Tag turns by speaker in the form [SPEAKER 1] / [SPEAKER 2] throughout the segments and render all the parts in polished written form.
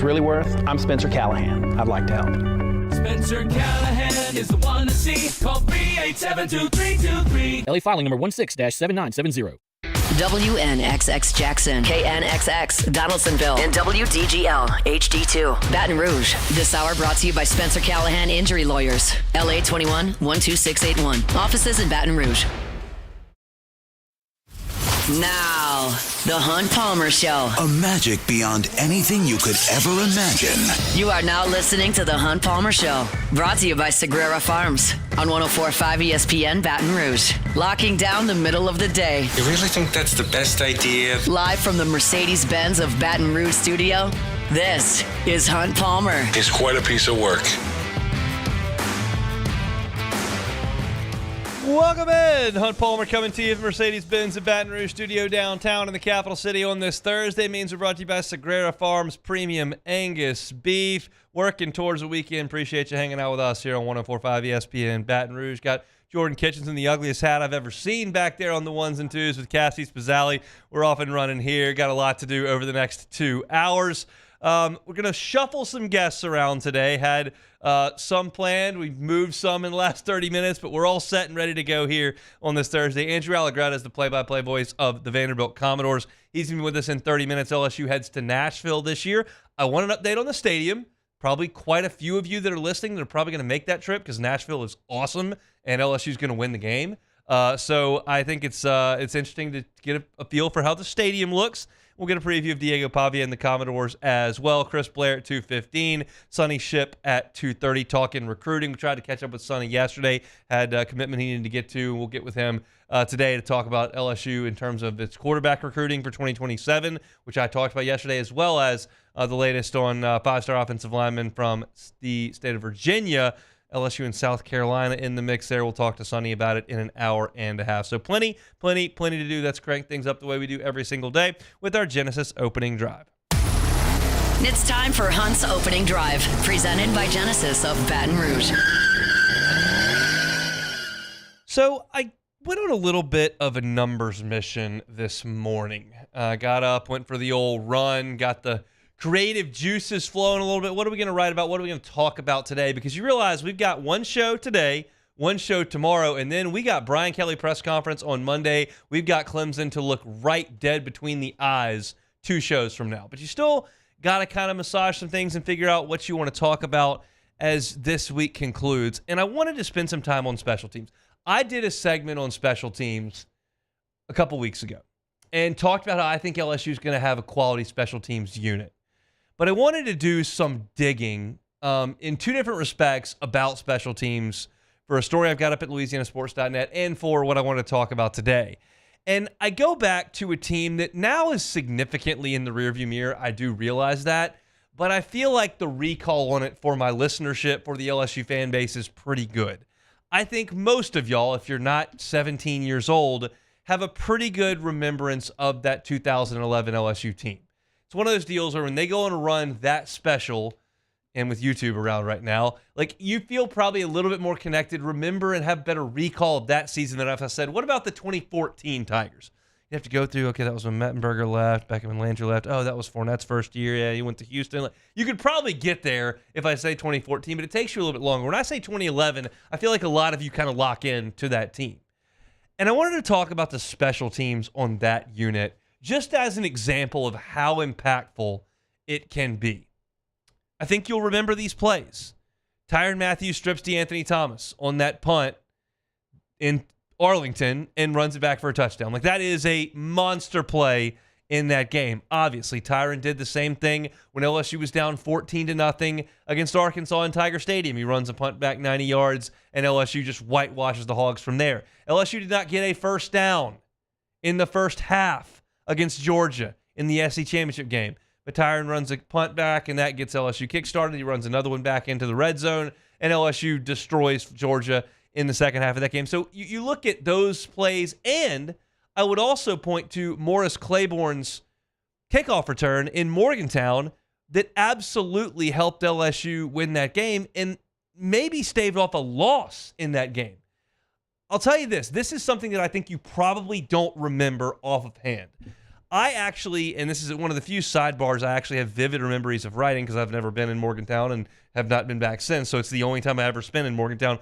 [SPEAKER 1] it's really worth, I'm Spencer Callahan. I'd like to help.
[SPEAKER 2] Spencer Callahan is the one to see. Call 387-2323.
[SPEAKER 3] LA filing number 16-7970.
[SPEAKER 4] WNXX Jackson, KNXX Donaldsonville, and WDGL HD2 Baton Rouge. This hour brought to you by Spencer Callahan Injury Lawyers. LA 21-12681. Offices in Baton Rouge. Now, The Hunt Palmer Show.
[SPEAKER 5] A magic beyond anything you could ever imagine.
[SPEAKER 4] You are now listening to The Hunt Palmer Show. Brought to you by Sagrera Farms on 104.5 ESPN Baton Rouge. Locking down the middle of the day.
[SPEAKER 6] You really think that's the best idea?
[SPEAKER 4] Live from the Mercedes-Benz of Baton Rouge studio, this is Hunt Palmer.
[SPEAKER 6] It's quite a piece of work.
[SPEAKER 7] Welcome in. Hunt Palmer coming to you from Mercedes-Benz at Baton Rouge studio downtown in the capital city on this Thursday. Means we're brought to you by Sagrera Farms Premium Angus Beef. Working towards the weekend. Appreciate you hanging out with us here on 104.5 ESPN Baton Rouge. Got Jordan Kitchens in the ugliest hat I've ever seen back there on the ones and twos with Cassie Spazzali. We're off and running here. Got a lot to do over the next 2 hours. We're going to shuffle some guests around today. Had some planned. We've moved some in the last 30 minutes, but we're all set and ready to go here on this Thursday. Andrew Allegretta is the play-by-play voice of the Vanderbilt Commodores. He's going to be with us in 30 minutes. LSU heads to Nashville this year. I want an update on the stadium. Probably quite a few of you that are listening that are probably going to make that trip because Nashville is awesome and LSU is going to win the game. So I think it's interesting to get a feel for how the stadium looks. We'll get a preview of Diego Pavia and the Commodores as well. Chris Blair at 2:15. Sonny Ship at 2:30 talking recruiting. We tried to catch up with Sonny yesterday. Had a commitment he needed to get to. We'll get with him today to talk about LSU in terms of its quarterback recruiting for 2027, which I talked about yesterday, as well as the latest on five-star offensive linemen from the state of Virginia. LSU and South Carolina in the mix there. We'll talk to Sonny about it in an hour and a half. So plenty to do. Let's crank things up the way we do every single day with our Genesis Opening Drive.
[SPEAKER 4] It's time for Hunt's Opening Drive, presented by Genesis of Baton Rouge.
[SPEAKER 7] So I went on a little bit of a numbers mission this morning. Got up, went for the old run, got the creative juices flowing a little bit. What are we going to write about? What are we going to talk about today? Because you realize we've got one show today, one show tomorrow, and then we got Brian Kelly press conference on Monday. We've got Clemson to look right dead between the eyes 2 shows from now. But you still got to kind of massage some things and figure out what you want to talk about as this week concludes. And I wanted to spend some time on special teams. I did a segment on special teams a couple weeks ago and talked about how I think LSU is going to have a quality special teams unit. But I wanted to do some digging in 2 different respects about special teams for a story I've got up at LouisianaSports.net and for what I want to talk about today. And I go back to a team that now is significantly in the rearview mirror. I do realize that. But I feel like the recall on it for my listenership, for the LSU fan base, is pretty good. I think most of y'all, if you're not 17 years old, have a pretty good remembrance of that 2011 LSU team. It's one of those deals where when they go on a run that special, and with YouTube around right now, like you feel probably a little bit more connected, remember and have better recall of that season than if I said, what about the 2014 Tigers? You have to go through, okay, that was when Mettenberger left, Beckham and Landry left. Oh, that was Fournette's first year. Yeah, he went to Houston. You could probably get there if I say 2014, but it takes you a little bit longer. When I say 2011, I feel like a lot of you kind of lock in to that team. And I wanted to talk about the special teams on that unit just as an example of how impactful it can be. I think you'll remember these plays. Tyrann Mathieu strips DeAnthony Thomas on that punt in Arlington and runs it back for a touchdown. Like, that is a monster play in that game. Obviously, Tyrann did the same thing when LSU was down 14-0 against Arkansas in Tiger Stadium. He runs a punt back 90 yards, and LSU just whitewashes the Hogs from there. LSU did not get a first down in the first half against Georgia in the SEC championship game. But Tyrann runs a punt back, and that gets LSU kickstarted. He runs another one back into the red zone, and LSU destroys Georgia in the second half of that game. So you look at those plays, and I would also point to Morris Claiborne's kickoff return in Morgantown that absolutely helped LSU win that game and maybe staved off a loss in that game. I'll tell you this. This is something that I think you probably don't remember off of hand. I actually, and this is one of the few sidebars I actually have vivid memories of writing because I've never been in Morgantown and have not been back since, so it's the only time I ever spent in Morgantown.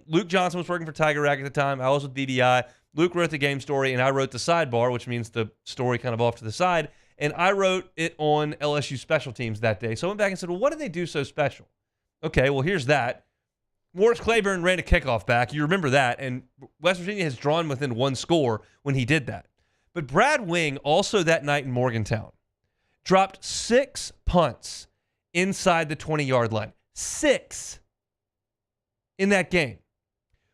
[SPEAKER 7] Luke Johnson was working for Tiger Rag at the time. I was with BBI. Luke wrote the game story, and I wrote the sidebar, which means the story kind of off to the side, and I wrote it on LSU special teams that day. So I went back and said, well, what did they do so special? Okay, well, here's that. Morris Claiborne ran a kickoff back. You remember that, and West Virginia has drawn within one score when he did that. But Brad Wing, also that night in Morgantown, dropped 6 punts inside the 20-yard line. 6 in that game.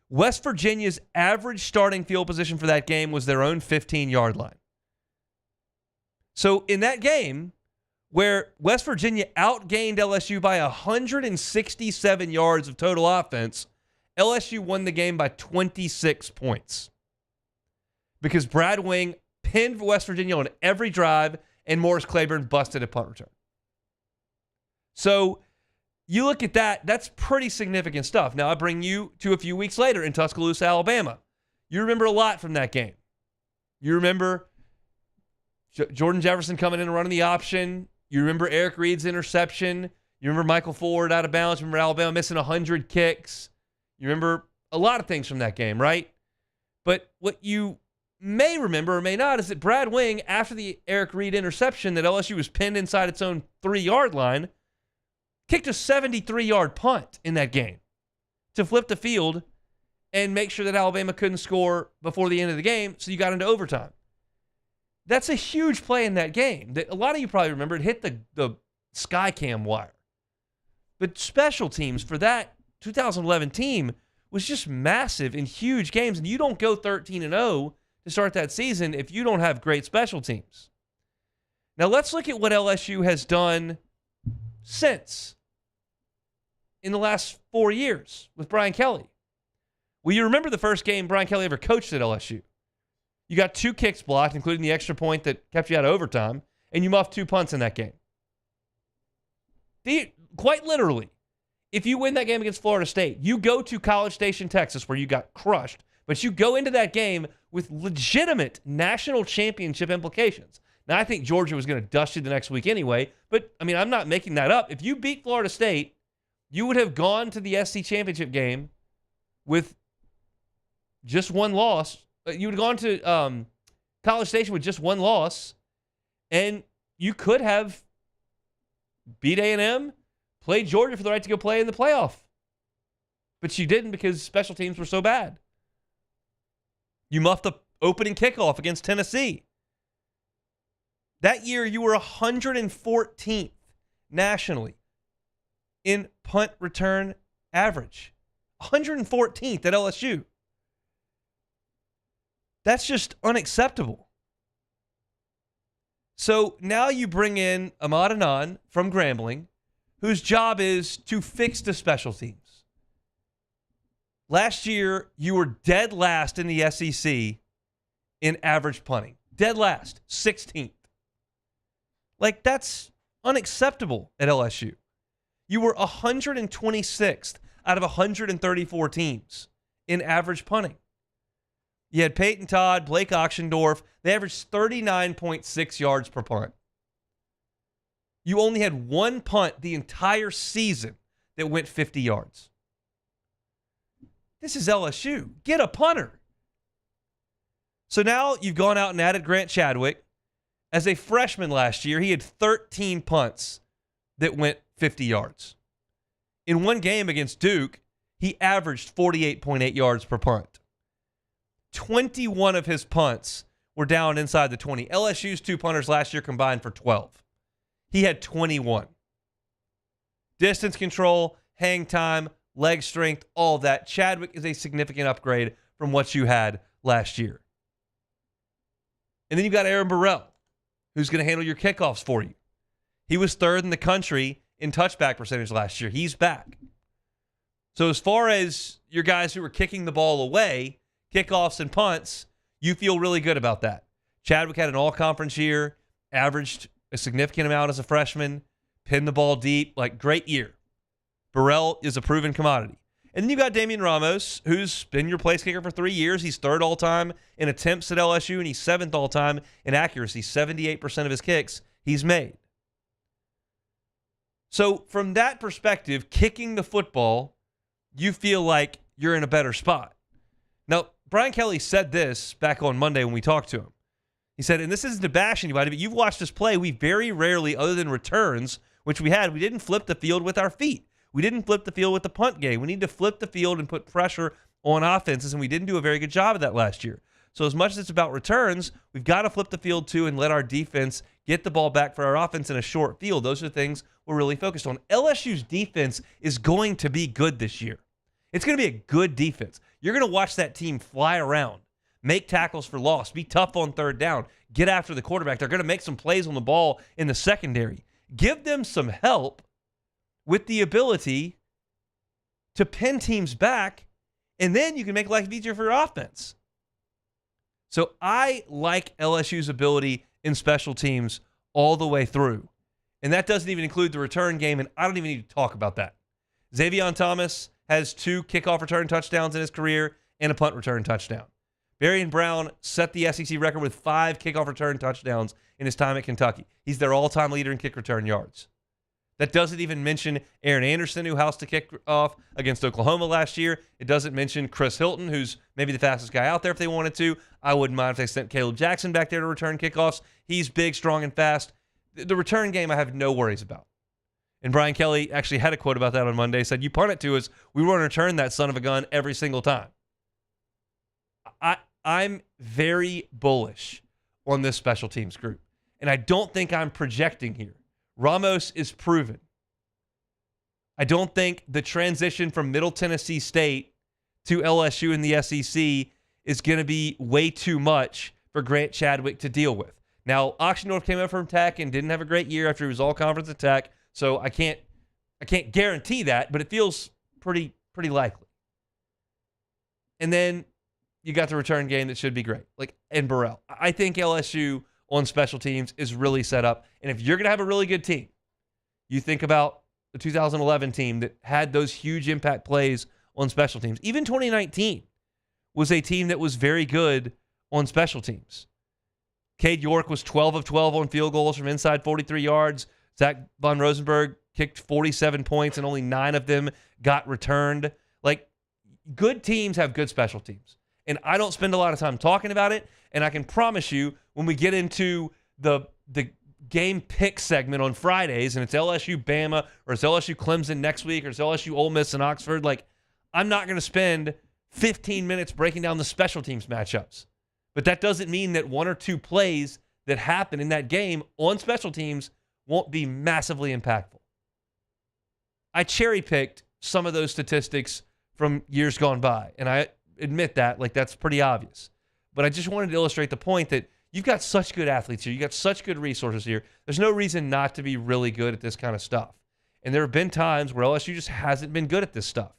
[SPEAKER 7] West Virginia's average starting field position for that game was their own 15-yard line. So in that game, where West Virginia outgained LSU by 167 yards of total offense, LSU won the game by 26 points. Because Brad Wing pinned West Virginia on every drive, and Morris Claiborne busted a punt return. So you look at that, that's pretty significant stuff. Now I bring you to a few weeks later in Tuscaloosa, Alabama. You remember a lot from that game. You remember Jordan Jefferson coming in and running the option. You remember Eric Reed's interception. You remember Michael Ford out of bounds. You remember Alabama missing 100 kicks. You remember a lot of things from that game, right? But what you may remember or may not is that Brad Wing, after the Eric Reed interception that LSU was pinned inside its own 3-yard line, kicked a 73-yard punt in that game to flip the field and make sure that Alabama couldn't score before the end of the game, so you got into overtime. That's a huge play in that game. That a lot of you probably remember. It hit the Skycam wire. But special teams for that 2011 team was just massive in huge games, and you don't go 13-0 to start that season if you don't have great special teams. Now let's look at what LSU has done since in the last 4 years with Brian Kelly. Well, you remember the first game Brian Kelly ever coached at LSU. You got 2 kicks blocked, including the extra point that kept you out of overtime, and you muffed 2 punts in that game. Quite literally, if you win that game against Florida State, you go to College Station, Texas, where you got crushed, but you go into that game with legitimate national championship implications. Now, I think Georgia was going to dust you the next week anyway, but, I mean, I'm not making that up. If you beat Florida State, you would have gone to the SC championship game with just 1 loss. You would have gone to College Station with just 1 loss, and you could have beat A&M, played Georgia for the right to go play in the playoff. But you didn't because special teams were so bad. You muffed the opening kickoff against Tennessee. That year, you were 114th nationally in punt return average. 114th at LSU. That's just unacceptable. So now you bring in Ahmad Anan from Grambling, whose job is to fix the special teams. Last year, you were dead last in the SEC in average punting. Dead last, 16th. Like, that's unacceptable at LSU. You were 126th out of 134 teams in average punting. You had Peyton Todd, Blake Oxendorf. They averaged 39.6 yards per punt. You only had 1 punt the entire season that went 50 yards. This is LSU. Get a punter. So now you've gone out and added Grant Chadwick. As a freshman last year, he had 13 punts that went 50 yards. In one game against Duke, he averaged 48.8 yards per punt. 21 of his punts were down inside the 20. LSU's 2 punters last year combined for 12. He had 21. Distance control, hang time, leg strength, all that. Chadwick is a significant upgrade from what you had last year. And then you've got Aaron Burrell, who's going to handle your kickoffs for you. He was 3rd in the country in touchback percentage last year. He's back. So as far as your guys who were kicking the ball away, kickoffs and punts, you feel really good about that. Chadwick had an all-conference year, averaged a significant amount as a freshman, pinned the ball deep, like great year. Burrell is a proven commodity. And then you got Damian Ramos, who's been your place kicker for 3 years. He's third all-time in attempts at LSU, and he's seventh all-time in accuracy. 78% of his kicks he's made. So from that perspective, kicking the football, you feel like you're in a better spot. Now, Brian Kelly said this back on Monday when we talked to him. He said, and this isn't to bash anybody, but you've watched us play. We very rarely, other than returns, which we didn't flip the field with our feet. We didn't flip the field with the punt game. We need to flip the field and put pressure on offenses, and we didn't do a very good job of that last year. So as much as it's about returns, we've got to flip the field too and let our defense get the ball back for our offense in a short field. Those are things we're really focused on. LSU's defense is going to be good this year. It's going to be a good defense. You're going to watch that team fly around, make tackles for loss, be tough on third down, get after the quarterback. They're going to make some plays on the ball in the secondary. Give them some help with the ability to pin teams back, and then you can make life easier for your offense. So I like LSU's ability in special teams all the way through. And that doesn't even include the return game, and I don't even need to talk about that. Xavier Thomas has 2 kickoff return touchdowns in his career and a punt return touchdown. Barian Brown set the SEC record with 5 kickoff return touchdowns in his time at Kentucky. He's their all-time leader in kick return yards. That doesn't even mention Aaron Anderson, who housed a kickoff against Oklahoma last year. It doesn't mention Chris Hilton, who's maybe the fastest guy out there if they wanted to. I wouldn't mind if they sent Caleb Jackson back there to return kickoffs. He's big, strong, and fast. The return game I have no worries about. And Brian Kelly actually had a quote about that on Monday. He said, you punt it to us, we want to return that son of a gun every single time. I'm very bullish on this special teams group. And I don't think I'm projecting here. Ramos is proven. I don't think the transition from Middle Tennessee State to LSU in the SEC is going to be way too much for Grant Chadwick to deal with. Now, Oxnard came up from Tech and didn't have a great year after he was all conference at Tech, so I can't guarantee that, but it feels pretty likely. And then you got the return game that should be great, and Burrell. I think LSU on special teams is really set up. And if you're going to have a really good team, you think about the 2011 team that had those huge impact plays on special teams. Even 2019 was a team that was very good on special teams. Cade York was 12 of 12 on field goals from inside 43 yards. Zach Von Rosenberg kicked 47 points and only 9 of them got returned. Good teams have good special teams. And I don't spend a lot of time talking about it. And I can promise you, when we get into the game pick segment on Fridays, and it's LSU Bama, or it's LSU Clemson next week, or it's LSU Ole Miss and Oxford, I'm not going to spend 15 minutes breaking down the special teams matchups. But that doesn't mean that 1 or 2 plays that happen in that game on special teams won't be massively impactful. I cherry-picked some of those statistics from years gone by, and I admit that, that's pretty obvious. But I just wanted to illustrate the point that you've got such good athletes here. You've got such good resources here. There's no reason not to be really good at this kind of stuff. And there have been times where LSU just hasn't been good at this stuff.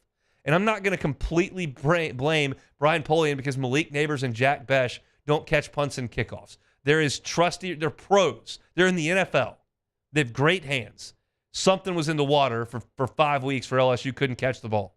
[SPEAKER 7] And I'm not going to completely blame Brian Polian because Malik Neighbors and Jack Besh don't catch punts and kickoffs. They're pros. They're in the NFL. They have great hands. Something was in the water for 5 weeks for LSU, couldn't catch the ball.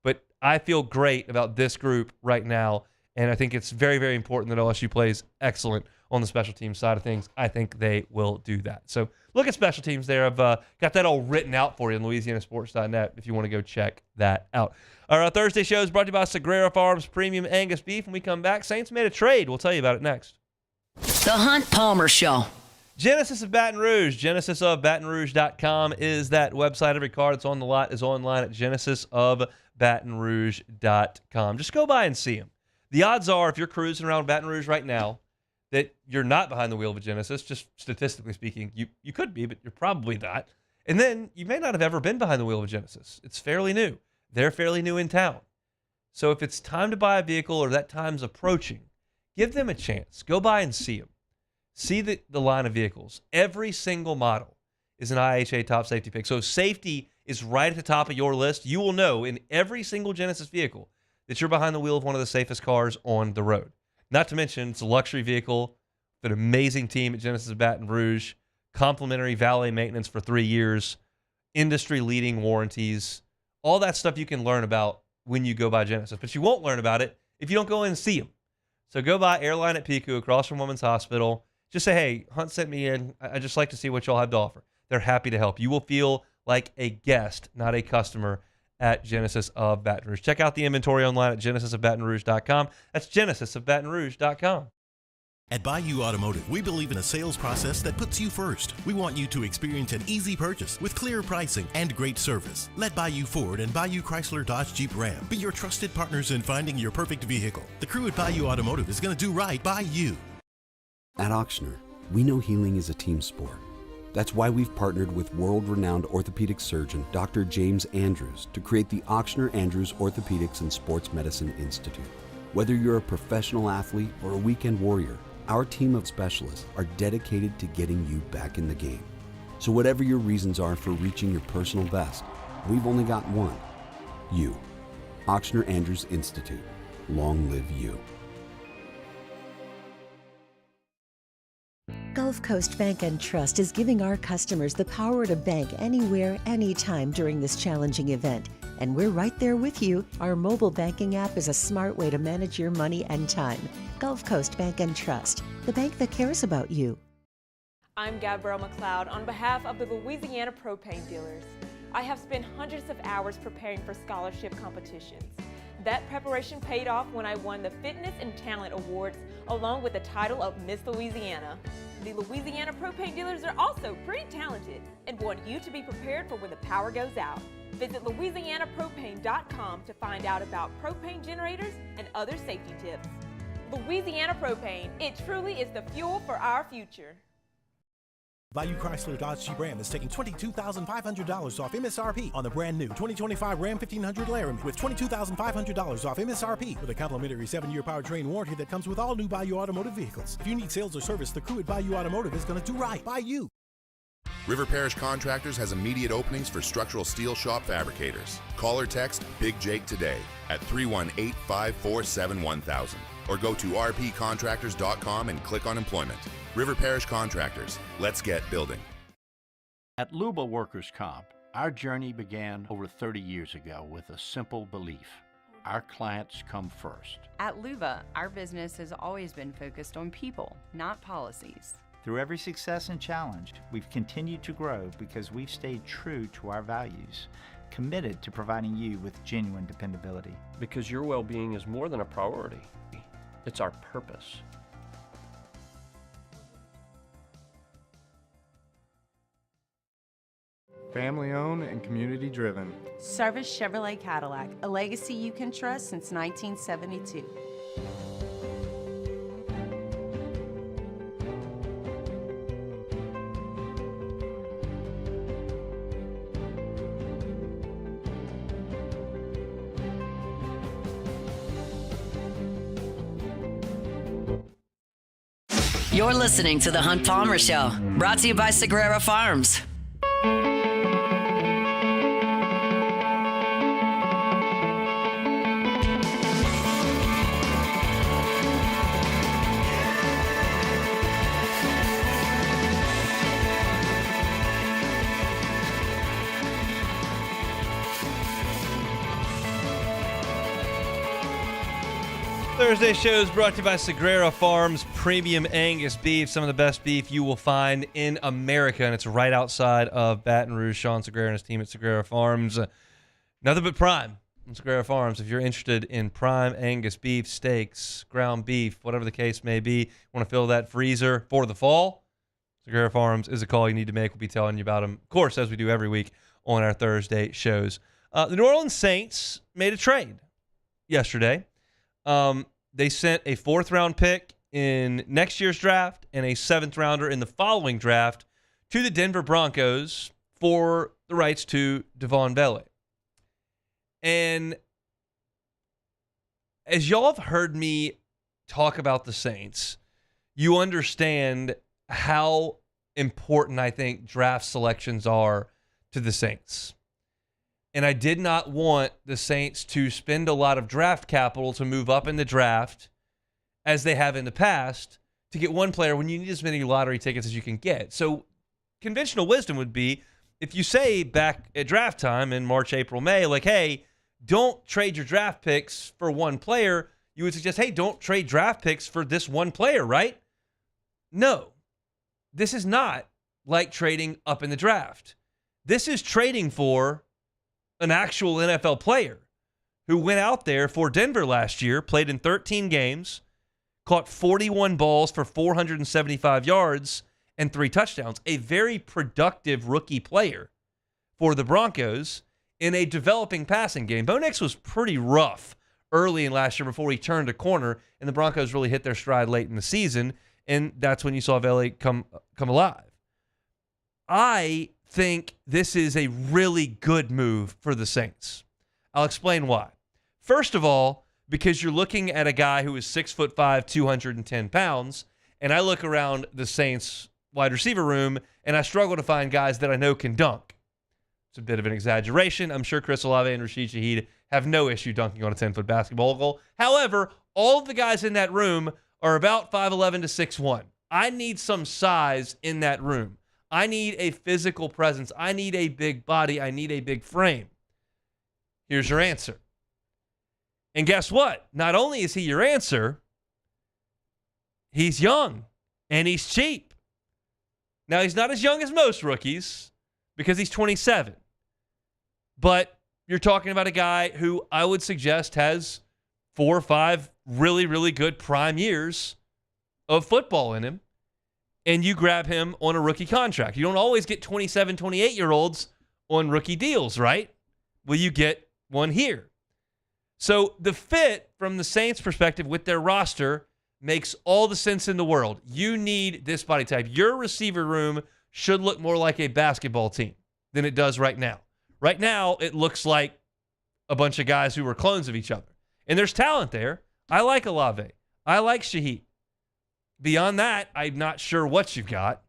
[SPEAKER 7] But I feel great about this group right now. And I think it's very, very important that LSU plays excellent on the special teams side of things. I think they will do that. So look at special teams there. I've got that all written out for you in LouisianaSports.net if you want to go check that out. Our Thursday show is brought to you by Sagrera Farms Premium Angus Beef. When we come back, Saints made a trade. We'll tell you about it next.
[SPEAKER 4] The Hunt Palmer Show.
[SPEAKER 7] Genesis of Baton Rouge. GenesisofBatonRouge.com is that website. Every car that's on the lot is online at GenesisofBatonRouge.com. Just go by and see them. The odds are, if you're cruising around Baton Rouge right now, that you're not behind the wheel of a Genesis, just statistically speaking. You could be, but you're probably not. And then you may not have ever been behind the wheel of a Genesis. It's fairly new. They're fairly new in town. So if it's time to buy a vehicle or that time's approaching, give them a chance. Go by and see them. See the line of vehicles. Every single model is an IHA top safety pick. So if safety is right at the top of your list, you will know in every single Genesis vehicle that you're behind the wheel of one of the safest cars on the road. Not to mention, it's a luxury vehicle, an amazing team at Genesis of Baton Rouge, complimentary valet maintenance for 3 years, industry-leading warranties, all that stuff you can learn about when you go by Genesis. But you won't learn about it if you don't go in and see them. So go by Airline at Pico across from Women's Hospital. Just say, hey, Hunt sent me in. I just like to see what y'all have to offer. They're happy to help. You will feel like a guest, not a customer, at Genesis of Baton Rouge. Check out the inventory online at genesisofbatonrouge.com. That's genesisofbatonrouge.com.
[SPEAKER 8] At Bayou Automotive, we believe in a sales process that puts you first. We want you to experience an easy purchase with clear pricing and great service. Let Bayou Ford and Bayou Chrysler Dodge Jeep Ram be your trusted partners in finding your perfect vehicle. The crew at Bayou Automotive is going to do right by you.
[SPEAKER 9] At Auctioner, we know healing is a team sport. That's why we've partnered with world-renowned orthopedic surgeon Dr. James Andrews to create the Auctioner Andrews Orthopedics and Sports Medicine Institute. Whether you're a professional athlete or a weekend warrior, our team of specialists are dedicated to getting you back in the game. So whatever your reasons are for reaching your personal best, we've only got one: you. Auctioner Andrews Institute. Long live you.
[SPEAKER 10] Gulf Coast Bank and Trust is giving our customers the power to bank anywhere, anytime during this challenging event. And we're right there with you. Our mobile banking app is a smart way to manage your money and time. Gulf Coast Bank and Trust, the bank that cares about you.
[SPEAKER 11] I'm Gabrielle McLeod on behalf of the Louisiana Propane Dealers. I have spent hundreds of hours preparing for scholarship competitions. That preparation paid off when I won the Fitness and Talent Awards along with the title of Miss Louisiana. The Louisiana Propane Dealers are also pretty talented and want you to be prepared for when the power goes out. Visit LouisianaPropane.com to find out about propane generators and other safety tips. Louisiana Propane, it truly is the fuel for our future.
[SPEAKER 8] Bayou Chrysler Dodge Jeep Ram is taking $22,500 off MSRP on the brand new 2025 Ram 1500 Laramie with $22,500 off MSRP with a complimentary 7-year powertrain warranty that comes with all new Bayou Automotive vehicles. If you need sales or service, the crew at Bayou Automotive is going to do right by you.
[SPEAKER 12] River Parish Contractors has immediate openings for structural steel shop fabricators. Call or text Big Jake today at 318-547-1000 or go to rpcontractors.com and click on employment. River Parish Contractors. Let's get building.
[SPEAKER 13] At Luba Workers' Comp, our journey began over 30 years ago with a simple belief: our clients come first.
[SPEAKER 14] At Luba, our business has always been focused on people, not policies.
[SPEAKER 15] Through every success and challenge, we've continued to grow because we've stayed true to our values, committed to providing you with genuine dependability.
[SPEAKER 16] Because your well-being is more than a priority. It's our purpose.
[SPEAKER 17] Family-owned and community-driven.
[SPEAKER 18] Service Chevrolet Cadillac, a legacy you can trust since 1972.
[SPEAKER 4] You're listening to The Hunt Palmer Show, brought to you by Sagrera Farms.
[SPEAKER 7] Thursday show is brought to you by Sagrera Farms Premium Angus Beef, some of the best beef you will find in America, and it's right outside of Baton Rouge. Sean Sagrera and his team at Sagrera Farms. Nothing but prime on Sagrera Farms. If you're interested in prime Angus beef, steaks, ground beef, whatever the case may be, want to fill that freezer for the fall, Sagrera Farms is a call you need to make. We'll be telling you about them, of course, as we do every week on our Thursday shows. The New Orleans Saints made a trade yesterday. They sent a 4th-round pick in next year's draft and a 7th-rounder in the following draft to the Denver Broncos for the rights to Devon Belly. And as y'all have heard me talk about the Saints, you understand how important I think draft selections are to the Saints. And I did not want the Saints to spend a lot of draft capital to move up in the draft, as they have in the past, to get one player when you need as many lottery tickets as you can get. So conventional wisdom would be, if you say back at draft time in March, April, May, like, hey, don't trade your draft picks for one player. You would suggest, hey, don't trade draft picks for this one player, right? No. This is not like trading up in the draft. This is trading for an actual NFL player who went out there for Denver last year, played in 13 games, caught 41 balls for 475 yards and 3 touchdowns. A very productive rookie player for the Broncos in a developing passing game. Bo Nix was pretty rough early in last year before he turned a corner, and the Broncos really hit their stride late in the season, and that's when you saw Vele come alive. I think this is a really good move for the Saints. I'll explain why. First of all, because you're looking at a guy who is 6'5", 210 pounds, and I look around the Saints wide receiver room, and I struggle to find guys that I know can dunk. It's a bit of an exaggeration. I'm sure Chris Olave and Rashid Shaheed have no issue dunking on a 10-foot basketball goal. However, all of the guys in that room are about 5'11" to 6'1". I need some size in that room. I need a physical presence. I need a big body. I need a big frame. Here's your answer. And guess what? Not only is he your answer, he's young and he's cheap. Now, he's not as young as most rookies because he's 27. But you're talking about a guy who I would suggest has 4 or 5 really, really good prime years of football in him. And you grab him on a rookie contract. You don't always get 27, 28-year-olds on rookie deals, right? Well, you get one here. So the fit from the Saints' perspective with their roster makes all the sense in the world. You need this body type. Your receiver room should look more like a basketball team than it does right now. Right now, it looks like a bunch of guys who are clones of each other. And there's talent there. I like Olave. I like Shaheed. Beyond that, I'm not sure what you've got.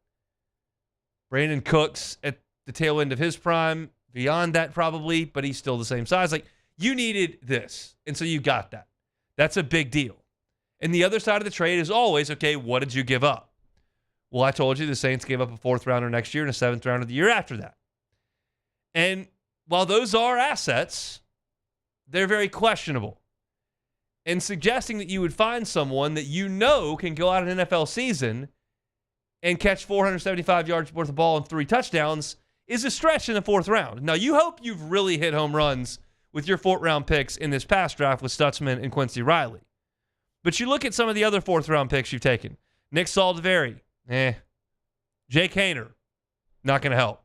[SPEAKER 7] Brandon Cooks at the tail end of his prime. Beyond that, probably, but he's still the same size. Like, you needed this, and so you got that. That's a big deal. And the other side of the trade is always, okay, what did you give up? Well, I told you the Saints gave up a 4th rounder next year and a 7th rounder the year after that. And while those are assets, they're very questionable. And suggesting that you would find someone that you know can go out an NFL season and catch 475 yards worth of ball and 3 touchdowns is a stretch in the 4th round. Now, you hope you've really hit home runs with your 4th-round picks in this past draft with Stutzman and Quincy Riley. But you look at some of the other 4th-round picks you've taken. Nick Saldiveri, Jake Haener, not going to help.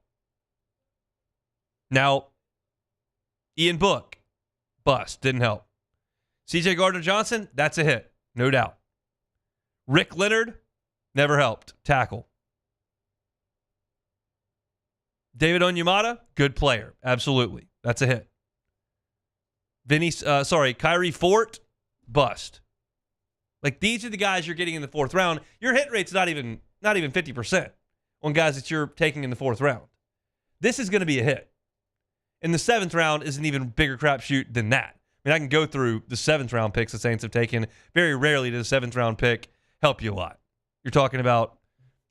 [SPEAKER 7] Now, Ian Book, bust, didn't help. C.J. Gardner-Johnson, that's a hit, no doubt. Rick Leonard, never helped, tackle. David Onyemata, good player, absolutely, that's a hit. Kyrie Fort, bust. Like, these are the guys you're getting in the 4th round. Your hit rate's not even 50% on guys that you're taking in the 4th round. This is going to be a hit. And the 7th round is an even bigger crapshoot than that. I mean, I can go through the 7th round picks the Saints have taken. Very rarely does the 7th round pick help you a lot. You're talking about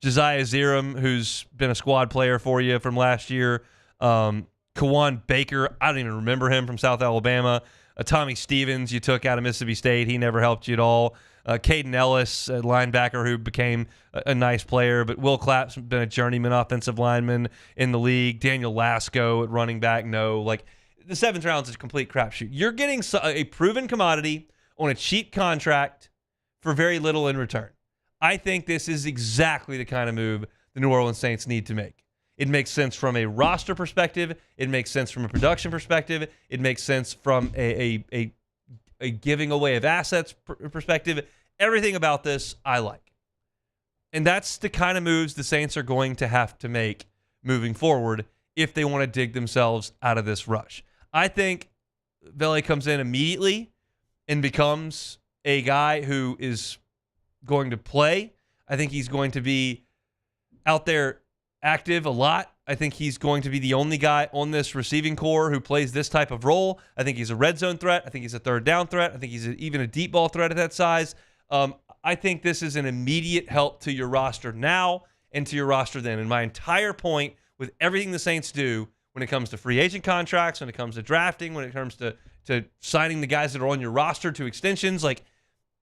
[SPEAKER 7] Josiah Zerum, who's been a squad player for you from last year. Kawan Baker, I don't even remember him from South Alabama. Tommy Stevens, you took out of Mississippi State. He never helped you at all. Caden Ellis, a linebacker who became a nice player. But Will Clapp's been a journeyman offensive lineman in the league. Daniel Lasco at running back, no. Like, the 7th round is a complete crapshoot. You're getting a proven commodity on a cheap contract for very little in return. I think this is exactly the kind of move the New Orleans Saints need to make. It makes sense from a roster perspective. It makes sense from a production perspective. It makes sense from a giving away of assets perspective. Everything about this, I like. And that's the kind of moves the Saints are going to have to make moving forward if they want to dig themselves out of this rush. I think Vele comes in immediately and becomes a guy who is going to play. I think he's going to be out there active a lot. I think he's going to be the only guy on this receiving core who plays this type of role. I think he's a red zone threat. I think he's a 3rd down threat. I think he's even a deep ball threat at that size. I think this is an immediate help to your roster now and to your roster then. And my entire point with everything the Saints do when it comes to free agent contracts, when it comes to drafting, when it comes to to signing the guys that are on your roster to extensions. Like,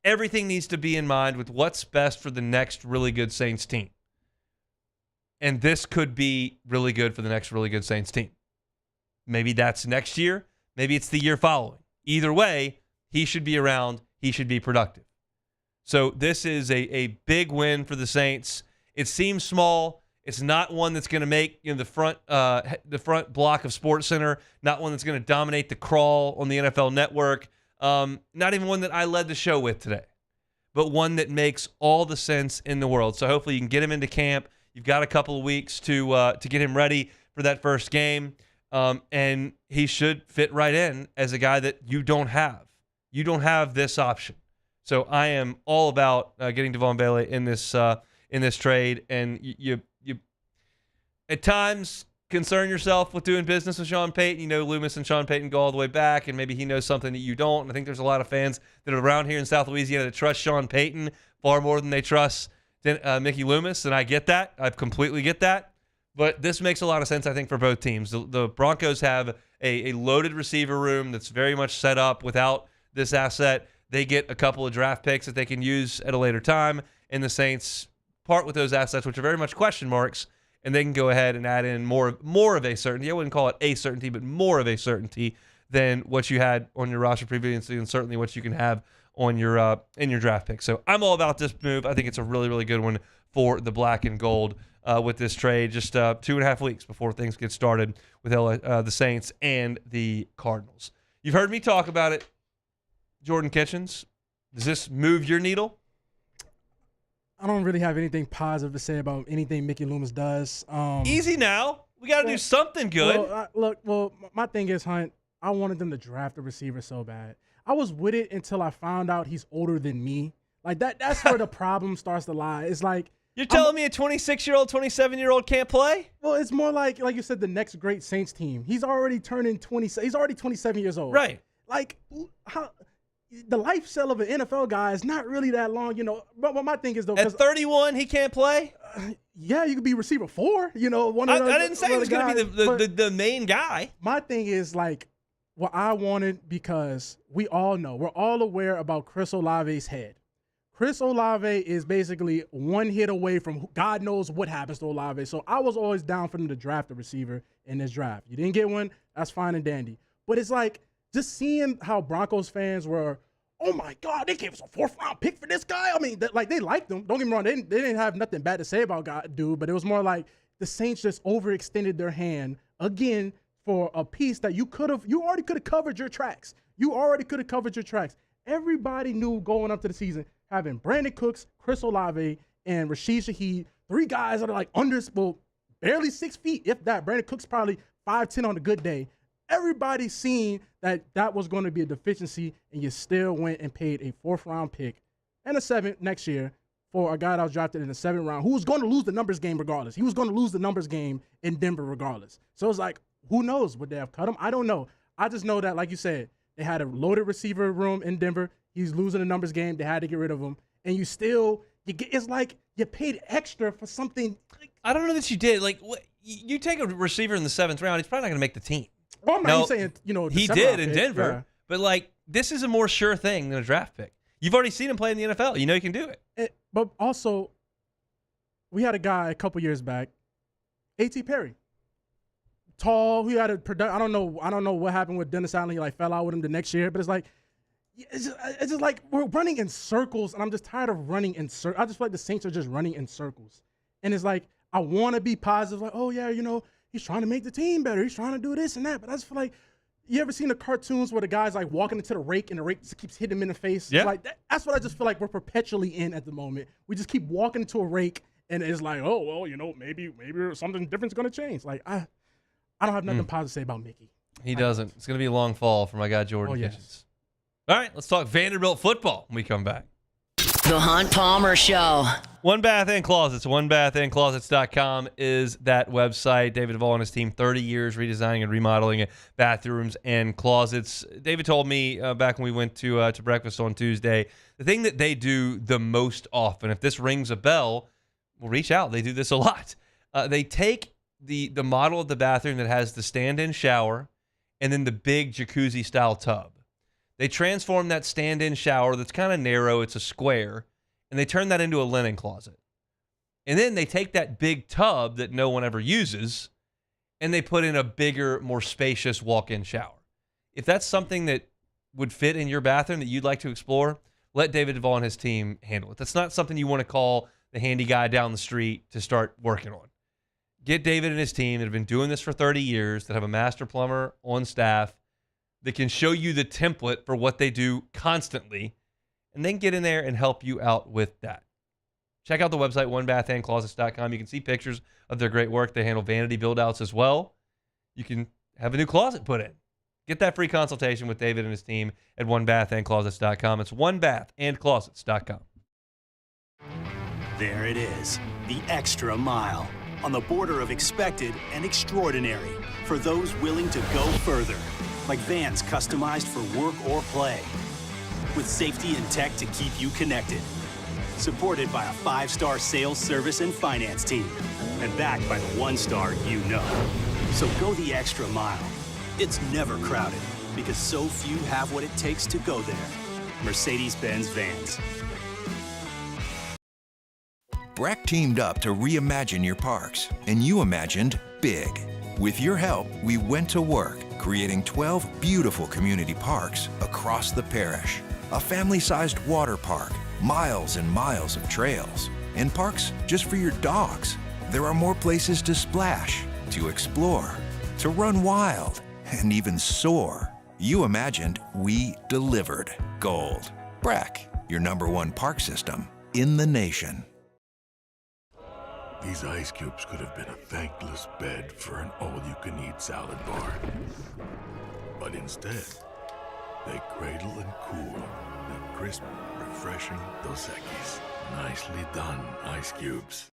[SPEAKER 7] everything needs to be in mind with what's best for the next really good Saints team. And this could be really good for the next really good Saints team. Maybe that's next year. Maybe it's the year following. Either way, he should be around. He should be productive. So this is a big win for the Saints. It seems small. It's not one that's going to make the front block of SportsCenter. Not one that's going to dominate the crawl on the NFL Network. Not even one that I led the show with today, but one that makes all the sense in the world. So hopefully you can get him into camp. You've got a couple of weeks to get him ready for that first game, and he should fit right in as a guy that you don't have. You don't have this option. So I am all about getting Devon Bailey in this trade, and you at times concern yourself with doing business with Sean Payton. You know, Loomis and Sean Payton go all the way back, and maybe he knows something that you don't. And I think there's a lot of fans that are around here in South Louisiana that trust Sean Payton far more than they trust Mickey Loomis, and I get that. I completely get that. But this makes a lot of sense, I think, for both teams. The Broncos have a loaded receiver room that's very much set up without this asset. They get a couple of draft picks that they can use at a later time, and the Saints part with those assets, which are very much question marks, and they can go ahead and add in more of a certainty. I wouldn't call it a certainty, but more of a certainty than what you had on your roster previously, and certainly what you can have on your in your draft pick. So I'm all about this move. I think it's a really, really good one for the black and gold with this trade. Just 2.5 weeks before things get started with the Saints and the Cardinals. You've heard me talk about it, Jordan Kitchens. Does this move your needle?
[SPEAKER 19] I don't really have anything positive to say about anything Mickey Loomis does.
[SPEAKER 7] Easy now. We got to do something good.
[SPEAKER 19] My thing is, Hunt, I wanted them to draft a receiver so bad. I was with it until I found out he's older than me. Like that's where the problem starts to lie. It's like,
[SPEAKER 7] you're telling me a 26-year-old, 27-year-old can't play?
[SPEAKER 19] Well, it's more like you said, the next great Saints team. He's already turning 20. He's already 27 years old.
[SPEAKER 7] Right.
[SPEAKER 19] Like, how the lifestyle of an NFL guy is not really that long, you know. But my thing is, though,
[SPEAKER 7] at 31, he can't play?
[SPEAKER 19] Yeah, you could be receiver 4, you know.
[SPEAKER 7] I didn't say he was going to be the main guy.
[SPEAKER 19] My thing is, like, what I wanted, because we all know, we're all aware about Chris Olave's head. Chris Olave is basically one hit away from God knows what happens to Olave. So I was always down for them to draft a receiver in this draft. You didn't get one, that's fine and dandy. But it's like, just seeing how Broncos fans were, oh my God, they gave us a 4th-round pick for this guy. I mean, they liked him. Don't get me wrong, they didn't have nothing bad to say about dude, but it was more like the Saints just overextended their hand again for a piece that you already could have covered your tracks. Everybody knew going up to the season, having Brandon Cooks, Chris Olave, and Rashid Shaheed, 3 guys that are like barely 6 feet, if that. Brandon Cooks probably 5'10" on a good day. Everybody seen that was going to be a deficiency, and you still went and paid a 4th-round pick and a 7th next year for a guy that was drafted in the 7th round who was going to lose the numbers game regardless. He was going to lose the numbers game in Denver regardless. So it's like, who knows? Would they have cut him? I don't know. I just know that, like you said, they had a loaded receiver room in Denver. He's losing the numbers game. They had to get rid of him. And it's like you paid extra for something.
[SPEAKER 7] I don't know that you did. Like, you take a receiver in the 7th round, he's probably not going to make the team.
[SPEAKER 19] Well, I'm not even saying,
[SPEAKER 7] he did in Denver. Yeah. But, like, this is a more sure thing than a draft pick. You've already seen him play in the NFL. You know he can do it.
[SPEAKER 19] But also, we had a guy a couple years back, A.T. Perry. Tall, he had I don't know what happened with Dennis Allen. He like fell out with him the next year, but it's just like we're running in circles, and I'm just tired of running in circles. I just feel like the Saints are just running in circles, and it's like I want to be positive, like, oh yeah, he's trying to make the team better, he's trying to do this and that, but I just feel like, you ever seen the cartoons where the guy's like walking into the rake and the rake just keeps hitting him in the face?
[SPEAKER 7] Yeah.
[SPEAKER 19] It's like that's what I just feel like we're perpetually in at the moment. We just keep walking into a rake, and it's like, oh well, maybe something different's gonna change. Like I don't have nothing positive to say about Mickey.
[SPEAKER 7] He doesn't. It's going to be a long fall for my guy Jordan Kitchens. All right, let's talk Vanderbilt football when we come back.
[SPEAKER 4] The Hunt Palmer Show.
[SPEAKER 7] One Bath and Closets. OneBathAndClosets.com is that website. David Duvall and his team, 30 years redesigning and remodeling bathrooms and closets. David told me back when we went to breakfast on Tuesday, the thing that they do the most often, if this rings a bell, we'll reach out. They do this a lot. They take the model of the bathroom that has the stand-in shower and then the big jacuzzi-style tub. They transform that stand-in shower that's kind of narrow, it's a square, and they turn that into a linen closet. And then they take that big tub that no one ever uses, and they put in a bigger, more spacious walk-in shower. If that's something that would fit in your bathroom that you'd like to explore, let David Duvall and his team handle it. That's not something you want to call the handy guy down the street to start working on. Get David and his team that have been doing this for 30 years, that have a master plumber on staff, that can show you the template for what they do constantly, and then get in there and help you out with that. Check out the website, onebathandclosets.com. You can see pictures of their great work. They handle vanity build-outs as well. You can have a new closet put in. Get that free consultation with David and his team at onebathandclosets.com. It's onebathandclosets.com.
[SPEAKER 20] There it is, the extra mile, on the border of expected and extraordinary, for those willing to go further. Like vans customized for work or play, with safety and tech to keep you connected. Supported by a 5-star sales, service, and finance team. And backed by the 1-star you know. So go the extra mile. It's never crowded, because so few have what it takes to go there. Mercedes-Benz Vans.
[SPEAKER 5] Breck teamed up to reimagine your parks, and you imagined big. With your help, we went to work, creating 12 beautiful community parks across the parish. A family-sized water park, miles and miles of trails, and parks just for your dogs. There are more places to splash, to explore, to run wild, and even soar. You imagined, we delivered. Gold. Breck, your #1 park system in the nation.
[SPEAKER 21] These ice cubes could have been a thankless bed for an all-you-can-eat salad bar. But instead, they cradle and cool the crisp, refreshing Dos Equis. Nicely done, ice cubes.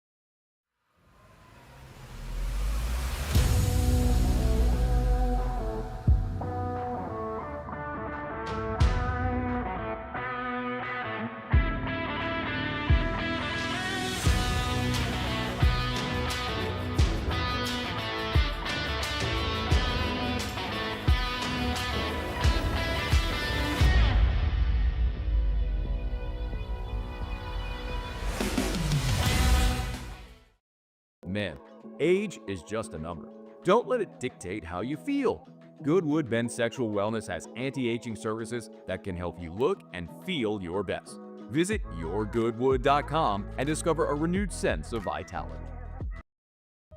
[SPEAKER 22] Man, age is just a number. Don't let it dictate how you feel. Goodwood Men's Sexual Wellness has anti-aging services that can help you look and feel your best. Visit yourgoodwood.com and discover a renewed sense of vitality.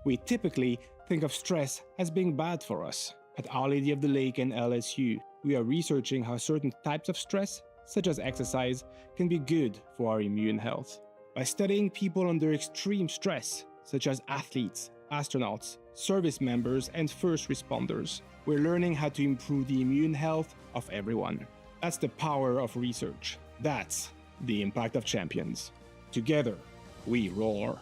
[SPEAKER 23] We typically think of stress as being bad for us. At Our Lady of the Lake and LSU, we are researching how certain types of stress, such as exercise, can be good for our immune health. By studying people under extreme stress, such as athletes, astronauts, service members, and first responders, we're learning how to improve the immune health of everyone. That's the power of research. That's the impact of champions. Together, we roar.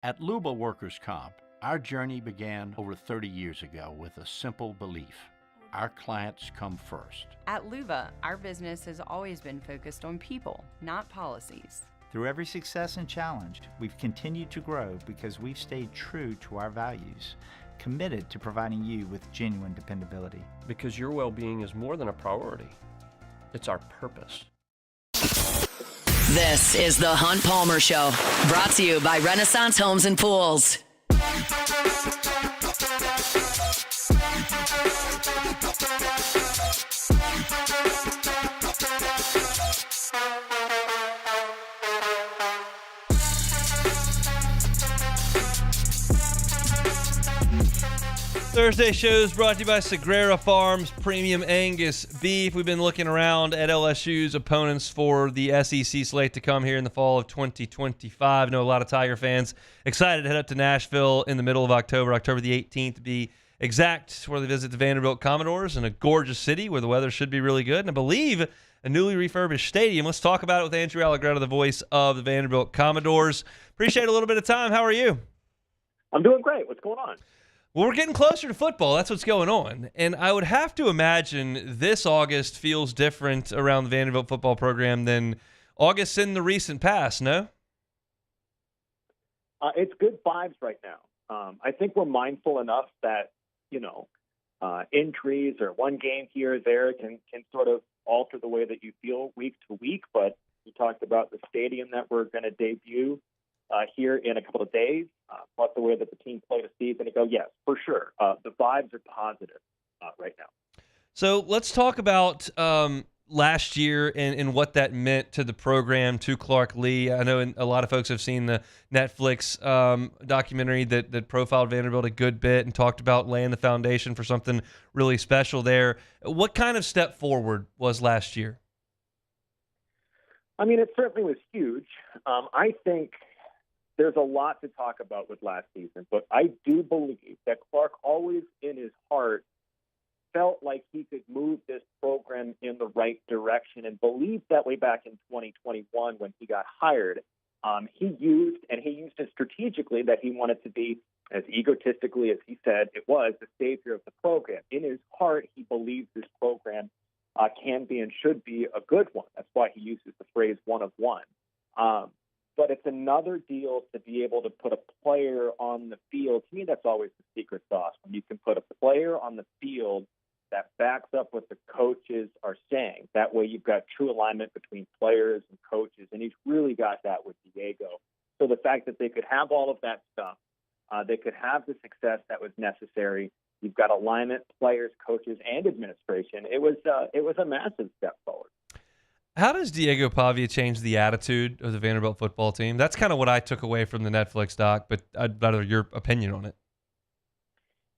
[SPEAKER 13] At Luba Workers' Comp, our journey began over 30 years ago with a simple belief. Our clients come first.
[SPEAKER 14] At Luba, our business has always been focused on people, not policies.
[SPEAKER 15] Through every success and challenge, we've continued to grow because we've stayed true to our values, committed to providing you with genuine dependability.
[SPEAKER 16] Because your well-being is more than a priority. It's our purpose.
[SPEAKER 4] This is the Hunt Palmer Show, brought to you by Renaissance Homes and Pools.
[SPEAKER 7] Thursday show is brought to you by Sagrera Farms Premium Angus Beef. We've been looking around at LSU's opponents for the SEC slate to come here in the fall of 2025. I know a lot of Tiger fans excited to head up to Nashville in the middle of October, October the 18th to be exact, where they visit the Vanderbilt Commodores in a gorgeous city where the weather should be really good. And I believe a newly refurbished stadium. Let's talk about it with Andrew Allegretta, the voice of the Vanderbilt Commodores. Appreciate a little bit of time. How are you?
[SPEAKER 24] I'm doing great. What's going on?
[SPEAKER 7] Well, we're getting closer to football. That's what's going on. And I would have to imagine this August feels different around the Vanderbilt football program than August in the recent past, no?
[SPEAKER 24] It's good vibes right now. I think we're mindful enough that, injuries or one game here or there can sort of alter the way that you feel week to week. But you talked about the stadium that we're going to debut here in a couple of days, plus the way that the team played a season ago. Yes, for sure. The vibes are positive right now.
[SPEAKER 7] So let's talk about last year and what that meant to the program, to Clark Lee. I know a lot of folks have seen the Netflix documentary that profiled Vanderbilt a good bit and talked about laying the foundation for something really special there. What kind of step forward was last year?
[SPEAKER 24] I mean, it certainly was huge. I think there's a lot to talk about with last season, but I do believe that Clark always in his heart felt like he could move this program in the right direction and believed that way back in 2021 when he got hired. He used it strategically that he wanted to be, as egotistically as he said it was, the savior of the program. In his heart, he believes this program can be and should be a good one. That's why he uses the phrase one of one. But it's another deal to be able to put a player on the field. To me, that's always the secret sauce. When you can put a player on the field that backs up what the coaches are saying. That way you've got true alignment between players and coaches, and he's really got that with Diego. So the fact that they could have all of that stuff, they could have the success that was necessary. You've got alignment, players, coaches, and administration. It was a massive step forward.
[SPEAKER 7] How does Diego Pavia change the attitude of the Vanderbilt football team? That's kind of what I took away from the Netflix doc, but I'd rather your opinion on it.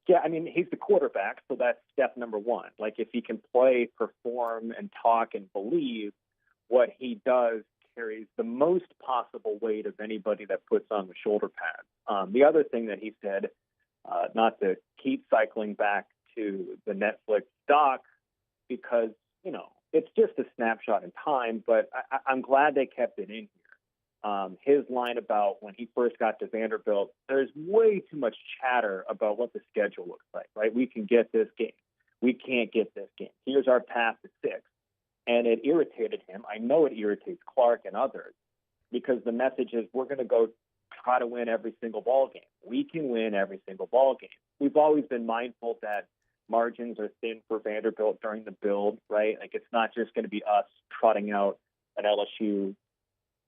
[SPEAKER 24] Yeah, I mean, he's the quarterback, so that's step number one. Like, if he can play, perform, and talk and believe, what he does carries the most possible weight of anybody that puts on the shoulder pads. The other thing that he said, not to keep cycling back to the Netflix doc, because, you know, it's just a snapshot in time, but I'm glad they kept it in here. His line about when he first got to Vanderbilt, there's way too much chatter about what the schedule looks like, right? We can get this game. We can't get this game. Here's our path to 6. And it irritated him. I know it irritates Clark and others because the message is we're going to go try to win every single ball game. We can win every single ball game. We've always been mindful that margins are thin for Vanderbilt during the build, right? Like, it's not just going to be us trotting out an LSU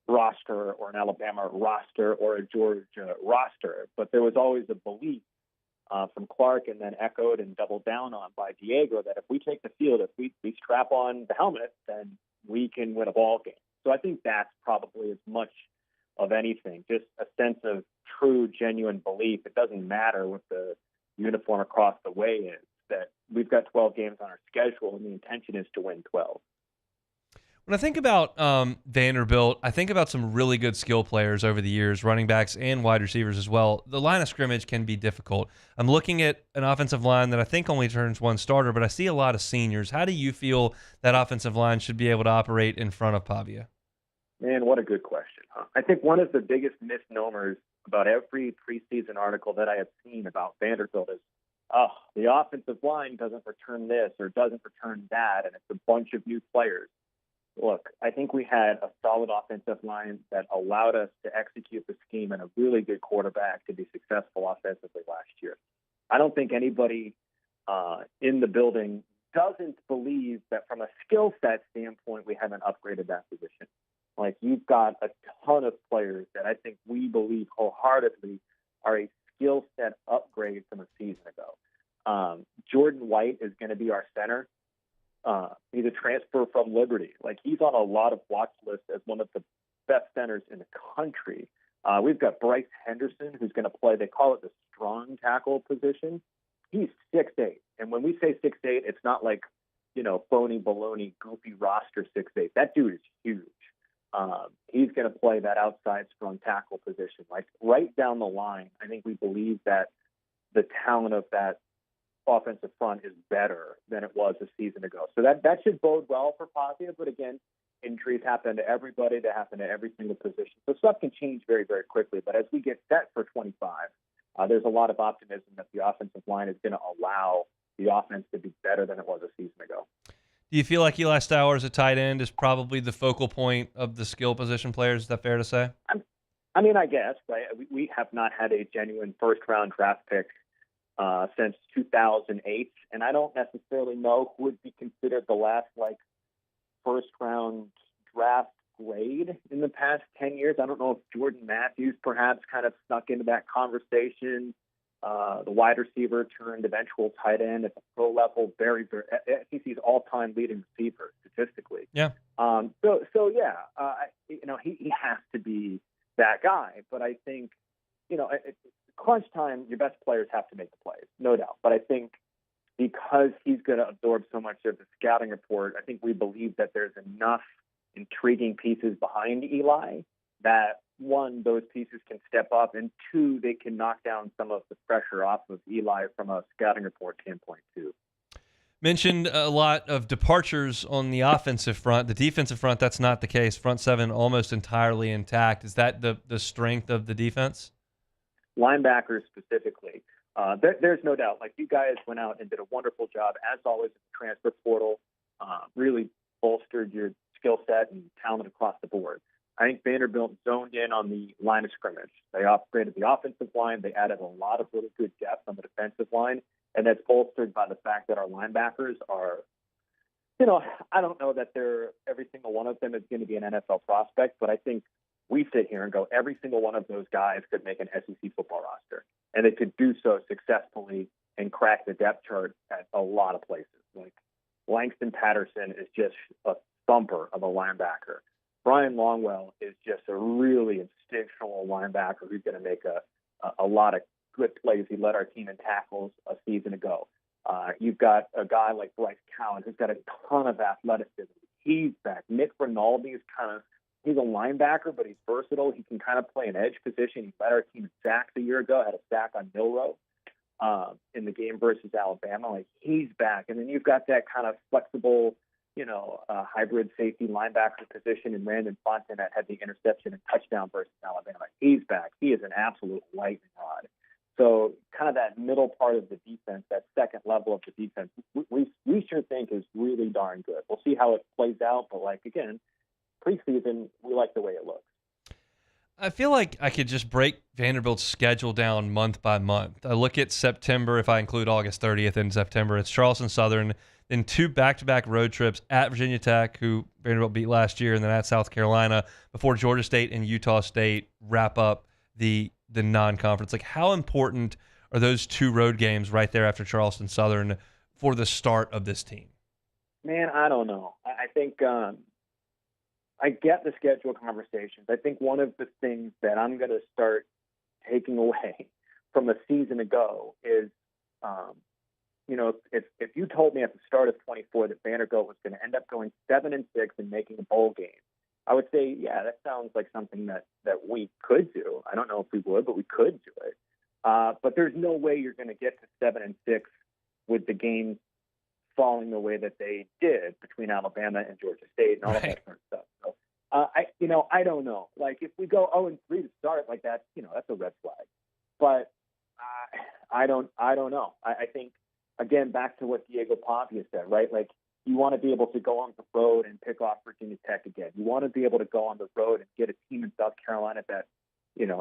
[SPEAKER 24] roster or an Alabama roster or a Georgia roster. But there was always a belief from Clark and then echoed and doubled down on by Diego that if we take the field, if we strap on the helmet, then we can win a ball game. So I think that's probably as much of anything, just a sense of true, genuine belief. It doesn't matter what the uniform across the way is, that we've got 12 games on our schedule and the intention is to win 12.
[SPEAKER 7] When I think about Vanderbilt, I think about some really good skill players over the years, running backs and wide receivers as well. The line of scrimmage can be difficult. I'm looking at an offensive line that I think only turns one starter, but I see a lot of seniors. How do you feel that offensive line should be able to operate in front of Pavia?
[SPEAKER 24] Man, what a good question. I think one of the biggest misnomers about every preseason article that I have seen about Vanderbilt is, the offensive line doesn't return this or doesn't return that, and it's a bunch of new players. Look, I think we had a solid offensive line that allowed us to execute the scheme and a really good quarterback to be successful offensively last year. I don't think anybody in the building doesn't believe that from a skill set standpoint, we haven't upgraded that position. Like, you've got a ton of players that I think we believe wholeheartedly are a skill set upgrade from a season ago. Jordan White is going to be our center. He's a transfer from Liberty. Like, he's on a lot of watch lists as one of the best centers in the country. We've got Bryce Henderson, who's going to play, they call it the strong tackle position. He's 6'8". And when we say 6'8", it's not like, you know, phony, baloney, goofy roster 6'8". That dude is huge. He's going to play that outside strong tackle position. Like, right down the line, I think we believe that the talent of that offensive front is better than it was a season ago. So that should bode well for Pavia. But again, injuries happen to everybody. They happen to every single position. So stuff can change very, very quickly. But as we get set for 25, there's a lot of optimism that the offensive line is going to allow the offense to be better than it was a season ago.
[SPEAKER 7] Do you feel like Eli Stowers at tight end is probably the focal point of the skill position players? Is that fair to say?
[SPEAKER 24] I mean, I guess, right? We have not had a genuine first-round draft pick since 2008, and I don't necessarily know who would be considered the last first-round draft grade in the past 10 years. I don't know if Jordan Matthews perhaps kind of snuck into that conversation. The wide receiver turned eventual tight end at the pro level, very, very SEC's all-time leading receiver statistically.
[SPEAKER 7] Yeah.
[SPEAKER 24] He has to be that guy. But I think, at crunch time, your best players have to make the plays, no doubt. But I think because he's going to absorb so much of the scouting report, I think we believe that there's enough intriguing pieces behind Eli that, one, those pieces can step up, and two, they can knock down some of the pressure off of Eli from a scouting report standpoint, too.
[SPEAKER 7] Mentioned a lot of departures on the offensive front. The defensive front, that's not the case. Front seven almost entirely intact. Is that the strength of the defense?
[SPEAKER 24] Linebackers specifically. There's no doubt. You guys went out and did a wonderful job, as always, in the transfer portal. Really bolstered your skill set and talent across the board. I think Vanderbilt zoned in on the line of scrimmage. They upgraded the offensive line. They added a lot of really good depth on the defensive line, and that's bolstered by the fact that our linebackers are, I don't know that every single one of them is going to be an NFL prospect, but I think we sit here and go, every single one of those guys could make an SEC football roster, and they could do so successfully and crack the depth chart at a lot of places. Langston Patterson is just a thumper of a linebacker. Brian Longwell is just a really instinctual linebacker who's going to make a lot of good plays. He led our team in tackles a season ago. You've got a guy like Bryce Cowan who's got a ton of athleticism. He's back. Nick Rinaldi is he's a linebacker, but he's versatile. He can kind of play an edge position. He led our team in sacks a year ago, had a sack on Milroe in the game versus Alabama. He's back. And then you've got that kind of flexible, hybrid safety linebacker position in Brandon Fonten that had the interception and touchdown versus Alabama. He's back. He is an absolute lightning rod. So kind of that middle part of the defense, that second level of the defense, we sure think is really darn good. We'll see how it plays out. But again, preseason, we like the way it looks.
[SPEAKER 7] I feel like I could just break Vanderbilt's schedule down month by month. I look at September, if I include August 30th in September, it's Charleston Southern, then 2 back-to-back road trips at Virginia Tech, who Vanderbilt beat last year, and then at South Carolina before Georgia State and Utah State wrap up the non-conference. How important are those 2 road games right there after Charleston Southern for the start of this team?
[SPEAKER 24] Man, I don't know. I think I get the schedule conversations. I think one of the things that I'm going to start taking away from a season ago is, if you told me at the start of 24 that Vanderbilt was going to end up going 7-6 and making a bowl game, I would say, yeah, that sounds like something that we could do. I don't know if we would, but we could do it. But there's no way you're going to get to 7-6 with the games falling the way that they did between Alabama and Georgia State and all of that sort of stuff. So, I don't know. If we go 0-3 to start, that's a red flag. But I don't know. I think, again, back to what Diego Pavia said, right? You want to be able to go on the road and pick off Virginia Tech again. You want to be able to go on the road and get a team in South Carolina that,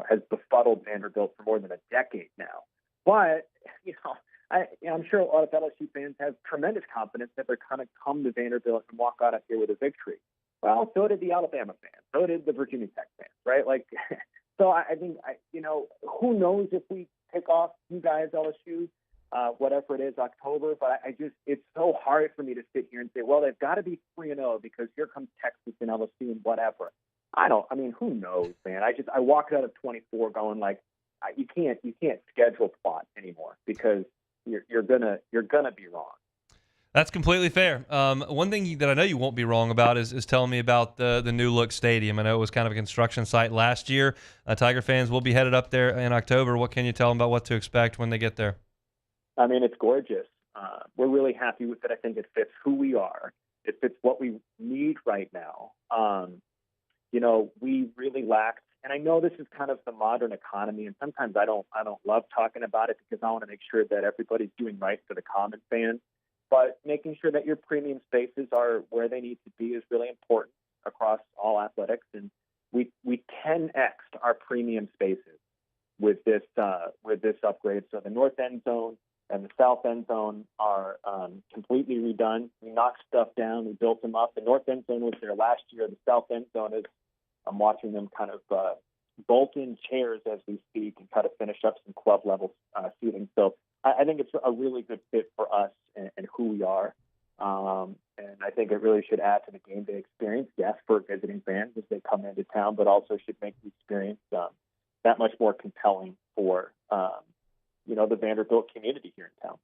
[SPEAKER 24] has befuddled Vanderbilt for more than a decade now. But, I'm sure a lot of LSU fans have tremendous confidence that they're going to come to Vanderbilt and walk out of here with a victory. Well, so did the Alabama fans. So did the Virginia Tech fans, right? So I think, who knows if we pick off you guys, LSU, whatever it is, October. But it's so hard for me to sit here and say, well, they've got to be 3-0 because here comes Texas and LSU and whatever. Who knows, man? I walked out of 24 going you can't schedule plot anymore because you're gonna be wrong.
[SPEAKER 7] That's completely fair. One thing that I know you won't be wrong about is telling me about the new look stadium. I know it was kind of a construction site last year. Tiger fans will be headed up there in October. What can you tell them about what to expect when they get there?
[SPEAKER 24] It's gorgeous. We're really happy with it. I think it fits who we are. It fits what we need right now. We really lacked, and I know this is kind of the modern economy, and sometimes I don't love talking about it because I want to make sure that everybody's doing right for the common fan. But making sure that your premium spaces are where they need to be is really important across all athletics. And we 10x'd our premium spaces with this upgrade. So the north end zone and the south end zone are completely redone. We knocked stuff down. We built them up. The north end zone was there last year. The south end zone is, I'm watching them kind of bolt in chairs as we speak and try to finish up some club level seating. So I think it's a really good fit for us and who we are. And I think it really should add to the game day experience, yes, for visiting fans as they come into town, but also should make the experience that much more compelling for, the Vanderbilt community here in town.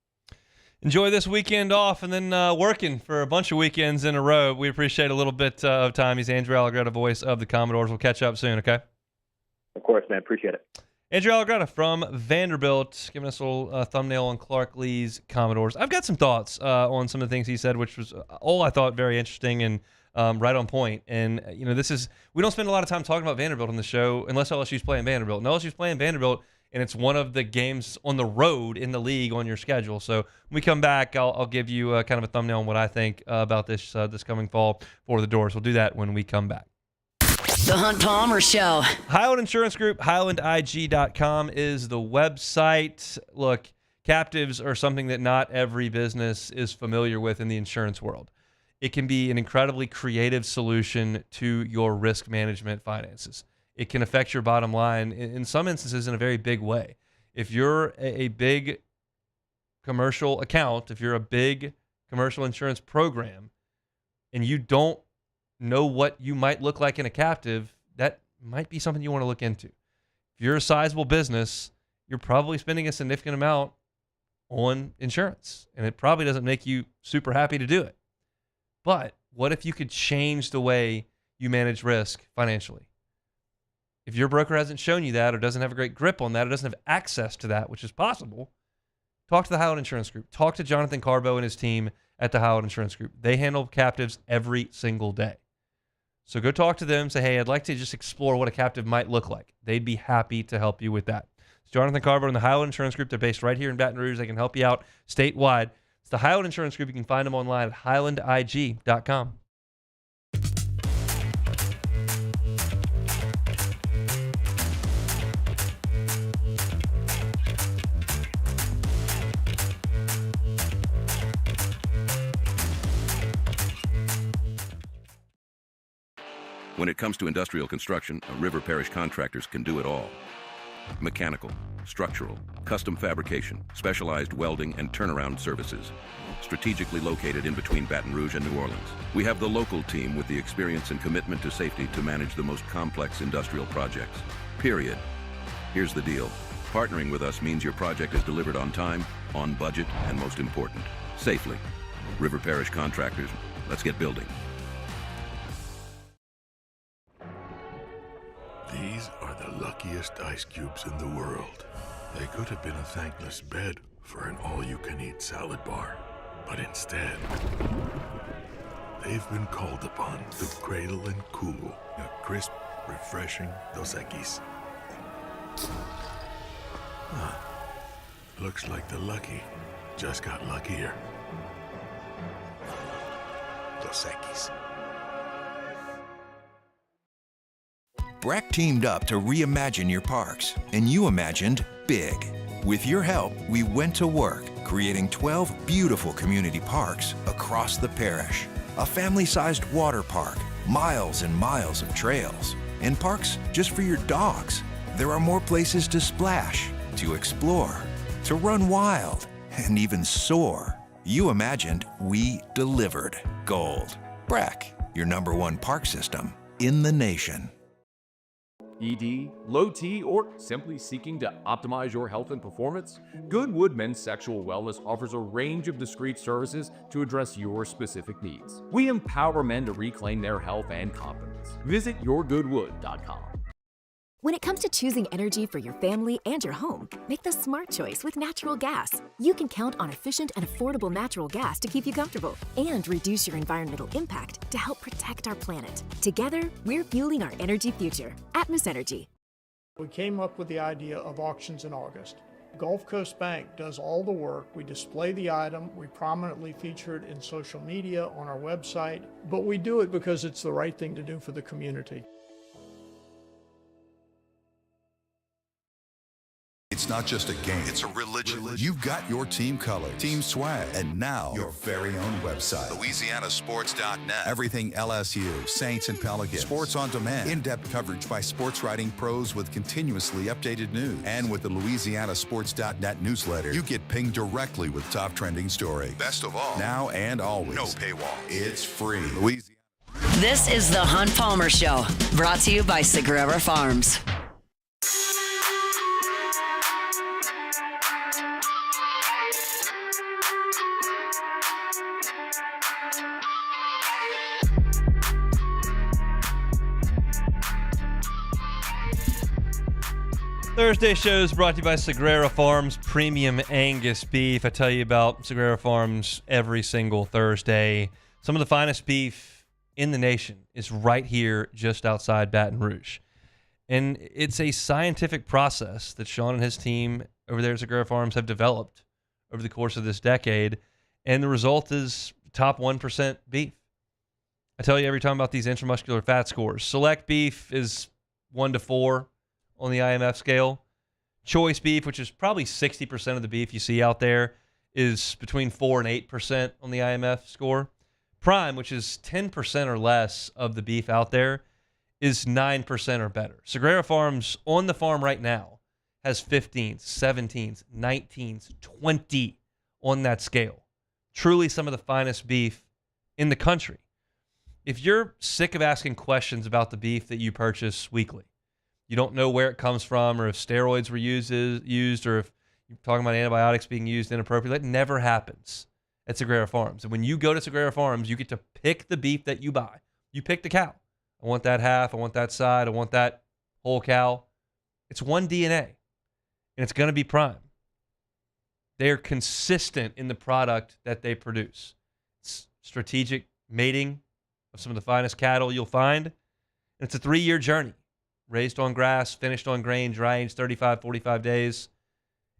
[SPEAKER 7] Enjoy this weekend off and then working for a bunch of weekends in a row. We appreciate a little bit of time. He's Andrew Allegretta, voice of the Commodores. We'll catch up soon, okay?
[SPEAKER 24] Of course, man. Appreciate it.
[SPEAKER 7] Andrew Allegretta from Vanderbilt, giving us a little thumbnail on Clark Lee's Commodores. I've got some thoughts on some of the things he said, which was all I thought very interesting and right on point. And, we don't spend a lot of time talking about Vanderbilt on the show unless LSU's playing Vanderbilt. And LSU's playing Vanderbilt, and it's one of the games on the road in the league on your schedule. So when we come back, I'll give you kind of a thumbnail on what I think about this coming fall for the Doors. We'll do that when we come back.
[SPEAKER 4] The Hunt Palmer Show.
[SPEAKER 7] Highland Insurance Group, HighlandIG.com is the website. Look, captives are something that not every business is familiar with in the insurance world. It can be an incredibly creative solution to your risk management finances. It can affect your bottom line in some instances in a very big way. If you're a big commercial account, if you're a big commercial insurance program, and you don't know what you might look like in a captive, that might be something you want to look into. If you're a sizable business, you're probably spending a significant amount on insurance, and it probably doesn't make you super happy to do it. But what if you could change the way you manage risk financially? If your broker hasn't shown you that or doesn't have a great grip on that or doesn't have access to that, which is possible, talk to the Highland Insurance Group. Talk to Jonathan Carbo and his team at the Highland Insurance Group. They handle captives every single day. So go talk to them. Say, hey, I'd like to just explore what a captive might look like. They'd be happy to help you with that. It's Jonathan Carbo and the Highland Insurance Group. They're based right here in Baton Rouge. They can help you out statewide. It's the Highland Insurance Group. You can find them online at HighlandIG.com.
[SPEAKER 1] When it comes to industrial construction, River Parish Contractors can do it all. Mechanical, structural, custom fabrication, specialized welding, and turnaround services. Strategically located in between Baton Rouge and New Orleans, we have the local team with the experience and commitment to safety to manage the most complex industrial projects. Period. Here's the deal. Partnering with us means your project is delivered on time, on budget, and most important, safely. River Parish Contractors, let's get building.
[SPEAKER 21] These are the luckiest ice cubes in the world. They could have been a thankless bed for an all-you-can-eat salad bar. But instead, they've been called upon to cradle and cool a crisp, refreshing Dos Equis. Looks like the lucky just got luckier. Dos Equis.
[SPEAKER 5] Breck teamed up to reimagine your parks, and you imagined big. With your help, we went to work, creating 12 beautiful community parks across the parish. A family-sized water park, miles and miles of trails, and parks just for your dogs. There are more places to splash, to explore, to run wild, and even soar. You imagined, we delivered. Gold. Breck, your #1 park system in the nation.
[SPEAKER 22] ED, low T, or simply seeking to optimize your health and performance? Goodwood Men's Sexual Wellness offers a range of discreet services to address your specific needs. We empower men to reclaim their health and confidence. Visit yourgoodwood.com.
[SPEAKER 2] When it comes to choosing energy for your family and your home, make the smart choice with natural gas. You can count on efficient and affordable natural gas to keep you comfortable and reduce your environmental impact to help protect our planet. Together, we're fueling our energy future. Atmos Energy.
[SPEAKER 3] We came up with the idea of auctions in August. Gulf Coast Bank does all the work. We display the item, we prominently feature it in social media, on our website, but we do it because it's the right thing to do for the community.
[SPEAKER 6] It's not just a game, it's a religion. You've got your team color, team swag, and now your very own website, LouisianaSports.net. Everything LSU, Saints, and Pelicans. Sports on demand. In-depth coverage by sports writing pros with continuously updated news. And with the LouisianaSports.net newsletter, you get pinged directly with top trending stories. Best of all, now and always, no paywall. It's free. Louisiana.
[SPEAKER 4] This is the Hunt Palmer Show, brought to you by Sagrera Farms.
[SPEAKER 7] Thursday shows brought to you by Sagrera Farms Premium Angus Beef. I tell you about Sagrera Farms every single Thursday. Some of the finest beef in the nation is right here just outside Baton Rouge. And it's a scientific process that Sean and his team over there at Sagrera Farms have developed over the course of this decade. And the result is top 1% beef. I tell you every time about these intramuscular fat scores. Select beef is 1 to 4 on the IMF scale. Choice beef, which is probably 60% of the beef you see out there, is between 4 and 8% on the IMF score. Prime, which is 10% or less of the beef out there, is 9% or better. Sagrera Farms on the farm right now has 15s, 17s, 19s, 20 on that scale. Truly some of the finest beef in the country. If you're sick of asking questions about the beef that you purchase weekly, you don't know where it comes from or if steroids were used or if you're talking about antibiotics being used inappropriately, that never happens at Sagrera Farms. And when you go to Sagrera Farms, you get to pick the beef that you buy. You pick the cow. I want that half. I want that side. I want that whole cow. It's one DNA, and it's going to be prime. They're consistent in the product that they produce. It's strategic mating of some of the finest cattle you'll find. And it's a 3-year journey. Raised on grass, finished on grain, dry aged 35, 45 days.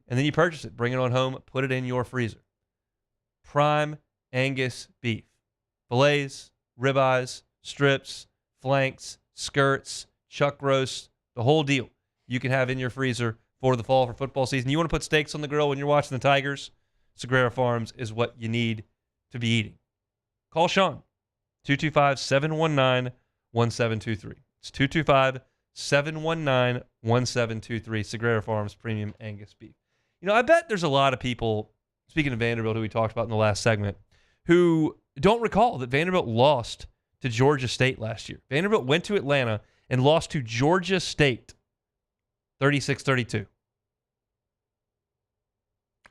[SPEAKER 7] And then you purchase it, bring it on home, put it in your freezer. Prime Angus beef. Fillets, ribeyes, strips, flanks, skirts, chuck roasts, the whole deal you can have in your freezer for the fall for football season. You want to put steaks on the grill when you're watching the Tigers? Sagrera Farms is what you need to be eating. Call Sean, 225-719-1723. It's 225-719-1723, Sagrera Farms Premium Angus Beef. You know, I bet there's a lot of people, speaking of Vanderbilt, who we talked about in the last segment, who don't recall that Vanderbilt lost to Georgia State last year. Vanderbilt went to Atlanta and lost to Georgia State 36-32.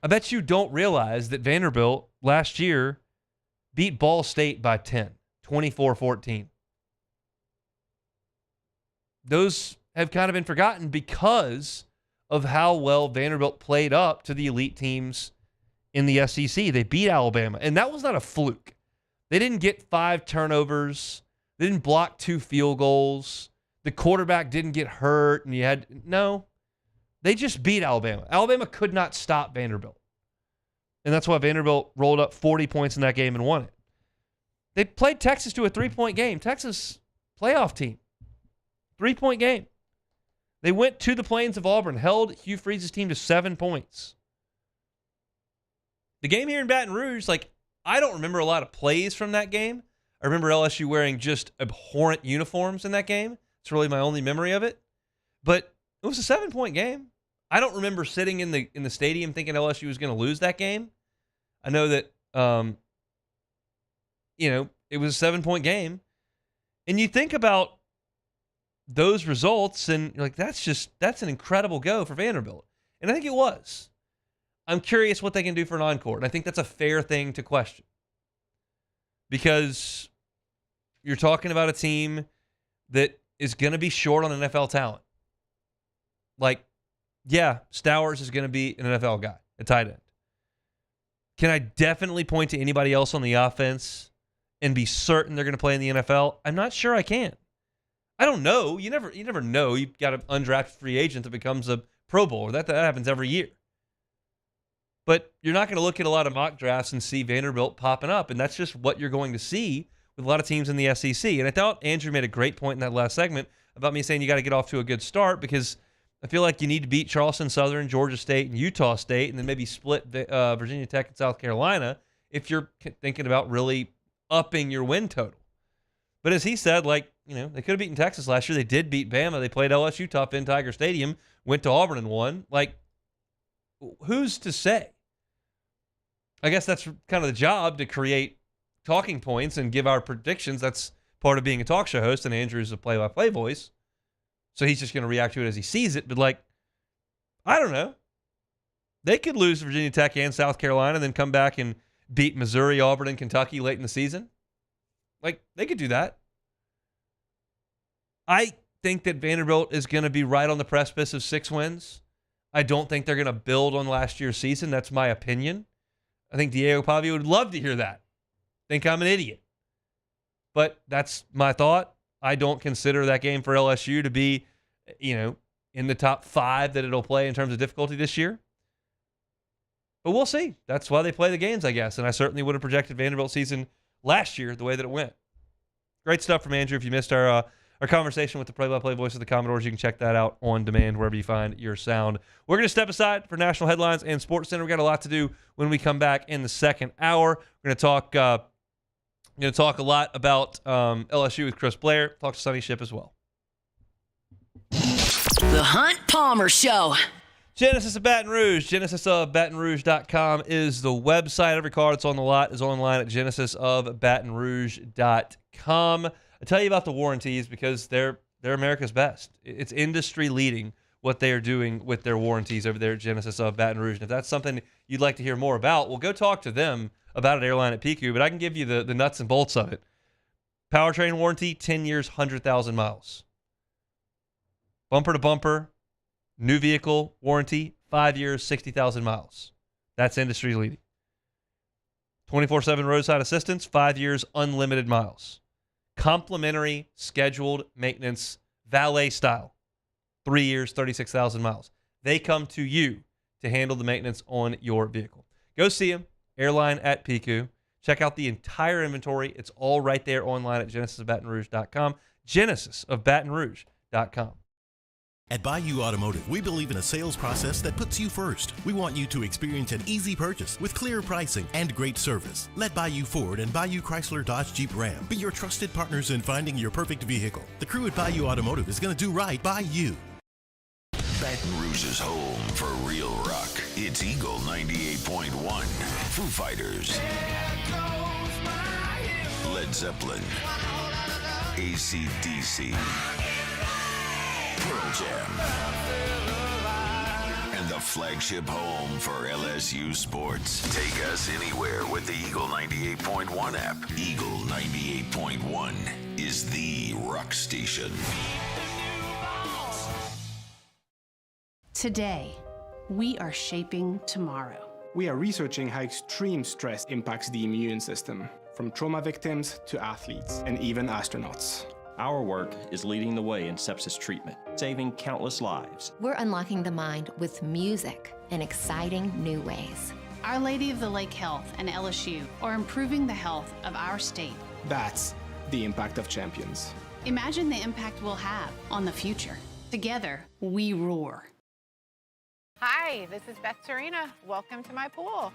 [SPEAKER 7] I bet you don't realize that Vanderbilt last year beat Ball State by 10, 24-14. Those have kind of been forgotten because of how well Vanderbilt played up to the elite teams in the SEC. They beat Alabama, and that was not a fluke. They didn't get 5 turnovers. They didn't block 2 field goals. The quarterback didn't get hurt, and they just beat Alabama. Alabama could not stop Vanderbilt, and that's why Vanderbilt rolled up 40 points in that game and won it. They played Texas to a 3-point game. Texas, playoff team. 3-point game. They went to the Plains of Auburn, held Hugh Freeze's team to 7 points. The game here in Baton Rouge, I don't remember a lot of plays from that game. I remember LSU wearing just abhorrent uniforms in that game. It's really my only memory of it. But it was a 7-point game. I don't remember sitting in the stadium thinking LSU was going to lose that game. I know that, it was a 7-point game. And you think about those results, and you're like, that's an incredible go for Vanderbilt. And I think it was. I'm curious what they can do for an encore, and I think that's a fair thing to question. Because you're talking about a team that is going to be short on NFL talent. Stowers is going to be an NFL guy, a tight end. Can I definitely point to anybody else on the offense and be certain they're going to play in the NFL? I'm not sure I can. I don't know. You never know. You've got an undrafted free agent that becomes a Pro Bowler. That happens every year. But you're not going to look at a lot of mock drafts and see Vanderbilt popping up, and that's just what you're going to see with a lot of teams in the SEC. And I thought Andrew made a great point in that last segment about me saying you got to get off to a good start, because I feel like you need to beat Charleston Southern, Georgia State, and Utah State, and then maybe split Virginia Tech and South Carolina if you're thinking about really upping your win total. But as he said, they could have beaten Texas last year. They did beat Bama. They played LSU tough in Tiger Stadium, went to Auburn and won. Who's to say? I guess that's kind of the job, to create talking points and give our predictions. That's part of being a talk show host, and Andrew's a play-by-play voice. So he's just going to react to it as he sees it. But, I don't know. They could lose Virginia Tech and South Carolina and then come back and beat Missouri, Auburn, and Kentucky late in the season. They could do that. I think that Vanderbilt is going to be right on the precipice of 6 wins. I don't think they're going to build on last year's season. That's my opinion. I think Diego Pavia would love to hear that. Think I'm an idiot. But that's my thought. I don't consider that game for LSU to be, in the top 5 that it'll play in terms of difficulty this year. But we'll see. That's why they play the games, I guess. And I certainly would have projected Vanderbilt season last year the way that it went. Great stuff from Andrew. If you missed our conversation with the play-by-play voice of the Commodores, you can check that out on demand wherever you find your sound. We're going to step aside for national headlines and Sports Center. We've got a lot to do when we come back in the second hour. We're going to talk a lot about LSU with Chris Blair. Talk to Sonny Ship as well.
[SPEAKER 4] The Hunt Palmer Show.
[SPEAKER 7] Genesis of Baton Rouge. GenesisofBatonRouge.com is the website. Every car that's on the lot is online at GenesisofBatonRouge.com. I tell you about the warranties because they're America's best. It's industry leading what they are doing with their warranties over there at Genesis of Baton Rouge. And if that's something you'd like to hear more about, well, go talk to them about an airline at PQ, but I can give you the nuts and bolts of it. Powertrain warranty, 10 years, 100,000 miles. Bumper to bumper, new vehicle warranty, 5 years, 60,000 miles. That's industry leading. 24/7 roadside assistance, 5 years, unlimited miles. Complimentary scheduled maintenance, valet style, 3 years, 36,000 miles. They come to you to handle the maintenance on your vehicle. Go see them, airline at PQ. Check out the entire inventory. It's all right there online at GenesisofBatonRouge.com. GenesisofBatonRouge.com.
[SPEAKER 8] At Bayou Automotive, we believe in a sales process that puts you first. We want you to experience an easy purchase with clear pricing and great service. Let Bayou Ford and Bayou Chrysler Dodge Jeep Ram be your trusted partners in finding your perfect vehicle. The crew at Bayou Automotive is going to do right by you.
[SPEAKER 9] Baton Rouge's home for real rock. It's Eagle 98.1. Foo Fighters. Led Zeppelin. AC/DC. Pearl Jam. And the flagship home for LSU sports. Take us anywhere with the Eagle 98.1 app. Eagle 98.1 is the rock station.
[SPEAKER 10] Today, we are shaping tomorrow.
[SPEAKER 23] We are researching how extreme stress impacts the immune system, from trauma victims to athletes and even astronauts.
[SPEAKER 11] Our work is leading the way in sepsis treatment, saving countless lives.
[SPEAKER 25] We're unlocking the mind with music in exciting new ways.
[SPEAKER 10] Our Lady of the Lake Health and LSU are improving the health of our state.
[SPEAKER 23] That's the impact of champions.
[SPEAKER 10] Imagine the impact we'll have on the future. Together, we roar.
[SPEAKER 26] Hi, this is Beth Serena. Welcome to my pool.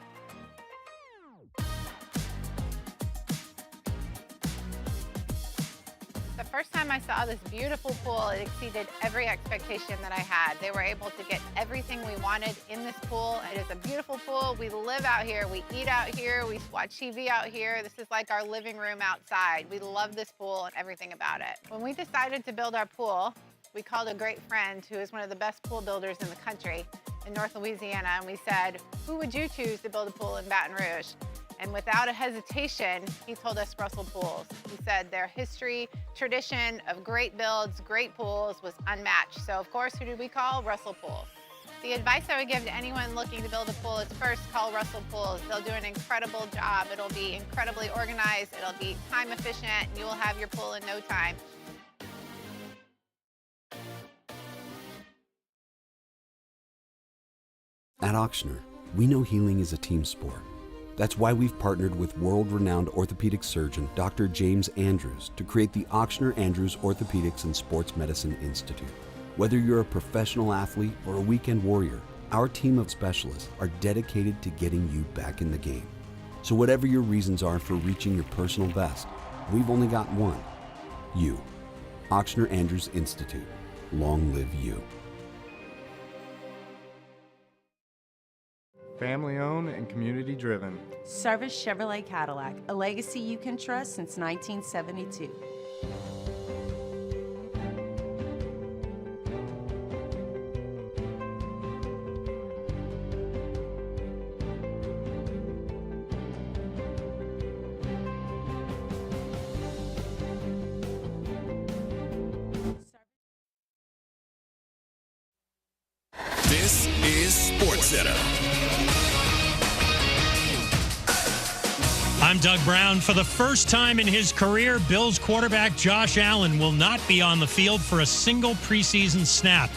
[SPEAKER 26] The first time I saw this beautiful pool, it exceeded every expectation that I had. They were able to get everything we wanted in this pool. It is a beautiful pool. We live out here, we eat out here, we watch TV out here. This is like our living room outside. We love this pool and everything about it. When we decided to build our pool, we called a great friend who is one of the best pool builders in the country in North Louisiana, and we said, who would you choose to build a pool in Baton Rouge? And without a hesitation, he told us Russell Pools. He said their history, tradition of great builds, great pools was unmatched. So of course, who did we call? Russell Pools. The advice I would give to anyone looking to build a pool is first call Russell Pools. They'll do an incredible job. It'll be incredibly organized. It'll be time efficient, and you will have your pool in no time.
[SPEAKER 27] At Ochsner, we know healing is a team sport. That's why we've partnered with world-renowned orthopedic surgeon Dr. James Andrews to create the Ochsner Andrews Orthopedics and Sports Medicine Institute. Whether you're a professional athlete or a weekend warrior, our team of specialists are dedicated to getting you back in the game. So whatever your reasons are for reaching your personal best, we've only got one. You. Ochsner Andrews Institute. Long live you.
[SPEAKER 12] Family owned and community driven.
[SPEAKER 13] Service Chevrolet Cadillac, a legacy you can trust since 1972.
[SPEAKER 14] This is SportsCenter.
[SPEAKER 17] I'm Doug Brown. For the first time in his career, Bills quarterback Josh Allen will not be on the field for a single preseason snap.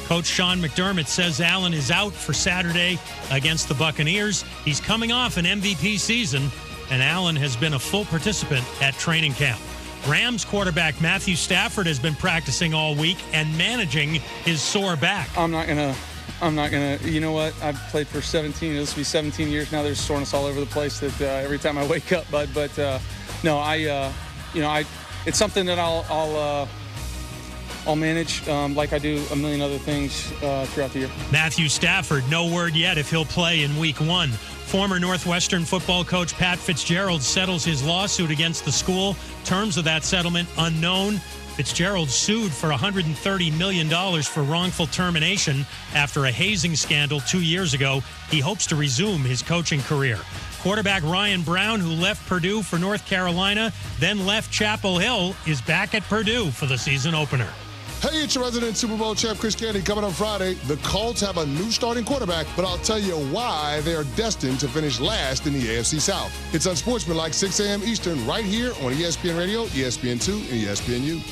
[SPEAKER 17] Coach Sean McDermott says Allen is out for Saturday against the Buccaneers. He's coming off an MVP season, and Allen has been a full participant at training camp. Rams quarterback Matthew Stafford has been practicing all week and managing his sore back.
[SPEAKER 18] I'm not gonna, you know what? I've played for 17, this will be 17 years now. There's soreness all over the place that every time I wake up, bud. But no, it's something that I'll manage like I do a million other things throughout the year.
[SPEAKER 17] Matthew Stafford, no word yet if he'll play in week 1. Former Northwestern football coach Pat Fitzgerald settles his lawsuit against the school. Terms of that settlement unknown. Fitzgerald sued for $130 million for wrongful termination after a hazing scandal 2 years ago. He hopes to resume his coaching career. Quarterback Ryan Brown, who left Purdue for North Carolina, then left Chapel Hill, is back at Purdue for the season opener.
[SPEAKER 19] Hey, it's your resident Super Bowl champ, Chris Candy. Coming up Friday, the Colts have a new starting quarterback, but I'll tell you why they are destined to finish last in the AFC South. It's Unsportsmanlike, 6 a.m. Eastern, right here on ESPN Radio, ESPN2, and ESPNU.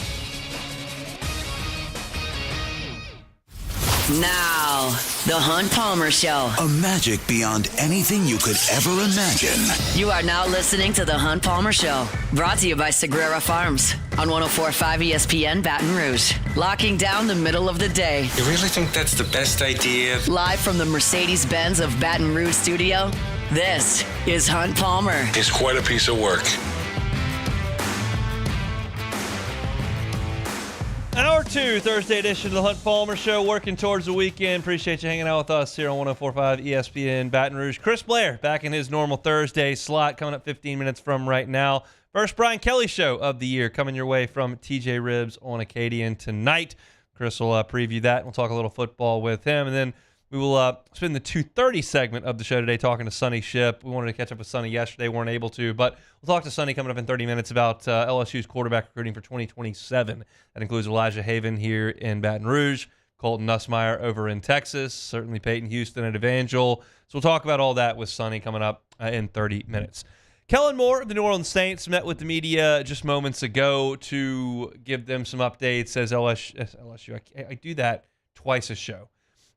[SPEAKER 4] Now, the Hunt Palmer Show.
[SPEAKER 14] A magic beyond anything you could ever imagine.
[SPEAKER 4] You are now listening to the Hunt Palmer Show, brought to you by Sagrera Farms on 104.5 ESPN Baton Rouge. Locking down the middle of the day.
[SPEAKER 20] You really think that's the best idea?
[SPEAKER 4] Live from the Mercedes-Benz of Baton Rouge studio, this is Hunt Palmer.
[SPEAKER 20] It's quite a piece of work.
[SPEAKER 7] Hour 2, Thursday edition of the Hunt Palmer Show, working towards the weekend. Appreciate you hanging out with us here on 104.5 ESPN Baton Rouge. Chris Blair back in his normal Thursday slot, coming up 15 minutes from right now. First Brian Kelly show of the year coming your way from TJ Ribs on Acadian tonight. Chris will preview that. We'll talk a little football with him, and then we will spend the 2:30 segment of the show today talking to Sonny Shipp. We wanted to catch up with Sonny yesterday, weren't able to, but we'll talk to Sonny coming up in 30 minutes about LSU's quarterback recruiting for 2027. That includes Elijah Haven here in Baton Rouge, Colton Nussmeier over in Texas, certainly Peyton Houston at Evangel. So we'll talk about all that with Sonny coming up in 30 minutes. Kellen Moore of the New Orleans Saints met with the media just moments ago to give them some updates as LSU. I do that twice a show.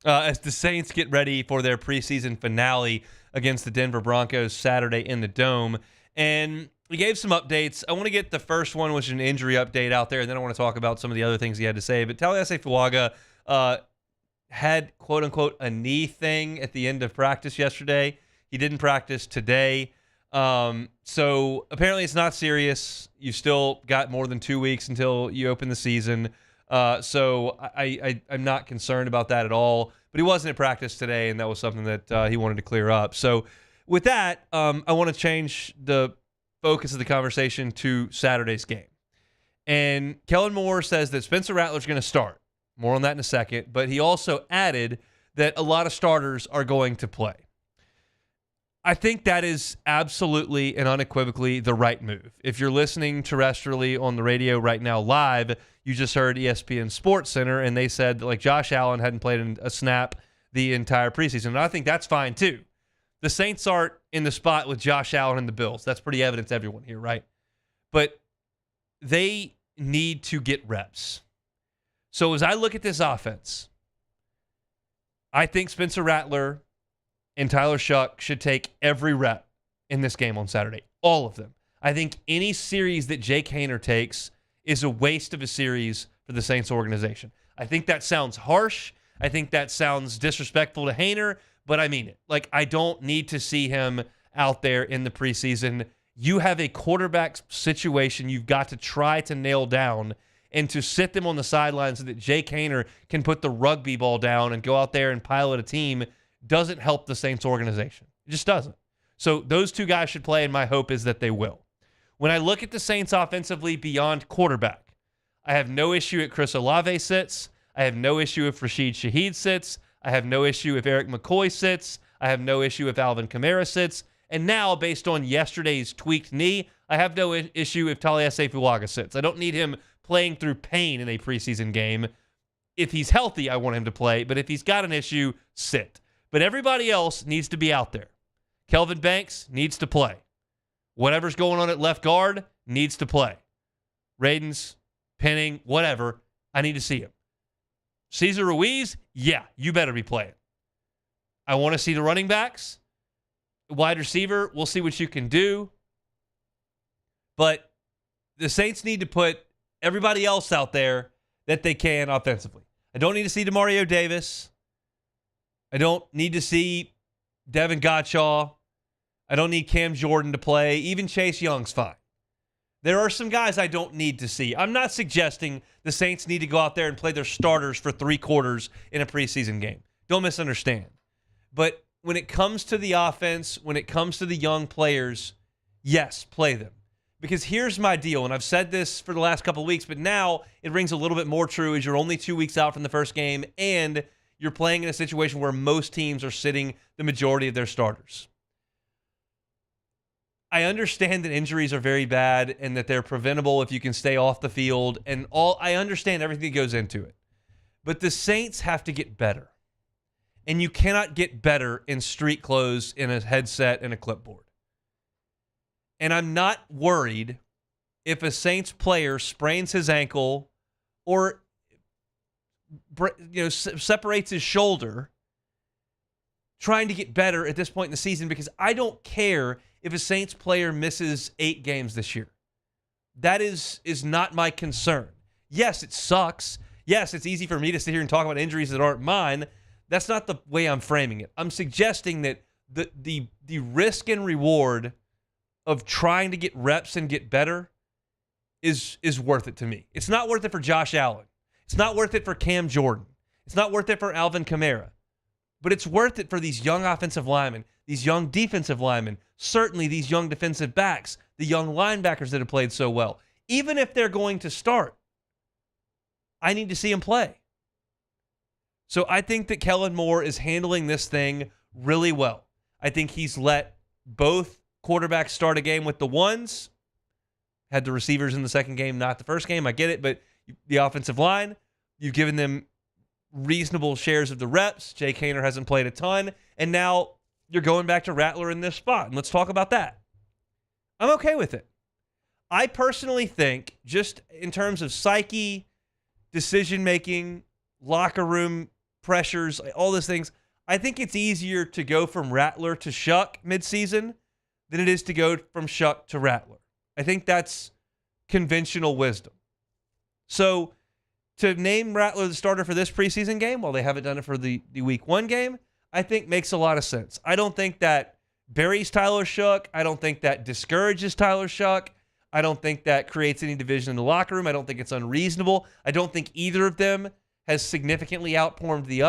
[SPEAKER 7] As the Saints get ready for their preseason finale against the Denver Broncos Saturday in the Dome. And he gave some updates. I want to get the first one, which is an injury update out there, and then I want to talk about some of the other things he had to say. But Taliesin Fuaga had, quote-unquote, a knee thing at the end of practice yesterday. He didn't practice today. So apparently it's not serious. You've still got more than 2 weeks until you open the season. So I'm not concerned about that at all. But he wasn't at practice today, and that was something that he wanted to clear up. So with that, I want to change the focus of the conversation to Saturday's game. And Kellen Moore says that Spencer Rattler's going to start. More on that in a second. But he also added that a lot of starters are going to play. I think that is absolutely and unequivocally the right move. If you're listening terrestrially on the radio right now live, you just heard ESPN Sports Center, and they said that, like, Josh Allen hadn't played a snap the entire preseason. And I think that's fine, too. The Saints aren't in the spot with Josh Allen and the Bills. That's pretty evident to everyone here, right? But they need to get reps. So as I look at this offense, I think Spencer Rattler and Tyler Shuck should take every rep in this game on Saturday. All of them. I think any series that Jake Haener takes is a waste of a series for the Saints organization. I think that sounds harsh. I think that sounds disrespectful to Haener, but I mean it. Like, I don't need to see him out there in the preseason. You have a quarterback situation you've got to try to nail down, and to sit them on the sidelines so that Jake Haener can put the rugby ball down and go out there and pilot a team doesn't help the Saints organization. It just doesn't. So those two guys should play, and my hope is that they will. When I look at the Saints offensively beyond quarterback, I have no issue if Chris Olave sits. I have no issue if Rashid Shaheed sits. I have no issue if Eric McCoy sits. I have no issue if Alvin Kamara sits. And now, based on yesterday's tweaked knee, I have no issue if Taliesin Fuaga sits. I don't need him playing through pain in a preseason game. If he's healthy, I want him to play. But if he's got an issue, sit. But everybody else needs to be out there. Kelvin Banks needs to play. Whatever's going on at left guard needs to play. Radens, Penning, whatever, I need to see him. Cesar Ruiz, yeah, you better be playing. I want to see the running backs. Wide receiver, we'll see what you can do. But the Saints need to put everybody else out there that they can offensively. I don't need to see DeMario Davis. I don't need to see Devin Gottschall. I don't need Cam Jordan to play. Even Chase Young's fine. There are some guys I don't need to see. I'm not suggesting the Saints need to go out there and play their starters for 3 quarters in a preseason game. Don't misunderstand. But when it comes to the offense, when it comes to the young players, yes, play them. Because here's my deal, and I've said this for the last couple of weeks, but now it rings a little bit more true as you're only 2 weeks out from the first game, and you're playing in a situation where most teams are sitting the majority of their starters. I understand that injuries are very bad and that they're preventable if you can stay off the field, and I understand everything that goes into it. But the Saints have to get better. And you cannot get better in street clothes, in a headset, and a clipboard. And I'm not worried if a Saints player sprains his ankle or separates his shoulder trying to get better at this point in the season, because I don't care if a Saints player misses 8 games this year. That is not my concern. Yes, it sucks. Yes, it's easy for me to sit here and talk about injuries that aren't mine. That's not the way I'm framing it. I'm suggesting that the risk and reward of trying to get reps and get better is worth it to me. It's not worth it for Josh Allen. It's not worth it for Cam Jordan. It's not worth it for Alvin Kamara. But it's worth it for these young offensive linemen, these young defensive linemen, certainly these young defensive backs, the young linebackers that have played so well. Even if they're going to start, I need to see them play. So I think that Kellen Moore is handling this thing really well. I think he's let both quarterbacks start a game with the ones. Had the receivers in the second game, not the first game. I get it, but the offensive line, you've given them reasonable shares of the reps. Jake Haener hasn't played a ton, and now you're going back to Rattler in this spot, and let's talk about that. I'm okay with it. I personally think, just in terms of psyche, decision-making, locker room pressures, all those things, I think it's easier to go from Rattler to Shuck midseason than it is to go from Shuck to Rattler. I think that's conventional wisdom. So to name Rattler the starter for this preseason game, while they haven't done it for the week 1 game, I think makes a lot of sense. I don't think that buries Tyler Shuck. I don't think that discourages Tyler Shuck. I don't think that creates any division in the locker room. I don't think it's unreasonable. I don't think either of them has significantly outperformed the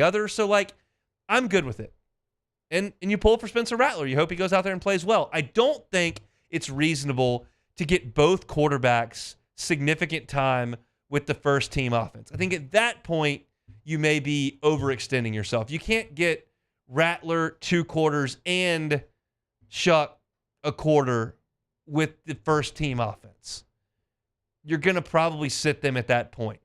[SPEAKER 7] other. So, I'm good with it. And you pull for Spencer Rattler. You hope he goes out there and plays well. I don't think it's reasonable to get both quarterbacks significant time with the first team offense. I think at that point, you may be overextending yourself. You can't get Rattler 2 quarters and Shuck a quarter with the first team offense. You're going to probably sit them at that point.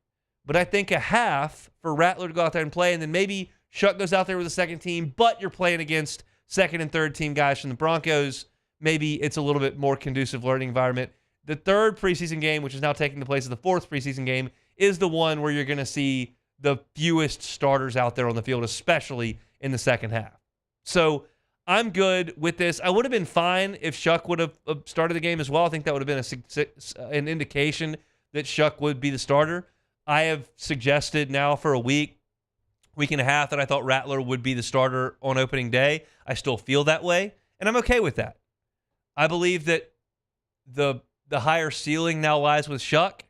[SPEAKER 7] But I think a half for Rattler to go out there and play, and then maybe Shuck goes out there with the second team, but you're playing against second and third team guys from the Broncos. Maybe it's a little bit more conducive learning environment. The third preseason game, which is now taking the place of the fourth preseason game, is the one where you're going to see the fewest starters out there on the field, especially in the second half. So I'm good with this. I would have been fine if Shuck would have started the game as well. I think that would have been an indication that Shuck would be the starter. I have suggested now for a week and a half that I thought Rattler would be the starter on opening day. I still feel that way, and I'm okay with that. I believe that the higher ceiling now lies with Shuck,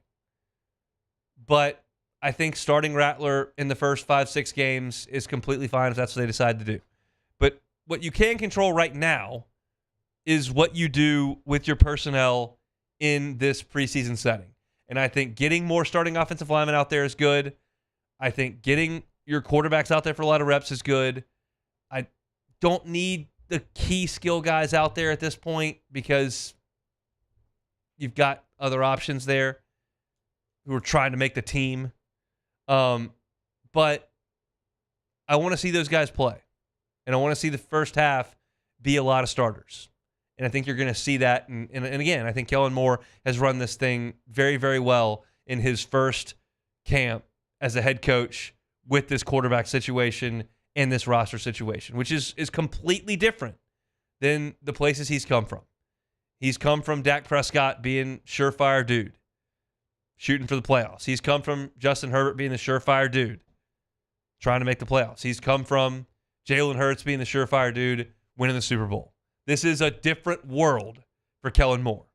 [SPEAKER 7] but I think starting Rattler in the first 5-6 games is completely fine if that's what they decide to do. But what you can control right now is what you do with your personnel in this preseason setting. And I think getting more starting offensive linemen out there is good. I think getting your quarterbacks out there for a lot of reps is good. I don't need the key skill guys out there at this point because you've got other options there who are trying to make the team. But I want to see those guys play. And I want to see the first half be a lot of starters. And I think you're going to see that. And again, I think Kellen Moore has run this thing very, very well in his first camp as a head coach with this quarterback situation and this roster situation, which is completely different than the places he's come from. He's come from Dak Prescott being surefire dude, shooting for the playoffs. He's come from Justin Herbert being the surefire dude, trying to make the playoffs. He's come from Jalen Hurts being the surefire dude, winning the Super Bowl. This is a different world for Kellen Moore,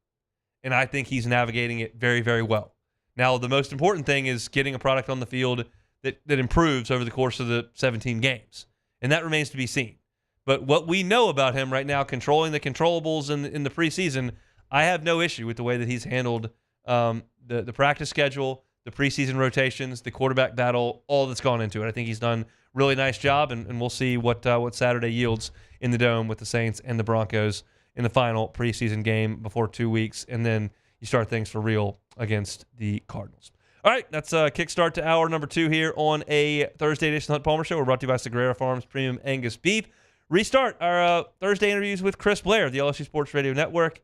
[SPEAKER 7] and I think he's navigating it very, very well. Now, the most important thing is getting a product on the field that improves over the course of the 17 games, and that remains to be seen. But what we know about him right now, controlling the controllables in the preseason, I have no issue with the way that he's handled the practice schedule, the preseason rotations, the quarterback battle, all that's gone into it. I think he's done a really nice job, and we'll see what Saturday yields in the Dome with the Saints and the Broncos in the final preseason game before 2 weeks, and then you start things for real against the Cardinals. All right, that's a kickstart to hour number 2 here on a Thursday edition of the Hunt Palmer Show. We're brought to you by Sagrera Farms Premium Angus Beef. Restart our Thursday interviews with Chris Blair of the LSU Sports Radio Network.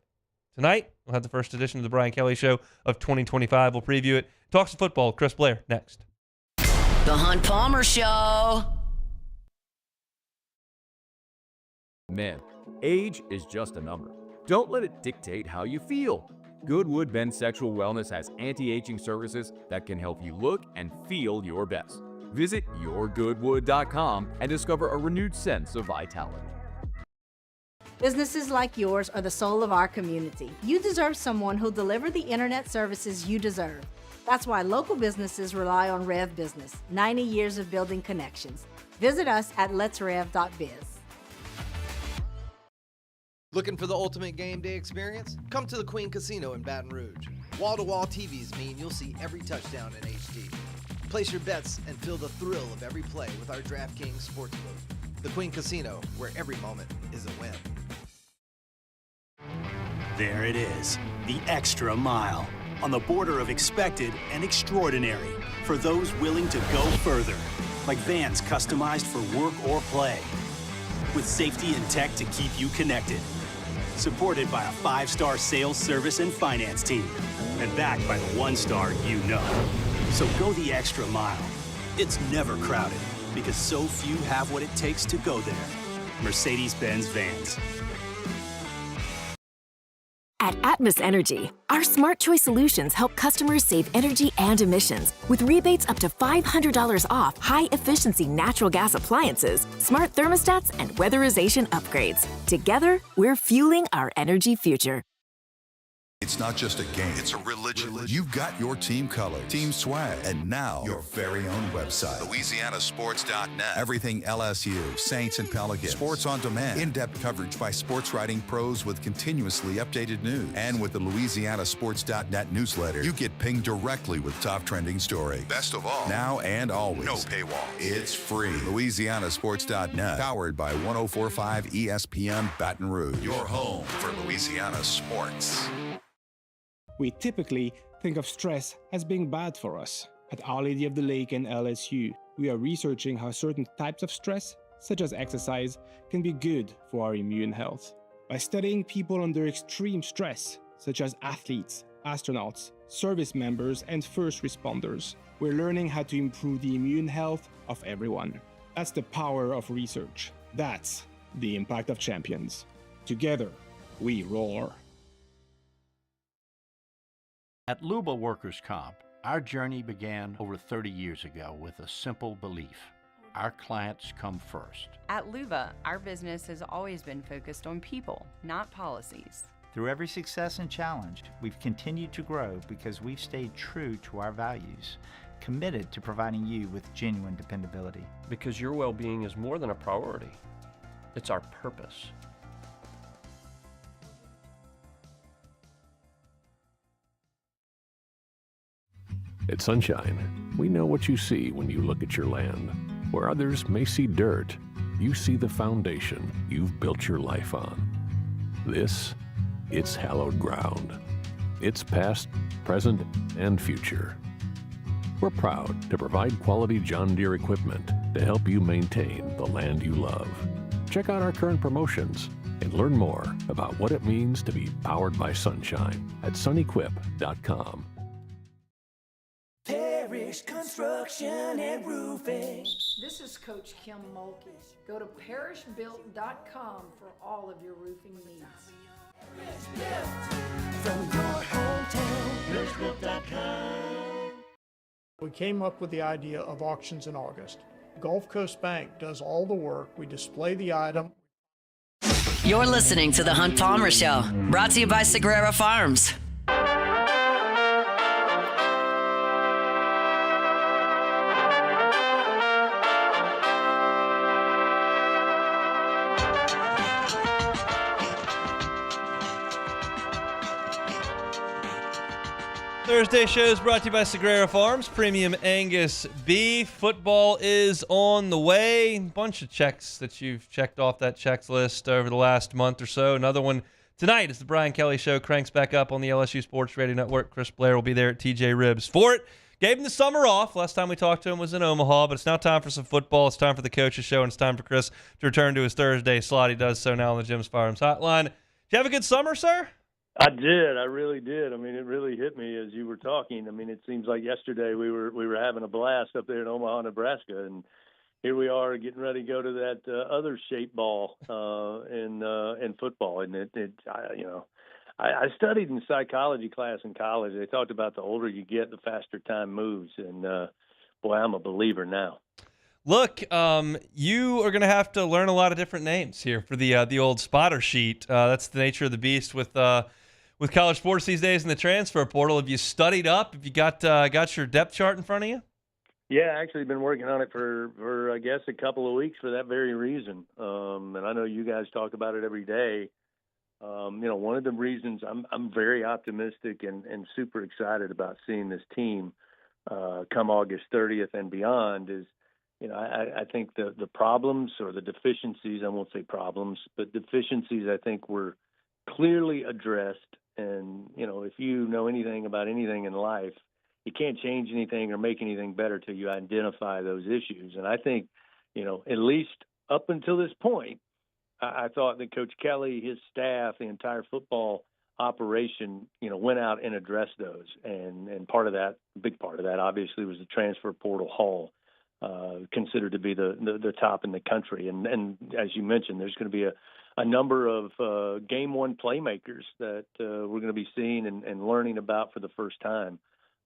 [SPEAKER 7] Tonight, we'll have the first edition of the Brian Kelly Show of 2025. We'll preview it. Talk some football. Chris Blair next.
[SPEAKER 4] The Hunt Palmer Show.
[SPEAKER 1] Man, age is just a number. Don't let it dictate how you feel. Goodwood Men's Sexual Wellness has anti-aging services that can help you look and feel your best. Visit yourgoodwood.com and discover a renewed sense of vitality.
[SPEAKER 5] Businesses like yours are the soul of our community. You deserve someone who'll deliver the internet services you deserve. That's why local businesses rely on Rev Business, 90 years of building connections. Visit us at letsrev.biz.
[SPEAKER 15] Looking for the ultimate game day experience? Come to the Queen Casino in Baton Rouge. Wall-to-wall TVs mean you'll see every touchdown in HD. Place your bets and feel the thrill of every play with our DraftKings Sportsbook. The Queen Casino, where every moment is a win.
[SPEAKER 16] There it is, the extra mile. On the border of expected and extraordinary for those willing to go further. Like vans customized for work or play. With safety and tech to keep you connected. Supported by a 5-star sales, service, and finance team. And backed by the 1-star you know. So go the extra mile. It's never crowded because so few have what it takes to go there. Mercedes-Benz Vans.
[SPEAKER 2] At Atmos Energy, our Smart Choice solutions help customers save energy and emissions with rebates up to $500 off high-efficiency natural gas appliances, smart thermostats, and weatherization upgrades. Together, we're fueling our energy future.
[SPEAKER 6] It's not just a game, it's a religion. You've got your team color, team swag, and now your very own website. LouisianaSports.net. Everything LSU, Saints, and Pelicans. Sports on demand. In-depth coverage by sports writing pros with continuously updated news. And with the LouisianaSports.net newsletter, you get pinged directly with top trending stories. Best of all, now and always, no paywall. It's free. LouisianaSports.net. Powered by 104.5 ESPN Baton Rouge. Your home for Louisiana sports.
[SPEAKER 23] We typically think of stress as being bad for us. At Our Lady of the Lake and LSU, we are researching how certain types of stress, such as exercise, can be good for our immune health. By studying people under extreme stress, such as athletes, astronauts, service members, and first responders, we're learning how to improve the immune health of everyone. That's the power of research. That's the impact of champions. Together, we roar.
[SPEAKER 21] At Luba Workers' Comp,
[SPEAKER 3] Our journey began over 30 years ago with a simple belief. Our clients come first.
[SPEAKER 13] At Luva, our business has always been focused on people, not policies.
[SPEAKER 8] Through every success and challenge, we've continued to grow because we've stayed true to our values, committed to providing you with genuine dependability.
[SPEAKER 9] Because your well-being is more than a priority. It's our purpose.
[SPEAKER 11] At Sunshine, we know what you see when you look at your land. Where others may see dirt, you see the foundation you've built your life on. It's hallowed ground. It's past, present, and future. We're proud to provide quality John Deere equipment to help you maintain the land you love. Check out our current promotions and learn more about what it means to be powered by sunshine at sunequip.com.
[SPEAKER 21] Parish Construction and Roofing.
[SPEAKER 22] This is Coach Kim Mulkey. Go to parishbuilt.com for all of your roofing needs.
[SPEAKER 21] From your hometown, parishbuilt.com.
[SPEAKER 24] We came up with the idea of auctions in August. Gulf Coast Bank does all the work. We display the item.
[SPEAKER 4] You're listening to The Hunt Palmer Show, brought to you by Sagrera Farms.
[SPEAKER 7] Thursday show is brought to you by Sagrera Farms, premium Angus beef. Football is on the way. Bunch of checks that you've checked off that checks list over the last month or so. Another one tonight as the Brian Kelly Show cranks back up on the LSU Sports Radio Network. Chris Blair will be there at TJ Ribs for it. Gave him the summer off. Last time we talked to him was in Omaha, but it's now time for some football. It's time for the Coaches Show, and it's time for Chris to return to his Thursday slot. He does so now on the Jim's Firearms Hotline. Did you have a good summer, sir?
[SPEAKER 28] I did. I really did. I mean, it really hit me as you were talking. I mean, it seems like yesterday we were having a blast up there in Omaha, Nebraska, and here we are getting ready to go to that other shape ball in football. And I studied in psychology class in college. They talked about the older you get, the faster time moves, and boy, I'm a believer now.
[SPEAKER 7] Look, you are going to have to learn a lot of different names here for the old spotter sheet. That's the nature of the beast with college sports these days in the transfer portal. Have you studied up? Have you got your depth chart in front of you?
[SPEAKER 28] Yeah, actually been working on it for I guess a couple of weeks for that very reason. And I know you guys talk about it every day. One of the reasons I'm very optimistic and super excited about seeing this team come August 30th and beyond is, I think the problems or the deficiencies, I won't say problems, but deficiencies I think were clearly addressed. And, if you know anything about anything in life, you can't change anything or make anything better till you identify those issues. And I think, at least up until this point, I thought that Coach Kelly, his staff, the entire football operation, went out and addressed those. And part of that, a big part of that, obviously, was the transfer portal haul. Considered to be the top in the country. And as you mentioned, there's going to be a number of game one playmakers that we're going to be seeing and learning about for the first time.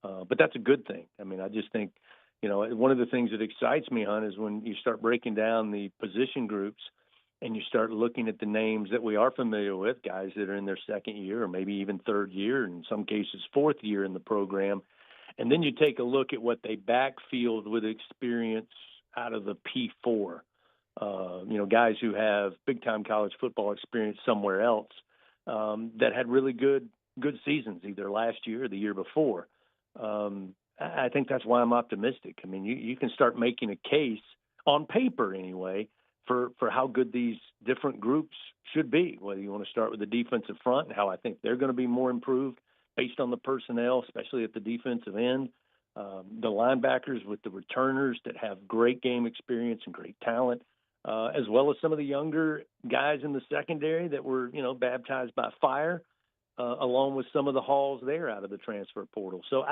[SPEAKER 28] But that's a good thing. I mean, I just think, one of the things that excites me, Hunt, is when you start breaking down the position groups and you start looking at the names that we are familiar with, guys that are in their second year or maybe even third year, in some cases fourth year in the program. And then you take a look at what they backfield with experience out of the P4, guys who have big-time college football experience somewhere else that had really good seasons, either last year or the year before. I think that's why I'm optimistic. I mean, you can start making a case, on paper anyway, for how good these different groups should be, whether you want to start with the defensive front and how I think they're going to be more improved based on the personnel, especially at the defensive end, the linebackers with the returners that have great game experience and great talent, as well as some of the younger guys in the secondary that were, baptized by fire, along with some of the hauls there out of the transfer portal. So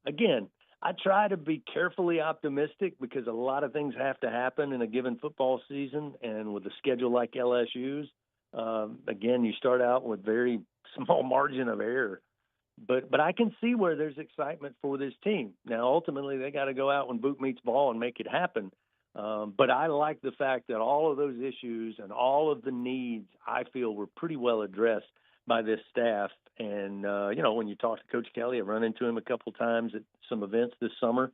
[SPEAKER 28] again, I try to be carefully optimistic because a lot of things have to happen in a given football season, and with a schedule like LSU's, again, you start out with very small margin of error But I can see where there's excitement for this team. Now, ultimately, they got to go out when boot meets ball and make it happen. But I like the fact that all of those issues and all of the needs, I feel, were pretty well addressed by this staff. And, when you talk to Coach Kelly, I've run into him a couple times at some events this summer.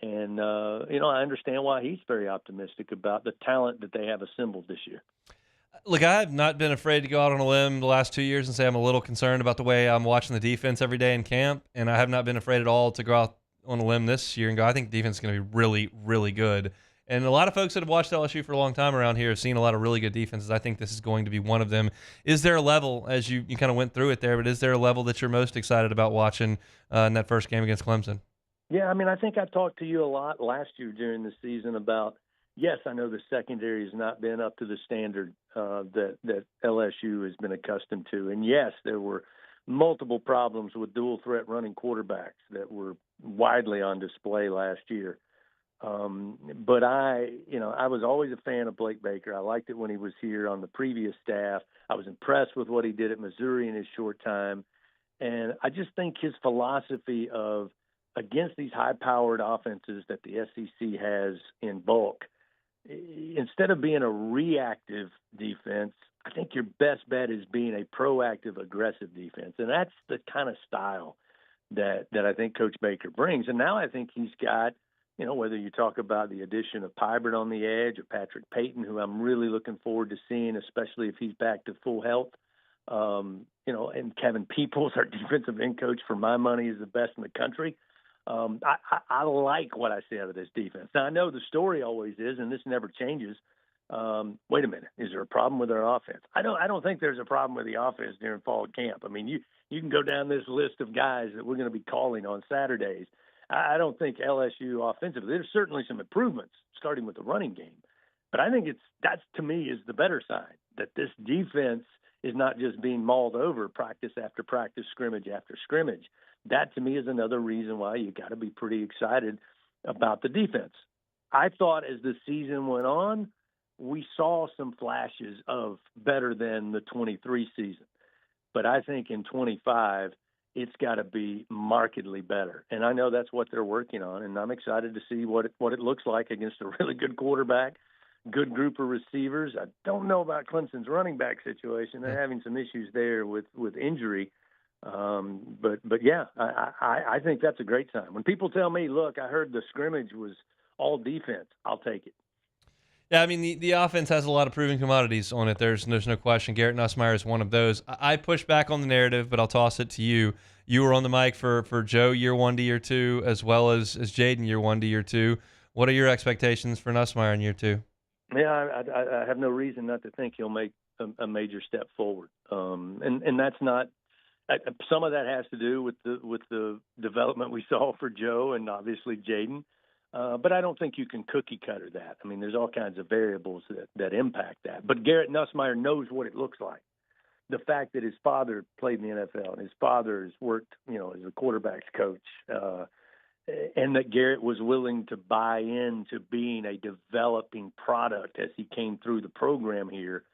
[SPEAKER 28] And, I understand why he's very optimistic about the talent that they have assembled this year.
[SPEAKER 7] Look, I have not been afraid to go out on a limb the last 2 years and say I'm a little concerned about the way I'm watching the defense every day in camp, and I have not been afraid at all to go out on a limb this year and go, I think the defense is going to be really, really good. And a lot of folks that have watched LSU for a long time around here have seen a lot of really good defenses. I think this is going to be one of them. Is there a level, as you kind of went through it there, but is there a level that you're most excited about watching in that first game against Clemson?
[SPEAKER 28] Yeah, I think I talked to you a lot last year during the season about, yes, I know the secondary has not been up to the standard that LSU has been accustomed to. And, yes, there were multiple problems with dual-threat running quarterbacks that were widely on display last year. But I was always a fan of Blake Baker. I liked it when he was here on the previous staff. I was impressed with what he did at Missouri in his short time. And I just think his philosophy of against these high-powered offenses that the SEC has in bulk, instead of being a reactive defense, I think your best bet is being a proactive, aggressive defense. And that's the kind of style that I think Coach Baker brings. And now I think he's got, whether you talk about the addition of Pybert on the edge or Patrick Payton, who I'm really looking forward to seeing, especially if he's back to full health, and Kevin Peoples, our defensive end coach, for my money, is the best in the country. I like what I see out of this defense. Now, I know the story always is, and this never changes. Wait a minute, is there a problem with our offense? I don't think there's a problem with the offense during fall camp. You can go down this list of guys that we're going to be calling on Saturdays. I don't think LSU offensively, there's certainly some improvements, starting with the running game. But I think that's to me is the better sign, that this defense is not just being mauled over practice after practice, scrimmage after scrimmage. That, to me, is another reason why you got to be pretty excited about the defense. I thought as the season went on, we saw some flashes of better than the 23 season. But I think in 25, it's got to be markedly better. And I know that's what they're working on, and I'm excited to see what it looks like against a really good quarterback, good group of receivers. I don't know about Clemson's running back situation. They're having some issues there with injury. But yeah, I think that's a great sign. When people tell me, look, I heard the scrimmage was all defense, I'll take it.
[SPEAKER 7] Yeah, the offense has a lot of proven commodities on it. There's no question. Garrett Nussmeier is one of those. I push back on the narrative, but I'll toss it to you. You were on the mic for Joe year 1 to year 2, as well as Jaden year 1 to year 2. What are your expectations for Nussmeier in year 2?
[SPEAKER 28] Yeah, I have no reason not to think he'll make a major step forward. And that's not. Some of that has to do with the development we saw for Joe and obviously Jaden. But I don't think you can cookie cutter that. There's all kinds of variables that impact that. But Garrett Nussmeier knows what it looks like. The fact that his father played in the NFL and his father has worked, as a quarterback's coach, and that Garrett was willing to buy into being a developing product as he came through the program here,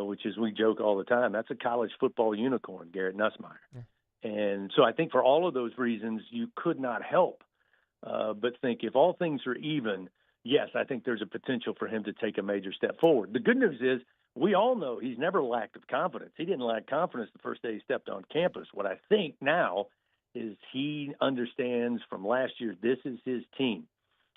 [SPEAKER 28] which is, we joke all the time, that's a college football unicorn, Garrett Nussmeier. Yeah. And so I think for all of those reasons, you could not help but think if all things are even, yes, I think there's a potential for him to take a major step forward. The good news is we all know he's never lacked of confidence. He didn't lack confidence the first day he stepped on campus. What I think now is he understands from last year this is his team.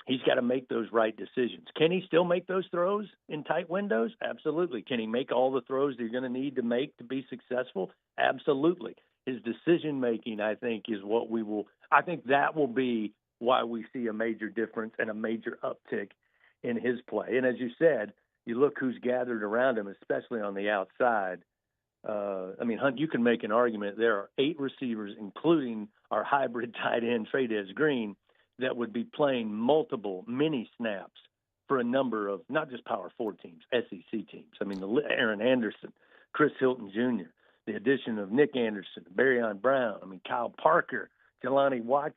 [SPEAKER 28] He's got to make those right decisions. Can he still make those throws in tight windows? Absolutely. Can he make all the throws that you're going to need to make to be successful? Absolutely. His decision-making, I think, is what I think that will be why we see a major difference and a major uptick in his play. And as you said, you look who's gathered around him, especially on the outside. Hunt, you can make an argument there are 8 receivers, including our hybrid tight end, Trey'Dez Green, that would be playing multiple mini snaps for a number of not just Power 4 teams, SEC teams. Aaron Anderson, Chris Hilton Jr., the addition of Nick Anderson, Barryon Brown, Kyle Parker, Jelani Watt.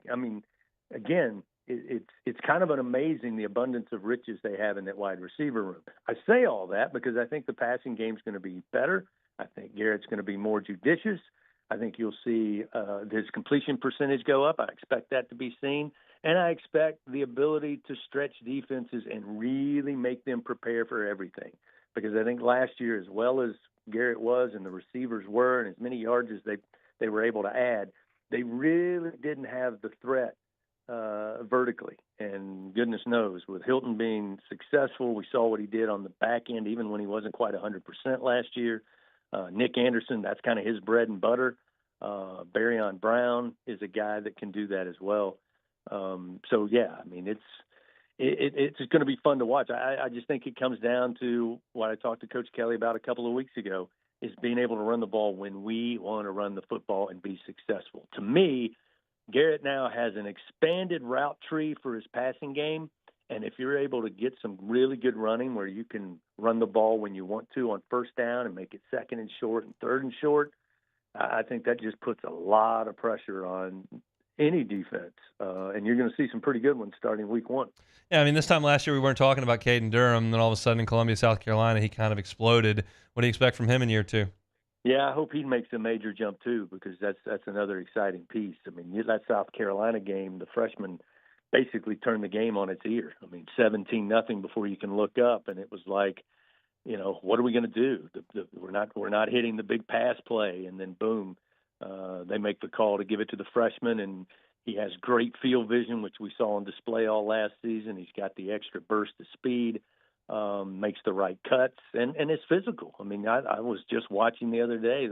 [SPEAKER 28] Again, it's kind of an amazing the abundance of riches they have in that wide receiver room. I say all that because I think the passing game's going to be better. I think Garrett's going to be more judicious. I think you'll see his completion percentage go up. I expect that to be seen. And I expect the ability to stretch defenses and really make them prepare for everything. Because I think last year, as well as Garrett was and the receivers were, and as many yards as they were able to add, they really didn't have the threat vertically. And goodness knows, with Hilton being successful, we saw what he did on the back end, even when he wasn't quite 100% last year. Nick Anderson, that's kind of his bread and butter. Barrion Brown is a guy that can do that as well. So, yeah, I mean, it's going to be fun to watch. I just think it comes down to what I talked to Coach Kelly about a couple of weeks ago, is being able to run the ball when we want to run the football and be successful. To me, Garrett now has an expanded route tree for his passing game, and if you're able to get some really good running where you can run the ball when you want to on first down and make it second and short and third and short, I think that just puts a lot of pressure on any defense, and you're going to see some pretty good ones starting week 1.
[SPEAKER 7] Yeah, I mean, this time last year we weren't talking about Caden Durham, and then all of a sudden in Columbia, South Carolina, he kind of exploded. What do you expect from him in year 2?
[SPEAKER 28] Yeah, I hope he makes a major jump too, because that's another exciting piece. I mean, that South Carolina game, the freshman basically turned the game on its ear. I mean, 17-0 before you can look up, and it was like, you know, what are we going to do? We're not hitting the big pass play, and then boom, they make the call to give it to the freshman, and he has great field vision, which we saw on display all last season. He's got the extra burst of speed, makes the right cuts, and is physical. I mean, I was just watching the other day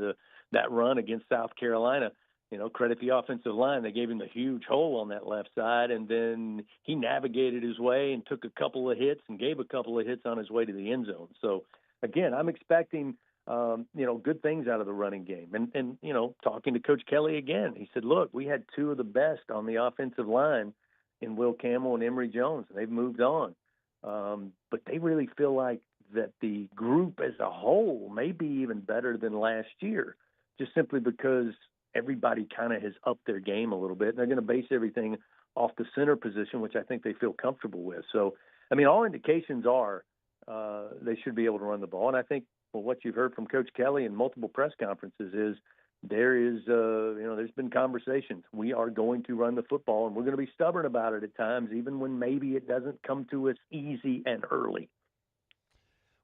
[SPEAKER 28] that run against South Carolina. You know, credit the offensive line. They gave him a huge hole on that left side, and then he navigated his way and took a couple of hits and gave a couple of hits on his way to the end zone. So, again, I'm expecting good things out of the running game. And talking to Coach Kelly again, he said, look, we had 2 of the best on the offensive line in Will Campbell and Emory Jones, and they've moved on. But they really feel like that the group as a whole may be even better than last year, just simply because everybody kind of has upped their game a little bit. And they're going to base everything off the center position, which I think they feel comfortable with. So, I mean, all indications are they should be able to run the ball. And I think what you've heard from Coach Kelly in multiple press conferences is there's been conversations. We are going to run the football, and we're going to be stubborn about it at times, even when maybe it doesn't come to us easy and early.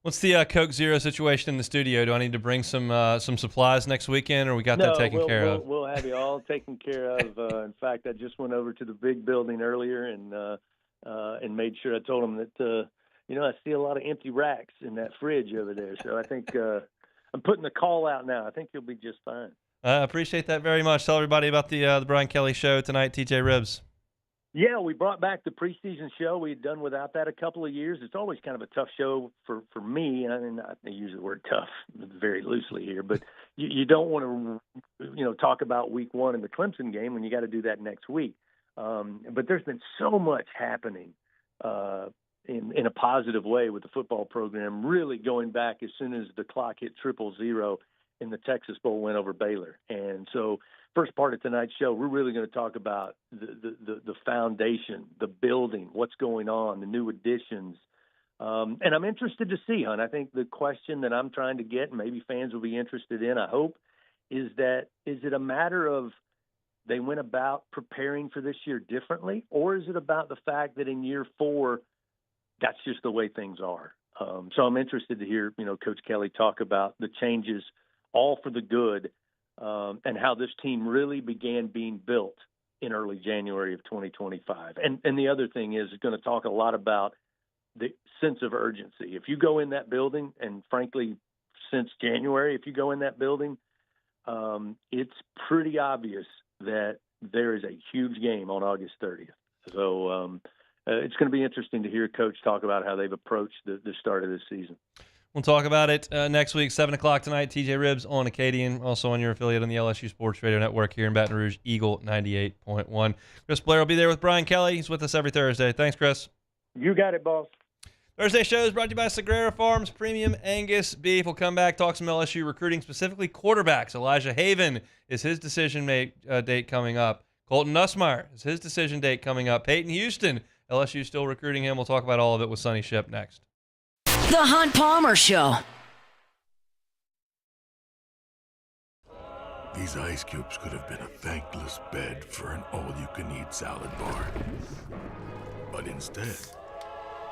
[SPEAKER 7] What's the Coke Zero situation in the studio? Do I need to bring some supplies next weekend, or we got that taken care of?
[SPEAKER 28] We'll have you all taken care of. In fact, I just went over to the big building earlier and made sure I told them that I see a lot of empty racks in that fridge over there. So I think I'm putting the call out now. I think you'll be just fine.
[SPEAKER 7] I appreciate that very much. Tell everybody about the Brian Kelly show tonight, TJ Ribs.
[SPEAKER 28] Yeah, we brought back the preseason show. We had done without that a couple of years. It's always kind of a tough show for me. I mean, I use the word tough very loosely here, but you don't want to, talk about week 1 in the Clemson game when you got to do that next week. But there's been so much happening in a positive way with the football program, really going back as soon as the clock hit 000 in the Texas Bowl win over Baylor. And so first part of tonight's show, we're really going to talk about the foundation, the building, what's going on, the new additions. And I'm interested to see, Hunt. I think the question that I'm trying to get, and maybe fans will be interested in, I hope, is it a matter of they went about preparing for this year differently, or is it about the fact that in year 4, that's just the way things are? So I'm interested to hear, Coach Kelly talk about the changes, all for the good, and how this team really began being built in early January of 2025. And the other thing is going to talk a lot about the sense of urgency. If you go in that building, and frankly, since January, if you go in that building, it's pretty obvious that there is a huge game on August 30th. So it's going to be interesting to hear Coach talk about how they've approached the start of this season.
[SPEAKER 7] We'll talk about it next week, 7 o'clock tonight. TJ Ribs on Acadian, also on your affiliate on the LSU Sports Radio Network here in Baton Rouge, Eagle 98.1. Chris Blair will be there with Brian Kelly. He's with us every Thursday. Thanks, Chris.
[SPEAKER 28] You got it, boss.
[SPEAKER 7] Thursday show is brought to you by Sagrera Farms Premium Angus Beef. We'll come back, talk some LSU recruiting, specifically quarterbacks. Elijah Haven is his decision date coming up. Colton Nussmeier is his decision date coming up. Peyton Houston, LSU still recruiting him. We'll talk about all of it with Sonny Ship next.
[SPEAKER 4] The Hunt Palmer Show.
[SPEAKER 10] These ice cubes could have been a thankless bed for an all-you-can-eat salad bar. But instead,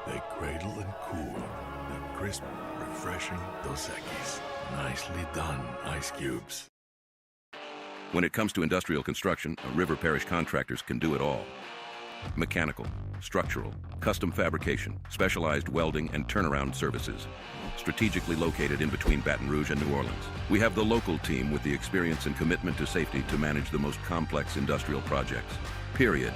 [SPEAKER 10] they cradle and cool the crisp, refreshing Dos Equis. Nicely done, ice cubes.
[SPEAKER 12] When it comes to industrial construction, River Parish Contractors can do it all. Mechanical, structural, custom fabrication, specialized welding, and turnaround services. Strategically located in between Baton Rouge and New Orleans, we have the local team with the experience and commitment to safety to manage the most complex industrial projects. Period.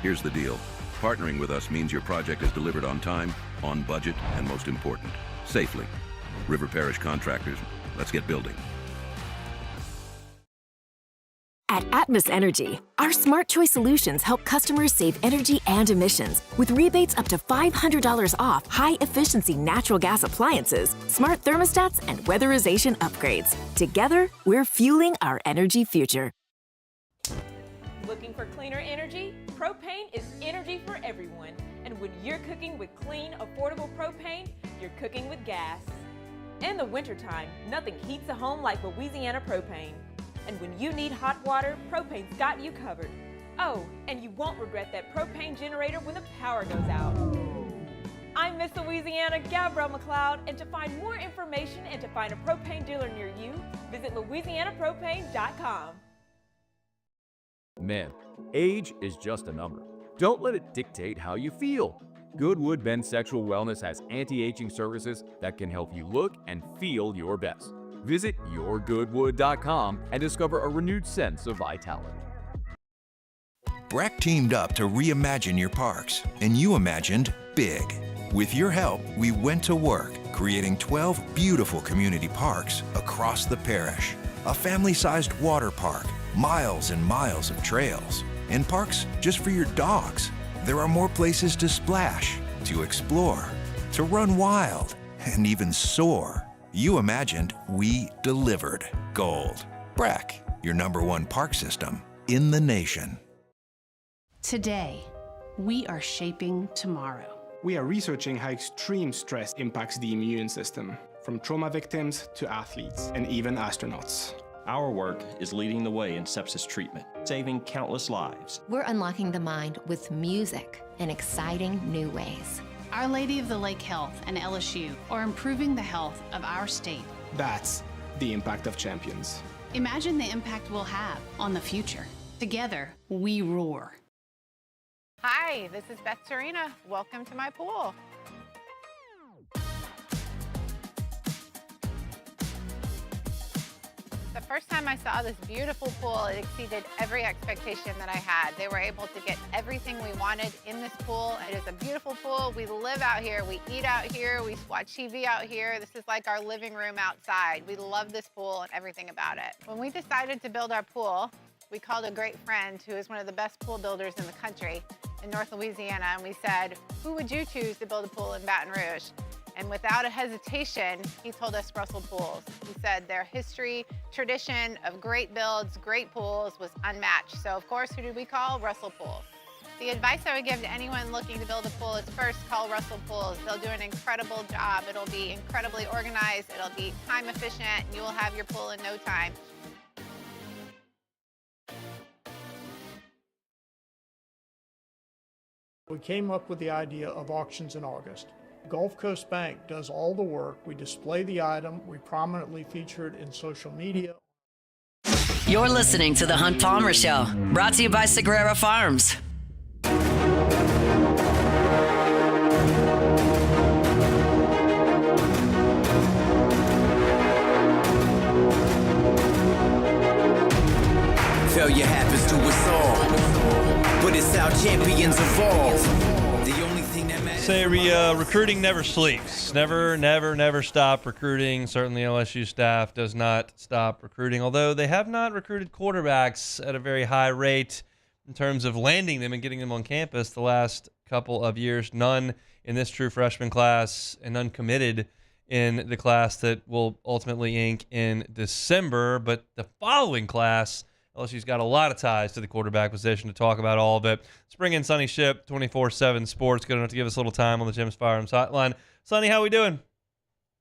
[SPEAKER 12] Here's the deal. Partnering with us means your project is delivered on time, on budget, and most important, safely. River Parish Contractors, let's get building.
[SPEAKER 2] At Atmos Energy, our Smart Choice solutions help customers save energy and emissions with rebates up to $500 off high-efficiency natural gas appliances, smart thermostats, and weatherization upgrades. Together, we're fueling our energy future.
[SPEAKER 17] Looking for cleaner energy? Propane is energy for everyone. And when you're cooking with clean, affordable propane, you're cooking with gas. In the wintertime, nothing heats a home like Louisiana propane. And when you need hot water, propane's got you covered. Oh, and you won't regret that propane generator when the power goes out. I'm Miss Louisiana, Gabrielle McLeod, and to find more information and to find a propane dealer near you, visit louisianapropane.com.
[SPEAKER 1] Men, age is just a number. Don't let it dictate how you feel. Goodwood Men's Sexual Wellness has anti-aging services that can help you look and feel your best. Visit yourgoodwood.com and discover a renewed sense of vitality.
[SPEAKER 14] Breck teamed up to reimagine your parks, and you imagined big. With your help, we went to work creating 12 beautiful community parks across the parish. A family-sized water park, miles and miles of trails, and parks just for your dogs. There are more places to splash, to explore, to run wild, and even soar. You imagined, we delivered. Gold. Breck, your #1 park system in the nation.
[SPEAKER 18] Today, we are shaping tomorrow.
[SPEAKER 23] We are researching how extreme stress impacts the immune system, from trauma victims to athletes and even astronauts.
[SPEAKER 19] Our work is leading the way in sepsis treatment, saving countless lives.
[SPEAKER 25] We're unlocking the mind with music in exciting new ways.
[SPEAKER 18] Our Lady of the Lake Health and LSU are improving the health of our state.
[SPEAKER 23] That's the impact of champions.
[SPEAKER 18] Imagine the impact we'll have on the future. Together, we roar.
[SPEAKER 26] Hi, this is Beth Serena. Welcome to my pool. The first time I saw this beautiful pool, it exceeded every expectation that I had. They were able to get everything we wanted in this pool. It is a beautiful pool. We live out here, we eat out here, we watch TV out here. This is like our living room outside. We love this pool and everything about it. When we decided to build our pool, we called a great friend who is one of the best pool builders in the country in North Louisiana, and we said, who would you choose to build a pool in Baton Rouge? And without a hesitation, he told us Russell Pools. He said their history, tradition of great builds, great pools was unmatched. So of course, who did we call? Russell Pools. The advice I would give to anyone looking to build a pool is first call Russell Pools. They'll do an incredible job. It'll be incredibly organized. It'll be time efficient. And you will have your pool in no time.
[SPEAKER 24] We came up with the idea of auctions in August. Gulf Coast Bank does all the work. We display the item. We prominently feature it in social media.
[SPEAKER 4] You're listening to The Hunt Palmer Show, brought to you by Sagrera Farms.
[SPEAKER 21] Failure happens to us all, but it's how champions evolve.
[SPEAKER 7] Say recruiting never sleeps. Never stop recruiting. Certainly LSU staff does not stop recruiting, although they have not recruited quarterbacks at a very high rate in terms of landing them and getting them on campus the last couple of years. None in this true freshman class and none committed in the class that will ultimately ink in December. But the following class, LSU's got a lot of ties to the quarterback position. To talk about all of it, let's bring in Sonny Shipp, 24/7 Sports, good enough to give us a little time on the Jim's Firearms Hotline. Sonny, how we doing?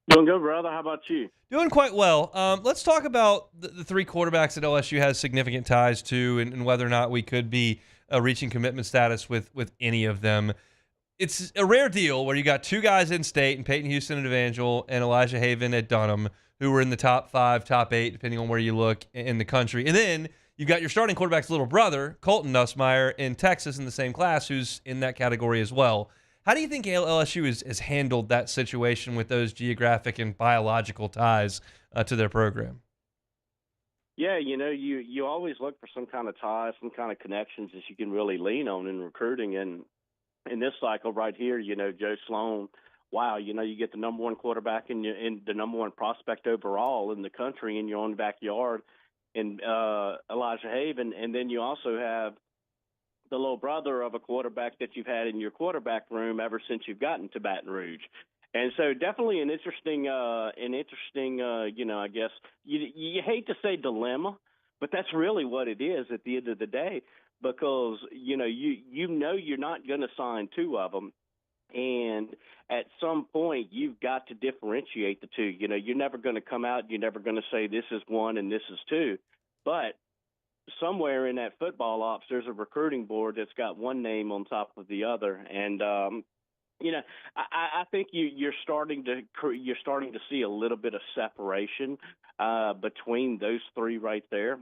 [SPEAKER 9] Doing good, brother. How about you?
[SPEAKER 7] Doing quite well. Let's talk about the three quarterbacks that LSU has significant ties to, and whether or not we could be reaching commitment status with any of them. It's a rare deal where you got two guys in state, and Peyton Houston at Evangel and Elijah Haven at Dunham, who were in the top 5, top 8, depending on where you look in the country. And then you've got your starting quarterback's little brother, Colton Nussmeier, in Texas in the same class, who's in that category as well. How do you think LSU has handled that situation with those geographic and biological ties to their program?
[SPEAKER 9] Yeah, you always look for some kind of ties, some kind of connections that you can really lean on in recruiting. And in this cycle right here, Joe Sloan, wow, you get the number one quarterback and the number one prospect overall in the country in your own backyard, and Elijah Haven, and then you also have the little brother of a quarterback that you've had in your quarterback room ever since you've gotten to Baton Rouge. And so definitely an interesting, I guess you hate to say dilemma, but that's really what it is at the end of the day, because, you're not going to sign two of them. And at some point, you've got to differentiate the two. You're never going to come out, you're never going to say this is one and this is two. But somewhere in that football ops, there's a recruiting board that's got one name on top of the other. And, I think you're starting to see a little bit of separation between those three right there.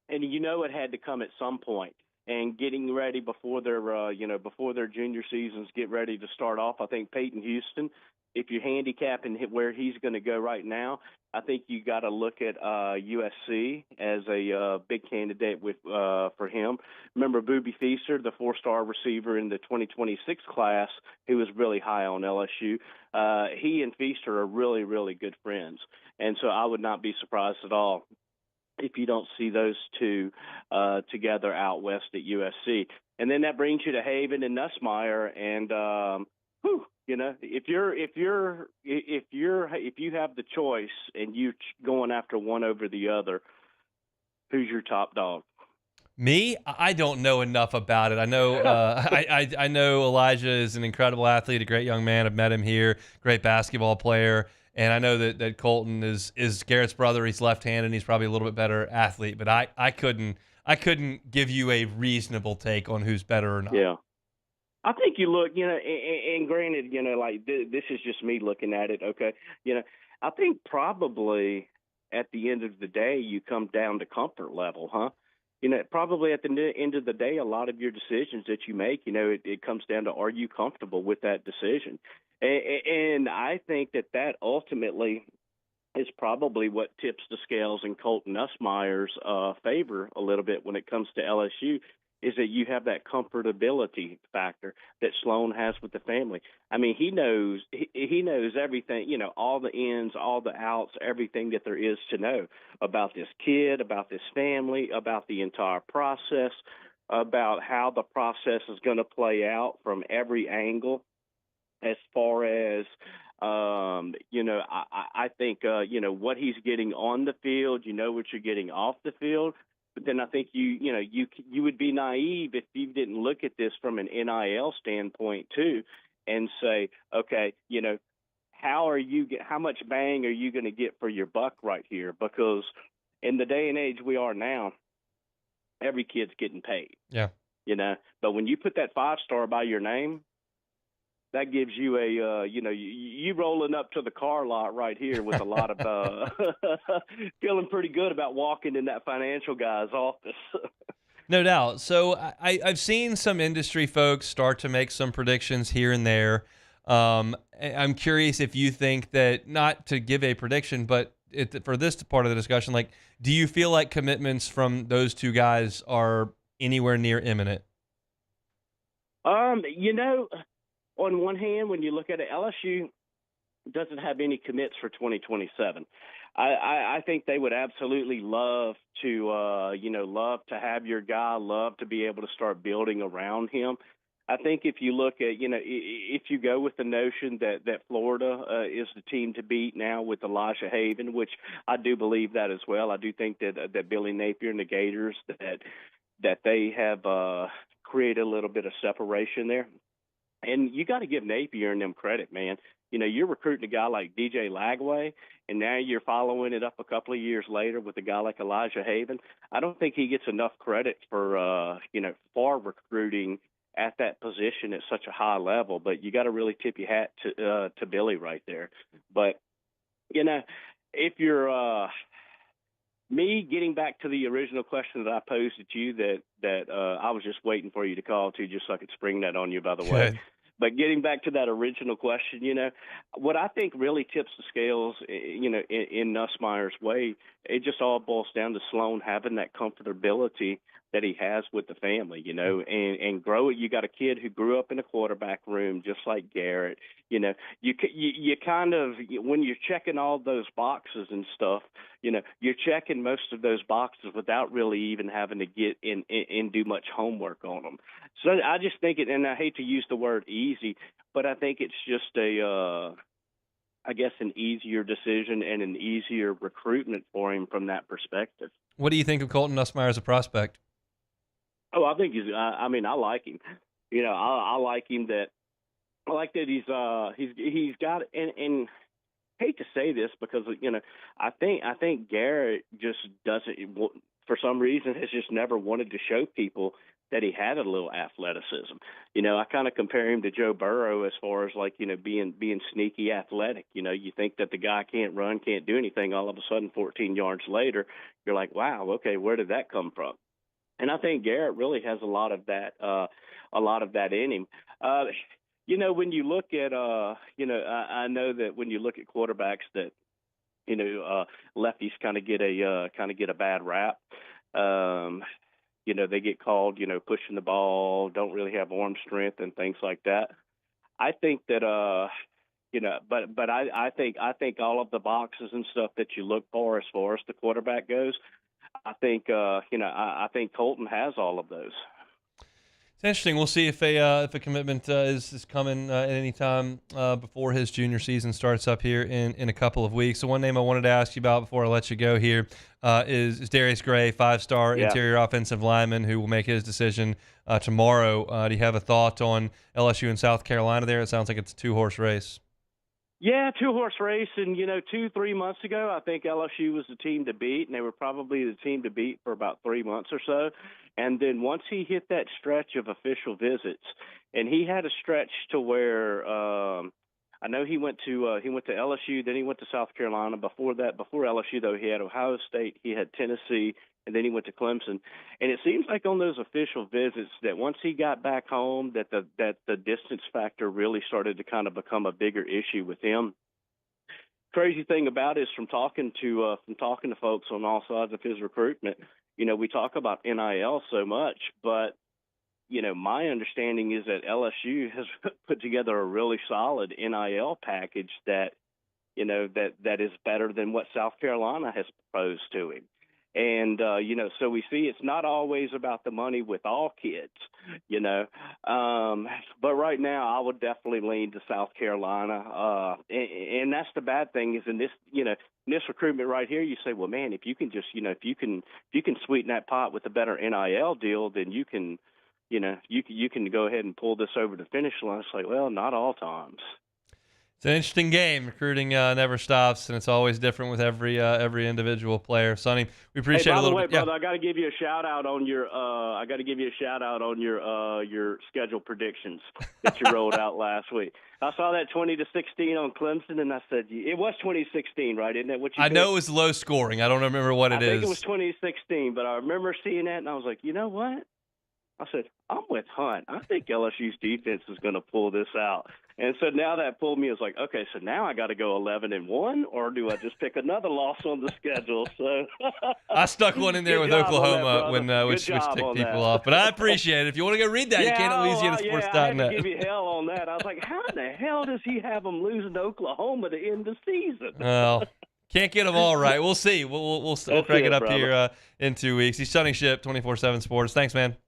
[SPEAKER 9] And, it had to come at some point. And getting ready before their junior seasons, get ready to start off. I think Peyton Houston, if you're handicapping where he's going to go right now, I think you got to look at USC as a big candidate for him. Remember Booby Feaster, the 4-star receiver in the 2026 class, who was really high on LSU. He and Feaster are really, really good friends, and so I would not be surprised at all if you don't see those two together out west at USC. And then that brings you to Haven and Nussmeier, and if you have the choice and you going after one over the other, who's your top dog?
[SPEAKER 7] Me? I don't know enough about it. I know I know Elijah is an incredible athlete, a great young man. I've met him here, great basketball player. And I know that Colton is Garrett's brother. He's left-handed. He's probably a little bit better athlete. But I couldn't give you a reasonable take on who's better or not.
[SPEAKER 9] Yeah. I think you look, and granted, this is just me looking at it, okay? I think probably at the end of the day, you come down to comfort level, huh? Probably at the end of the day, a lot of your decisions that you make, it comes down to, are you comfortable with that decision? And I think that ultimately is probably what tips the scales in Colton Nussmeier's favor a little bit when it comes to LSU, is that you have that comfortability factor that Sloan has with the family. I mean, he knows everything, all the ins, all the outs, everything that there is to know about this kid, about this family, about the entire process, about how the process is going to play out from every angle. As far as, I think, what he's getting on the field, what you're getting off the field. But then I think you would be naive if you didn't look at this from an NIL standpoint too, and say, okay, how much bang are you going to get for your buck right here? Because in the day and age we are now, every kid's getting paid.
[SPEAKER 7] Yeah.
[SPEAKER 9] But when you put that 5-star by your name, that gives you a, you rolling up to the car lot right here with a lot of feeling pretty good about walking in that financial guy's office.
[SPEAKER 7] No doubt. So I've seen some industry folks start to make some predictions here and there. I'm curious if you think that, not to give a prediction, but for this part of the discussion, do you feel like commitments from those two guys are anywhere near imminent?
[SPEAKER 9] On one hand, when you look at it, LSU doesn't have any commits for 2027. I think they would absolutely love to have your guy, love to be able to start building around him. I think if you look at, if you go with the notion that Florida is the team to beat now with Elijah Haven, which I do believe that as well. I do think that Billy Napier and the Gators, that they have created a little bit of separation there. And you got to give Napier and them credit, man. you're recruiting a guy like DJ Lagway, and now you're following it up a couple of years later with a guy like Elijah Haven. I don't think he gets enough credit for recruiting at that position at such a high level. But you got to really tip your hat to Billy right there. But if you're me, getting back to the original question that I posed at you, that I was just waiting for you to call to, just so I could spring that on you, by the way. But getting back to that original question, what I think really tips the scales, in Nussmeier's way, it just all boils down to Sloan having that comfortability that he has with the family, and grow it. You got a kid who grew up in a quarterback room, just like Garrett. You kind of, when you're checking all those boxes and stuff, you're checking most of those boxes without really even having to get in and do much homework on them. So I just think it, and I hate to use the word easy, but I think it's just an easier decision and an easier recruitment for him from that perspective.
[SPEAKER 7] What do you think of Colton Nussmeier as a prospect?
[SPEAKER 9] Oh, I think I like him. I like him that. I like that he's got, and hate to say this because I think Garrett just doesn't, for some reason, has just never wanted to show people that he had a little athleticism. I kind of compare him to Joe Burrow as far as being sneaky athletic. You think that the guy can't run, can't do anything. All of a sudden, 14 yards later, you're like, wow, okay, where did that come from? And I think Garrett really has a lot of that in him. When you look at, I know that when you look at quarterbacks that, lefties kind of get a bad rap. They get called, pushing the ball, don't really have arm strength and things like that. I think that, but I think all of the boxes and stuff that you look for as the quarterback goes, I think Colton has all of those.
[SPEAKER 7] It's interesting. We'll see if a commitment is coming at any time before his junior season starts up here in a couple of weeks. So one name I wanted to ask you about before I let you go here is Darius Gray, 5-star interior offensive lineman who will make his decision tomorrow. Do you have a thought on LSU and South Carolina there? It sounds like it's a 2-horse race.
[SPEAKER 9] Yeah, 2-horse race. And, 2-3 months ago, I think LSU was the team to beat, and they were probably the team to beat for about 3 months or so. And then once he hit that stretch of official visits, and he had a stretch to where I know he went to LSU, then he went to South Carolina. Before LSU, though, he had Ohio State, he had Tennessee, and then he went to Clemson. And it seems like on those official visits that once he got back home, that the distance factor really started to kind of become a bigger issue with him. Crazy thing about it is from talking to folks on all sides of his recruitment, we talk about NIL so much, but my understanding is that LSU has put together a really solid NIL package that that is better than what South Carolina has proposed to him. And, so we see it's not always about the money with all kids, but right now I would definitely lean to South Carolina. And that's the bad thing is in this recruitment right here, you say, well, man, if you can just, if you can sweeten that pot with a better NIL deal, then you can go ahead and pull this over the finish line. It's like, well, not all times.
[SPEAKER 7] It's an interesting game. Recruiting never stops, and it's always different with every individual player. Sonny, we appreciate it a little bit.
[SPEAKER 9] Brother, I got to give you a shout out on your schedule predictions that you rolled out last week. I saw that 20-16 on Clemson, and I said it was 2016, right? Isn't that what you?
[SPEAKER 7] I know it was low scoring. I don't remember what it is.
[SPEAKER 9] I think it was 2016, but I remember seeing that, and I was like, you know what? I said, I'm with Hunt. I think LSU's defense is going to pull this out. And so now that pulled me. I was like, okay, so now I got to go 11-1, or do I just pick another loss on the schedule? So
[SPEAKER 7] I stuck one in there with Oklahoma which ticked people off. But I appreciate it. If you want to go read that, you can at LouisianaSports.net.
[SPEAKER 9] I had to give you hell on that. I was like, how in the hell does he have them losing to Oklahoma to end the season?
[SPEAKER 7] Well, can't get them all right. We'll see. We'll crank it up here in 2 weeks. He's Sonny Ship, 24/7 Sports. Thanks, man.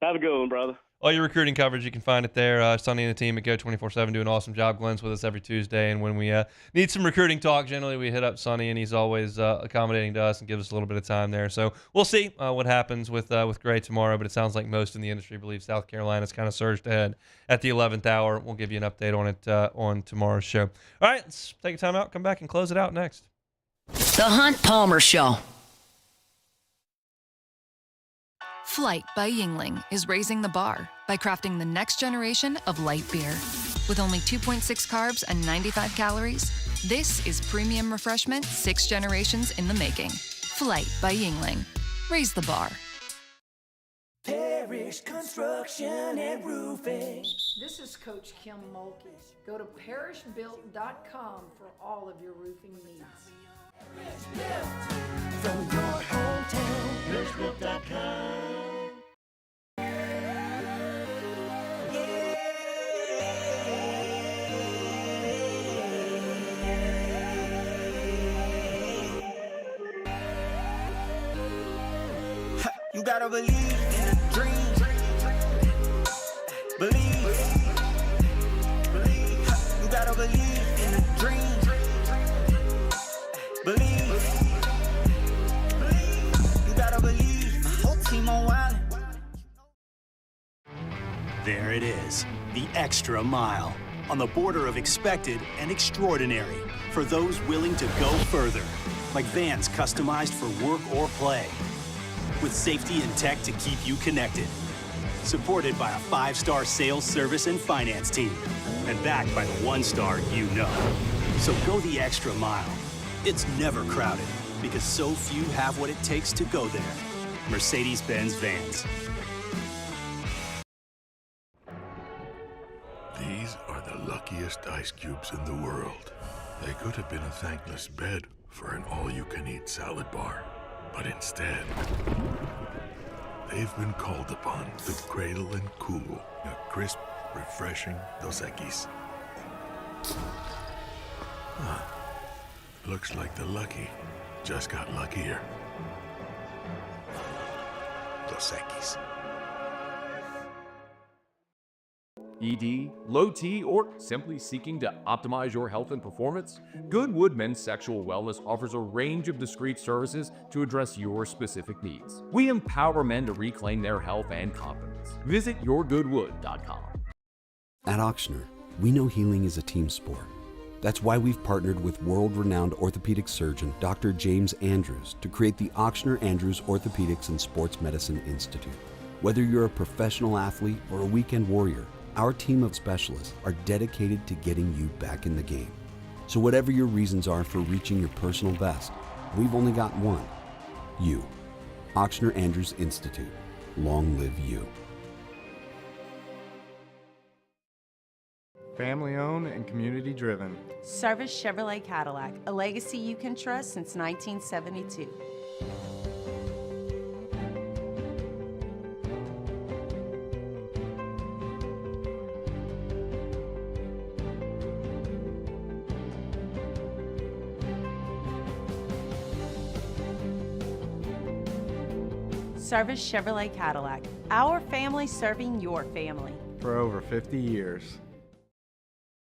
[SPEAKER 9] Have a good one, brother.
[SPEAKER 7] all your recruiting coverage, you can find it there. Sonny and the team at Go 24/7 do an awesome job. Glenn's with us every Tuesday, and when we need some recruiting talk, generally we hit up Sonny, and he's always accommodating to us and gives us a little bit of time there. So we'll see what happens with Gray tomorrow, but it sounds like most in the industry believe South Carolina's kind of surged ahead at the 11th hour. We'll give you an update on it on tomorrow's show. All right, let's take a time out, come back, and close it out next.
[SPEAKER 4] The Hunt Palmer Show.
[SPEAKER 3] Flight by Yingling is raising the bar by crafting the next generation of light beer. With only 2.6 carbs and 95 calories, this is premium refreshment 6 generations in the making. Flight by Yingling. Raise the bar.
[SPEAKER 22] Parish Construction and Roofing. This is Coach Kim Mulkey. Go to parishbuilt.com for all of your roofing needs. From your hometown, parishbuilt.com.
[SPEAKER 21] You gotta believe in a dream. Believe. You gotta believe in a dream. Believe. You gotta believe. My whole team on wild.
[SPEAKER 5] There it is, the extra mile. On the border of expected and extraordinary. For those willing to go further. Like vans customized for work or play. With safety and tech to keep you connected. Supported by a 5-star sales, service, and finance team. And backed by the 1-star you know. So go the extra mile. It's never crowded because so few have what it takes to go there. Mercedes-Benz Vans.
[SPEAKER 10] These are the luckiest ice cubes in the world. They could have been a thankless bed for an all-you-can-eat salad bar. But instead, they've been called upon to cradle and cool a crisp, refreshing Dos Equis. Looks like the lucky just got luckier. Dos Equis.
[SPEAKER 1] ED, low T, or simply seeking to optimize your health and performance? Goodwood Men's Sexual Wellness offers a range of discreet services to address your specific needs. We empower men to reclaim their health and confidence. Visit yourgoodwood.com.
[SPEAKER 6] At Ochsner, we know healing is a team sport. That's why we've partnered with world-renowned orthopedic surgeon Dr. James Andrews to create the Ochsner Andrews Orthopedics and Sports Medicine Institute. Whether you're a professional athlete or a weekend warrior, our team of specialists are dedicated to getting you back in the game. So whatever your reasons are for reaching your personal best, we've only got one. You. Ochsner Andrews Institute. Long live you.
[SPEAKER 13] Family owned and community driven.
[SPEAKER 15] Service Chevrolet Cadillac, a legacy you can trust since 1972. Service Chevrolet Cadillac, our family serving your family.
[SPEAKER 13] For over 50 years.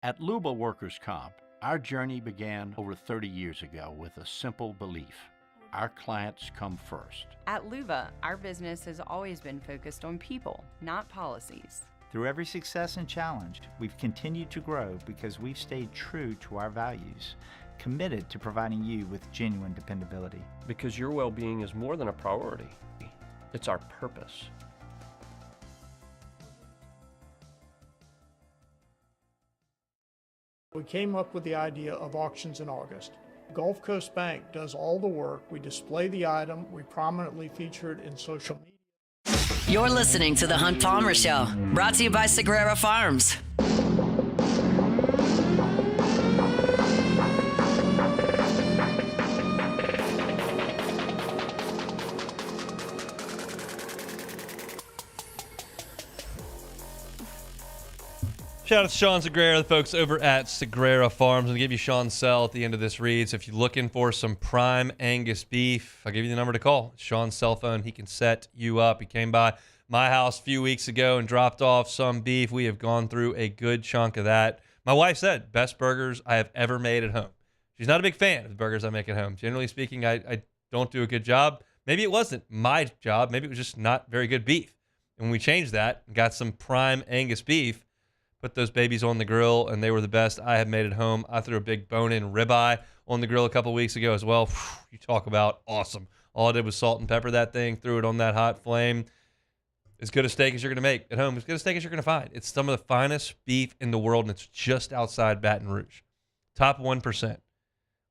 [SPEAKER 8] At Luba Workers' Comp, our journey began over 30 years ago with a simple belief. Our clients come first.
[SPEAKER 16] At Luba, our business has always been focused on people, not policies.
[SPEAKER 8] Through every success and challenge, we've continued to grow because we've stayed true to our values, committed to providing you with genuine dependability.
[SPEAKER 19] Because your well-being is more than a priority. It's our purpose.
[SPEAKER 24] We came up with the idea of auctions in August. Gulf Coast Bank does all the work. We display the item. We prominently feature it in social media.
[SPEAKER 4] You're listening to The Hunt Palmer Show, brought to you by Sagrera Farms.
[SPEAKER 7] Shout out to Sean Segrera, the folks over at Segrera Farms. I'll give you Sean's cell at the end of this read. So if you're looking for some prime Angus beef, I'll give you the number to call. It's Sean's cell phone. He can set you up. He came by my house a few weeks ago and dropped off some beef. We have gone through a good chunk of that. My wife said, best burgers I have ever made at home. She's not a big fan of the burgers I make at home. Generally speaking, I don't do a good job. Maybe it wasn't my job. Maybe it was just not very good beef. And when we changed that and got some prime Angus beef, put those babies on the grill, and they were the best I have made at home. I threw a big bone-in ribeye on the grill a couple weeks ago as well. You talk about awesome. All I did was salt and pepper that thing, threw it on that hot flame. As good a steak as you're going to make at home, as good a steak as you're going to find. It's some of the finest beef in the world, and it's just outside Baton Rouge. Top 1%.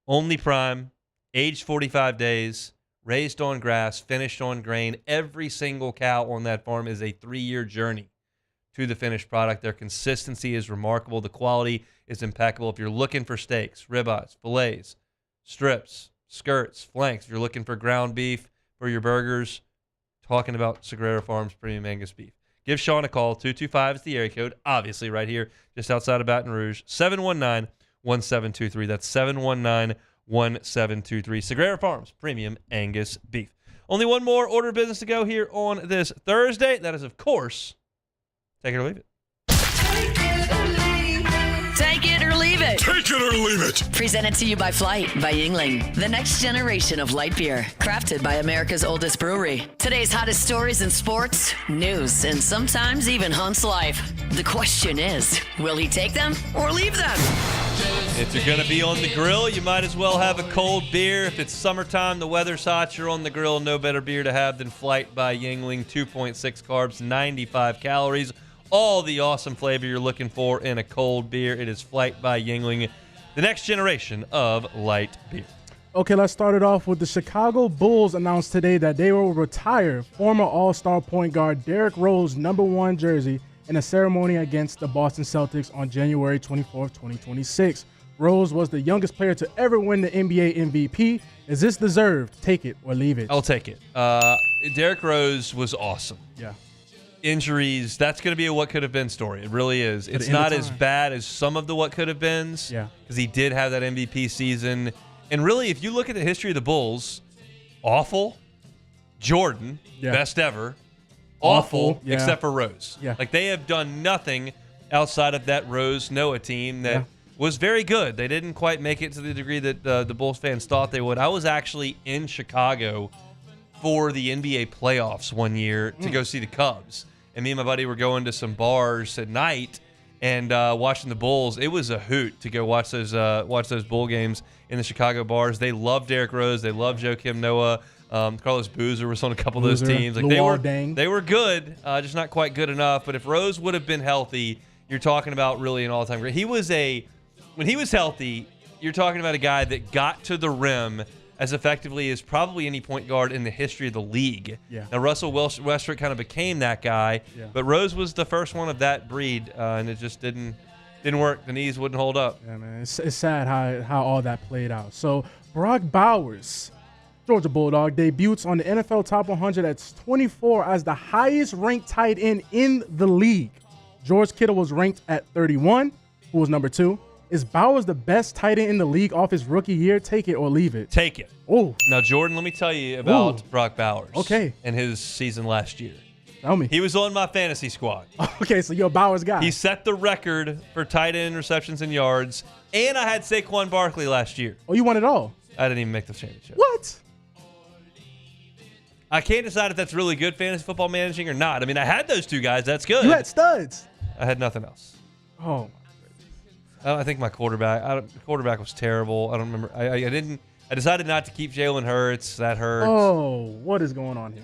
[SPEAKER 7] Only prime, aged 45 days, raised on grass, finished on grain. Every single cow on that farm is a 3-year journey to the finished product. Their consistency is remarkable. The quality is impeccable. If you're looking for steaks, ribeyes, fillets, strips, skirts, flanks, if you're looking for ground beef for your burgers, talking about Segrera Farms Premium Angus Beef. Give Sean a call. 225 is the area code, obviously right here, just outside of Baton Rouge. 719-1723. That's 719-1723. Segrera Farms Premium Angus Beef. Only one more order of business to go here on this Thursday. That is, of course, take it or leave it.
[SPEAKER 4] Take it or leave it.
[SPEAKER 10] Take it or leave it.
[SPEAKER 4] Presented to you by Flight by Yingling, the next generation of light beer, crafted by America's oldest brewery. Today's hottest stories in sports, news, and sometimes even Hunt's life. The question is, will he take them or leave them?
[SPEAKER 7] If you're going to be on the grill, you might as well have a cold beer. If it's summertime, the weather's hot, you're on the grill, no better beer to have than Flight by Yingling. 2.6 carbs, 95 calories. All the awesome flavor you're looking for in a cold beer. It is Flight by Yingling, the next generation of light beer.
[SPEAKER 2] Okay, let's start it off with the Chicago Bulls announced today that they will retire former All-Star point guard Derrick Rose #1 jersey in a ceremony against the Boston Celtics on January 24th, 2026. Rose was the youngest player to ever win the NBA MVP. Is this deserved? Take it or leave it.
[SPEAKER 7] I'll take it. Derrick Rose was awesome.
[SPEAKER 2] Yeah.
[SPEAKER 7] Injuries, that's going to be a what could have been story. It really is. It's not as bad as some of the what could have beens.
[SPEAKER 2] Yeah.
[SPEAKER 7] Because he did have that MVP season. And really, if you look at the history of the Bulls, awful, Jordan, best ever, awful, except for Rose.
[SPEAKER 2] Yeah.
[SPEAKER 7] Like, they have done nothing outside of that Rose-Noah team that was very good. They didn't quite make it to the degree that the Bulls fans thought they would. I was actually in Chicago for the NBA playoffs one year to go see the Cubs. And me and my buddy were going to some bars at night and watching the Bulls. It was a hoot to go watch those Bull games in the Chicago bars. They loved Derrick Rose. They loved Joakim Noah. Carlos Boozer was on a couple of those teams. Like, they were good, just not quite good enough. But if Rose would have been healthy, you're talking about really an all-time great. When he was healthy, you're talking about a guy that got to the rim as effectively as probably any point guard in the history of the league.
[SPEAKER 2] Yeah.
[SPEAKER 7] Now, Russell Westbrook kind of became that guy, but Rose was the first one of that breed, and it just didn't work. The knees wouldn't hold up.
[SPEAKER 2] Yeah, man. It's sad how all that played out. So, Brock Bowers, Georgia Bulldog, debuts on the NFL Top 100 at 24 as the highest-ranked tight end in the league. George Kittle was ranked at 31, who was number 2. Is Bowers the best tight end in the league off his rookie year? Take it or leave it.
[SPEAKER 7] Take it.
[SPEAKER 2] Oh.
[SPEAKER 7] Now, Jordan, let me tell you about Brock Bowers.
[SPEAKER 2] Okay.
[SPEAKER 7] And his season last year.
[SPEAKER 2] Tell me.
[SPEAKER 7] He was on my fantasy squad.
[SPEAKER 2] Okay, so you're a Bowers guy.
[SPEAKER 7] He set the record for tight end receptions and yards, and I had Saquon Barkley last year.
[SPEAKER 2] Oh, you won it all?
[SPEAKER 7] I didn't even make the championship.
[SPEAKER 2] What?
[SPEAKER 7] I can't decide if that's really good fantasy football managing or not. I mean, I had those two guys. That's good.
[SPEAKER 2] You had studs.
[SPEAKER 7] I had nothing else.
[SPEAKER 2] Oh,
[SPEAKER 7] I think my quarterback was terrible. I don't remember. I decided not to keep Jalen Hurts. That hurts.
[SPEAKER 2] Oh, what is going on here?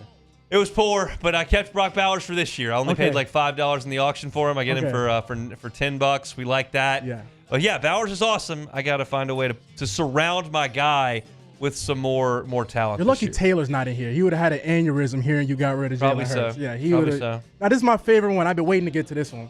[SPEAKER 7] It was poor, but I kept Brock Bowers for this year. I only paid like $5 in the auction for him. I get him for $10. We like that.
[SPEAKER 2] Yeah.
[SPEAKER 7] But yeah, Bowers is awesome. I got to find a way to surround my guy with some more talent.
[SPEAKER 2] You're lucky Taylor's not in here. He would have had an aneurysm here, and you got rid of Jalen Hurts.
[SPEAKER 7] Probably so.
[SPEAKER 2] Yeah, he would have.
[SPEAKER 7] So.
[SPEAKER 2] Now, this is my favorite one. I've been waiting to get to this one.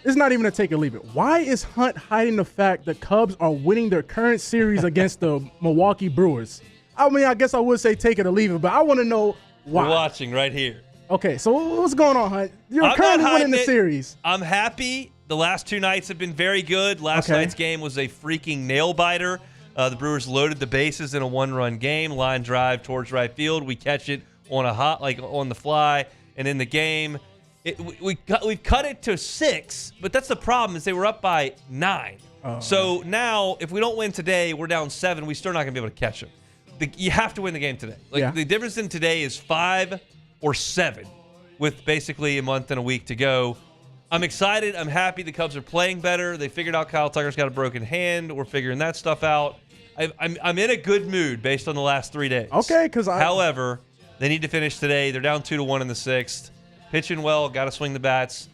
[SPEAKER 2] It's not even a take or leave it. Why is Hunt hiding the fact that Cubs are winning their current series against the Milwaukee Brewers? I mean, I guess I would say take it or leave it, but I want to know why.
[SPEAKER 7] We're watching right here.
[SPEAKER 2] Okay, so what's going on, Hunt? You're currently winning the series.
[SPEAKER 7] I'm happy The last two nights have been very good. Last night's game was a freaking nail-biter. The Brewers loaded the bases in a one-run game. Line drive towards right field. We catch it on on the fly, and in the game, we've cut it to 6. But that's the problem is they were up by 9. So now, if we don't win today, we're down 7. We're still not going to be able to catch them. You have to win the game today. The difference in today is 5 or 7 with basically a month and a week to go. I'm excited. I'm happy the Cubs are playing better. They figured out Kyle Tucker's got a broken hand. We're figuring that stuff out. I'm in a good mood based on the last 3 days.
[SPEAKER 2] Okay,
[SPEAKER 7] However, they need to finish today. They're down 2-1 in the 6th. Pitching well, got to swing the bats.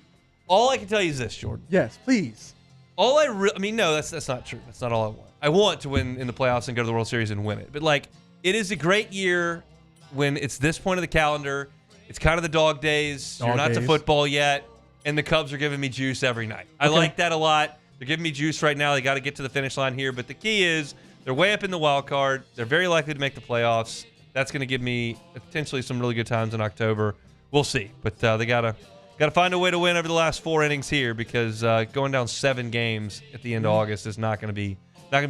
[SPEAKER 7] All I can tell you is this, Jordan.
[SPEAKER 2] Yes, please.
[SPEAKER 7] No, that's not true. That's not all I want. I want to win in the playoffs and go to the World Series and win it. But, it is a great year when it's this point of the calendar. It's kind of the dog days. You're not to football yet, and the Cubs are giving me juice every night. I like that a lot. They're giving me juice right now. They got to get to the finish line here. But the key is they're way up in the wild card. They're very likely to make the playoffs. That's going to give me potentially some really good times in October. We'll see. But they got to find a way to win over the last 4 innings here because going down 7 games at the end of August is not going to be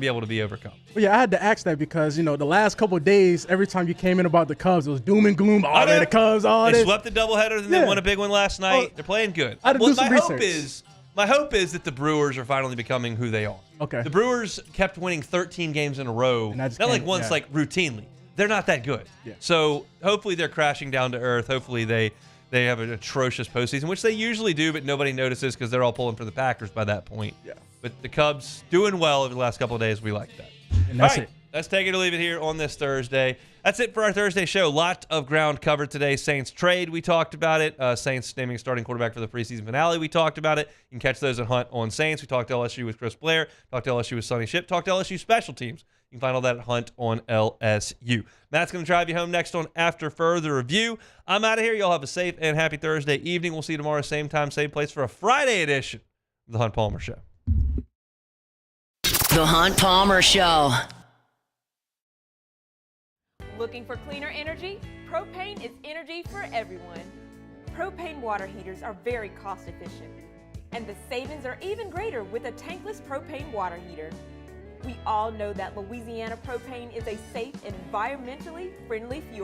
[SPEAKER 7] able to be overcome.
[SPEAKER 2] Well, yeah, I had to ask that because, the last couple of days, every time you came in about the Cubs, it was doom and gloom. Oh, man, the Cubs,
[SPEAKER 7] They swept the doubleheader, and they won a big one last night. They're playing good.
[SPEAKER 2] I had to do some research.
[SPEAKER 7] My hope is that the Brewers are finally becoming who they are.
[SPEAKER 2] Okay.
[SPEAKER 7] The Brewers kept winning 13 games in a row. Not routinely. They're not that good.
[SPEAKER 2] Yeah.
[SPEAKER 7] So hopefully they're crashing down to earth. Hopefully they have an atrocious postseason, which they usually do, but nobody notices because they're all pulling for the Packers by that point.
[SPEAKER 2] Yeah.
[SPEAKER 7] But the Cubs doing well over the last couple of days. We like that.
[SPEAKER 2] And that's it.
[SPEAKER 7] Let's take it or leave it here on this Thursday. That's it for our Thursday show. Lot of ground covered today. Saints trade, we talked about it. Saints naming a starting quarterback for the preseason finale, we talked about it. You can catch those at Hunt on Saints. We talked LSU with Chris Blair. Talked LSU with Sonny Shipp. Talked LSU special teams. You can find all that at Hunt on LSU. Matt's going to drive you home next on After Further Review. I'm out of here. Y'all have a safe and happy Thursday evening. We'll see you tomorrow, same time, same place for a Friday edition of The Hunt Palmer Show.
[SPEAKER 4] The Hunt Palmer Show.
[SPEAKER 11] Looking for cleaner energy? Propane is energy for everyone. Propane water heaters are very cost efficient, and the savings are even greater with a tankless propane water heater. We all know that Louisiana propane is a safe and environmentally friendly fuel.